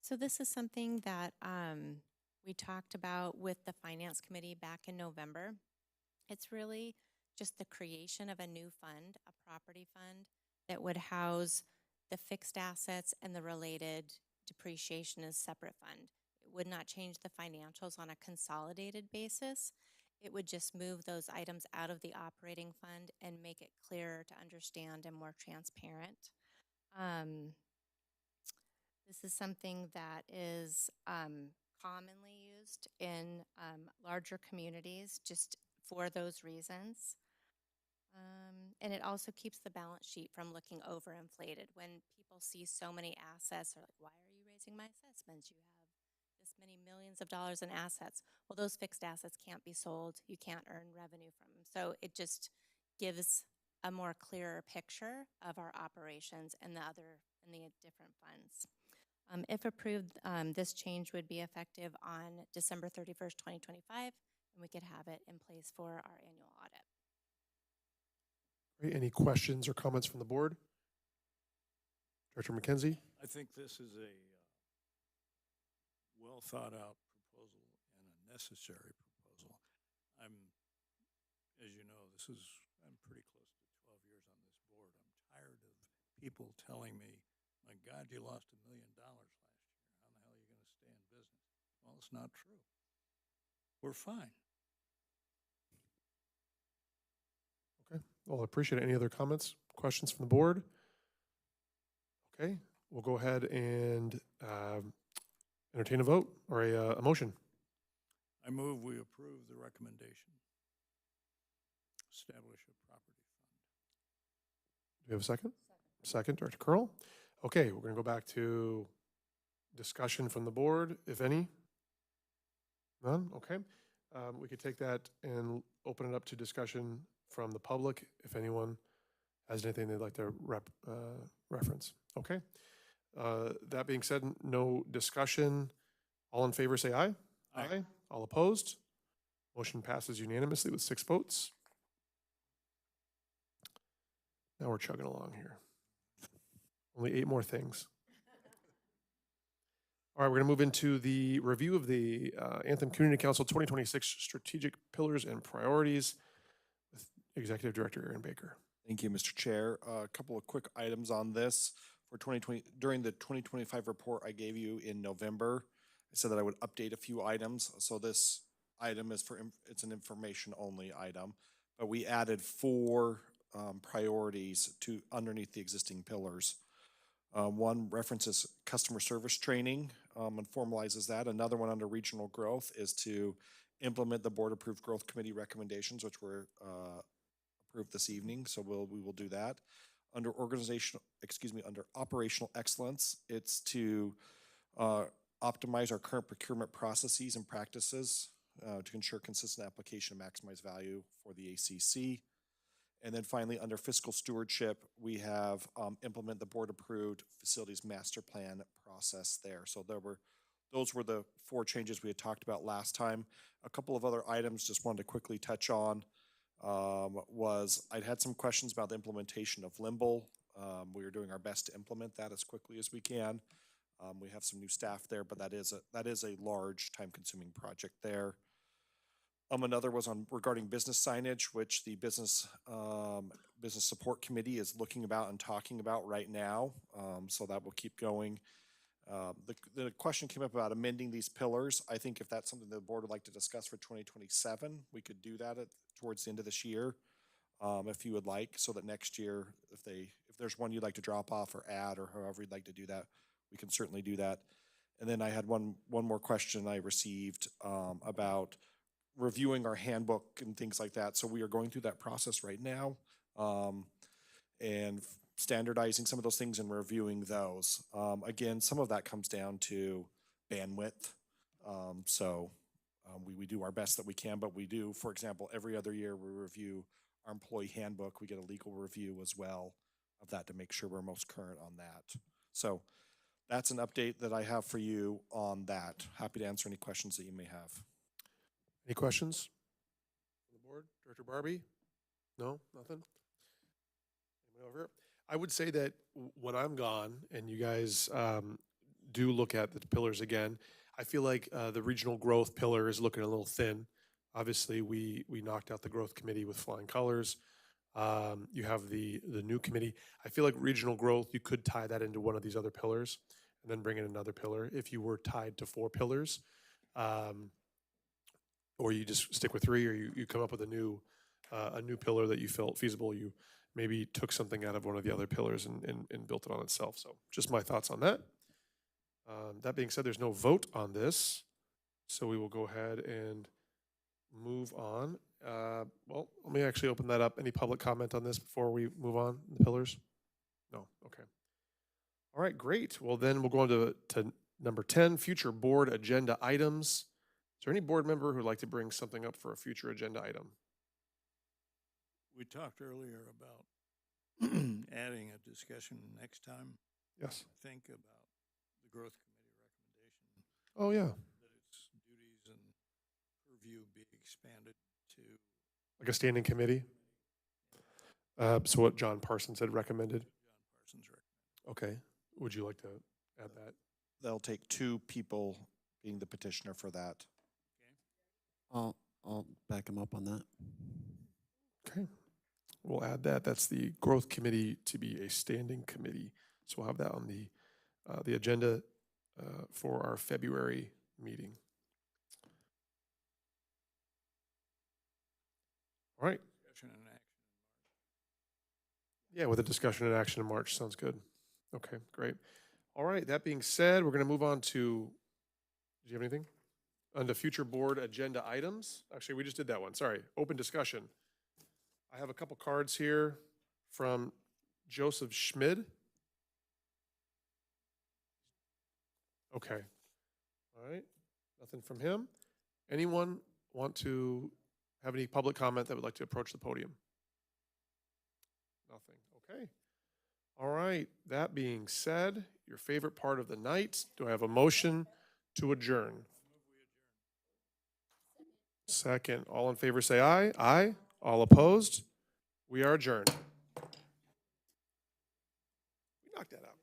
So this is something that we talked about with the Finance Committee back in November. It's really just the creation of a new fund, a property fund, that would house the fixed assets and the related depreciation as separate fund. It would not change the financials on a consolidated basis. It would just move those items out of the operating fund and make it clearer to understand and more transparent. This is something that is commonly used in larger communities just for those reasons. And it also keeps the balance sheet from looking overinflated. When people see so many assets, they're like, why are you raising my assessments? You have this many millions of dollars in assets. Well, those fixed assets can't be sold. You can't earn revenue from them. So it just gives a more clearer picture of our operations and the different funds. If approved, this change would be effective on December 31st, 2025, and we could have it in place for our annual audit. Great. Any questions or comments from the board? Director McKenzie? I think this is a well thought out proposal and a necessary proposal. As you know, I'm pretty close to 12 years on this board. I'm tired of people telling me, my God, you lost $1 million last year. How the hell are you going to stay in business? Well, it's not true. We're fine. Okay. Well, I appreciate it. Any other comments, questions from the board? Okay. We'll go ahead and entertain a vote or a motion. I move we approve the recommendation. Establish a property fund. Do we have a second? Second, Director Curl. Okay, we're going to go back to discussion from the board, if any. None? Okay. We could take that and open it up to discussion from the public, if anyone has anything they'd like to reference. Okay. That being said, no discussion. All in favor say aye. Aye. All opposed? Motion passes unanimously with 6 votes. Now we're chugging along here. Only 8 more things. All right, we're going to move into the review of the Anthem Community Council 2026 Strategic Pillars and Priorities with Executive Director Aaron Baker. Thank you, Mr. Chair. A couple of quick items on this. For 2020, during the 2025 report I gave you in November, I said that I would update a few items. So this item is it's an information only item, but we added 4 priorities to underneath the existing pillars. One references customer service training and formalizes that. Another one under regional growth is to implement the board approved growth committee recommendations, which were approved this evening. So we will do that. Under under operational excellence, it's to optimize our current procurement processes and practices to ensure consistent application and maximize value for the ACC. And then finally, under fiscal stewardship, we have implement the board-approved facilities master plan process there. So those were the 4 changes we had talked about last time. A couple of other items just wanted to quickly touch on was I'd had some questions about the implementation of Limble. We are doing our best to implement that as quickly as we can. We have some new staff there, but that is a large, time-consuming project there. Another was regarding business signage, which the business support committee is looking about and talking about right now. So that will keep going. The question came up about amending these pillars. I think if that's something the board would like to discuss for 2027, we could do that towards the end of this year, if you would like, so that next year, if there's one you'd like to drop off or add or however you'd like to do that, we can certainly do that. And then I had one more question I received about reviewing our handbook and things like that. So we are going through that process right now and standardizing some of those things and reviewing those. Again, some of that comes down to bandwidth. We do our best that we can, but we do, for example, every other year we review our employee handbook. We get a legal review as well of that to make sure we're most current on that. So that's an update that I have for you on that. Happy to answer any questions that you may have. Any questions from the board? Director Barbie? No, nothing? Anybody over here? I would say that when I'm gone and you guys do look at the pillars again, I feel like the regional growth pillar is looking a little thin. Obviously, we knocked out the growth committee with flying colors. You have the new committee. I feel like regional growth, you could tie that into one of these other pillars and then bring in another pillar if you were tied to 4 pillars. Or you just stick with 3, or you come up with a new pillar that you felt feasible. You maybe took something out of one of the other pillars and built it on itself. So just my thoughts on that. That being said, there's no vote on this, so we will go ahead and move on. Well, let me actually open that up. Any public comment on this before we move on, the pillars? No, okay. All right, great. Well, then we'll go on to number 10, future board agenda items. Is there any board member who would like to bring something up for a future agenda item? We talked earlier about adding a discussion next time. Yes. Think about the growth committee recommendation. Oh, yeah. That its duties and purview be expanded to. Like a standing committee? So what John Parsons had recommended? John Parsons recommended. Okay. Would you like to add that? They'll take 2 people being the petitioner for that. I'll back him up on that. Okay. We'll add that. That's the growth committee to be a standing committee. So we'll have that on the agenda for our February meeting. All right. Discussion and action. Yeah, with a discussion and action in March. Sounds good. Okay, great. All right, that being said, we're going to move on to, do you have anything? On to future board agenda items. Actually, we just did that one. Sorry, open discussion. I have a couple cards here from Joseph Schmid. Okay. All right, nothing from him. Anyone want to have any public comment that would like to approach the podium? Nothing. Okay. All right. That being said, your favorite part of the night, do I have a motion to adjourn? Second. All in favor say aye. Aye. All opposed? We are adjourned. We knocked that out.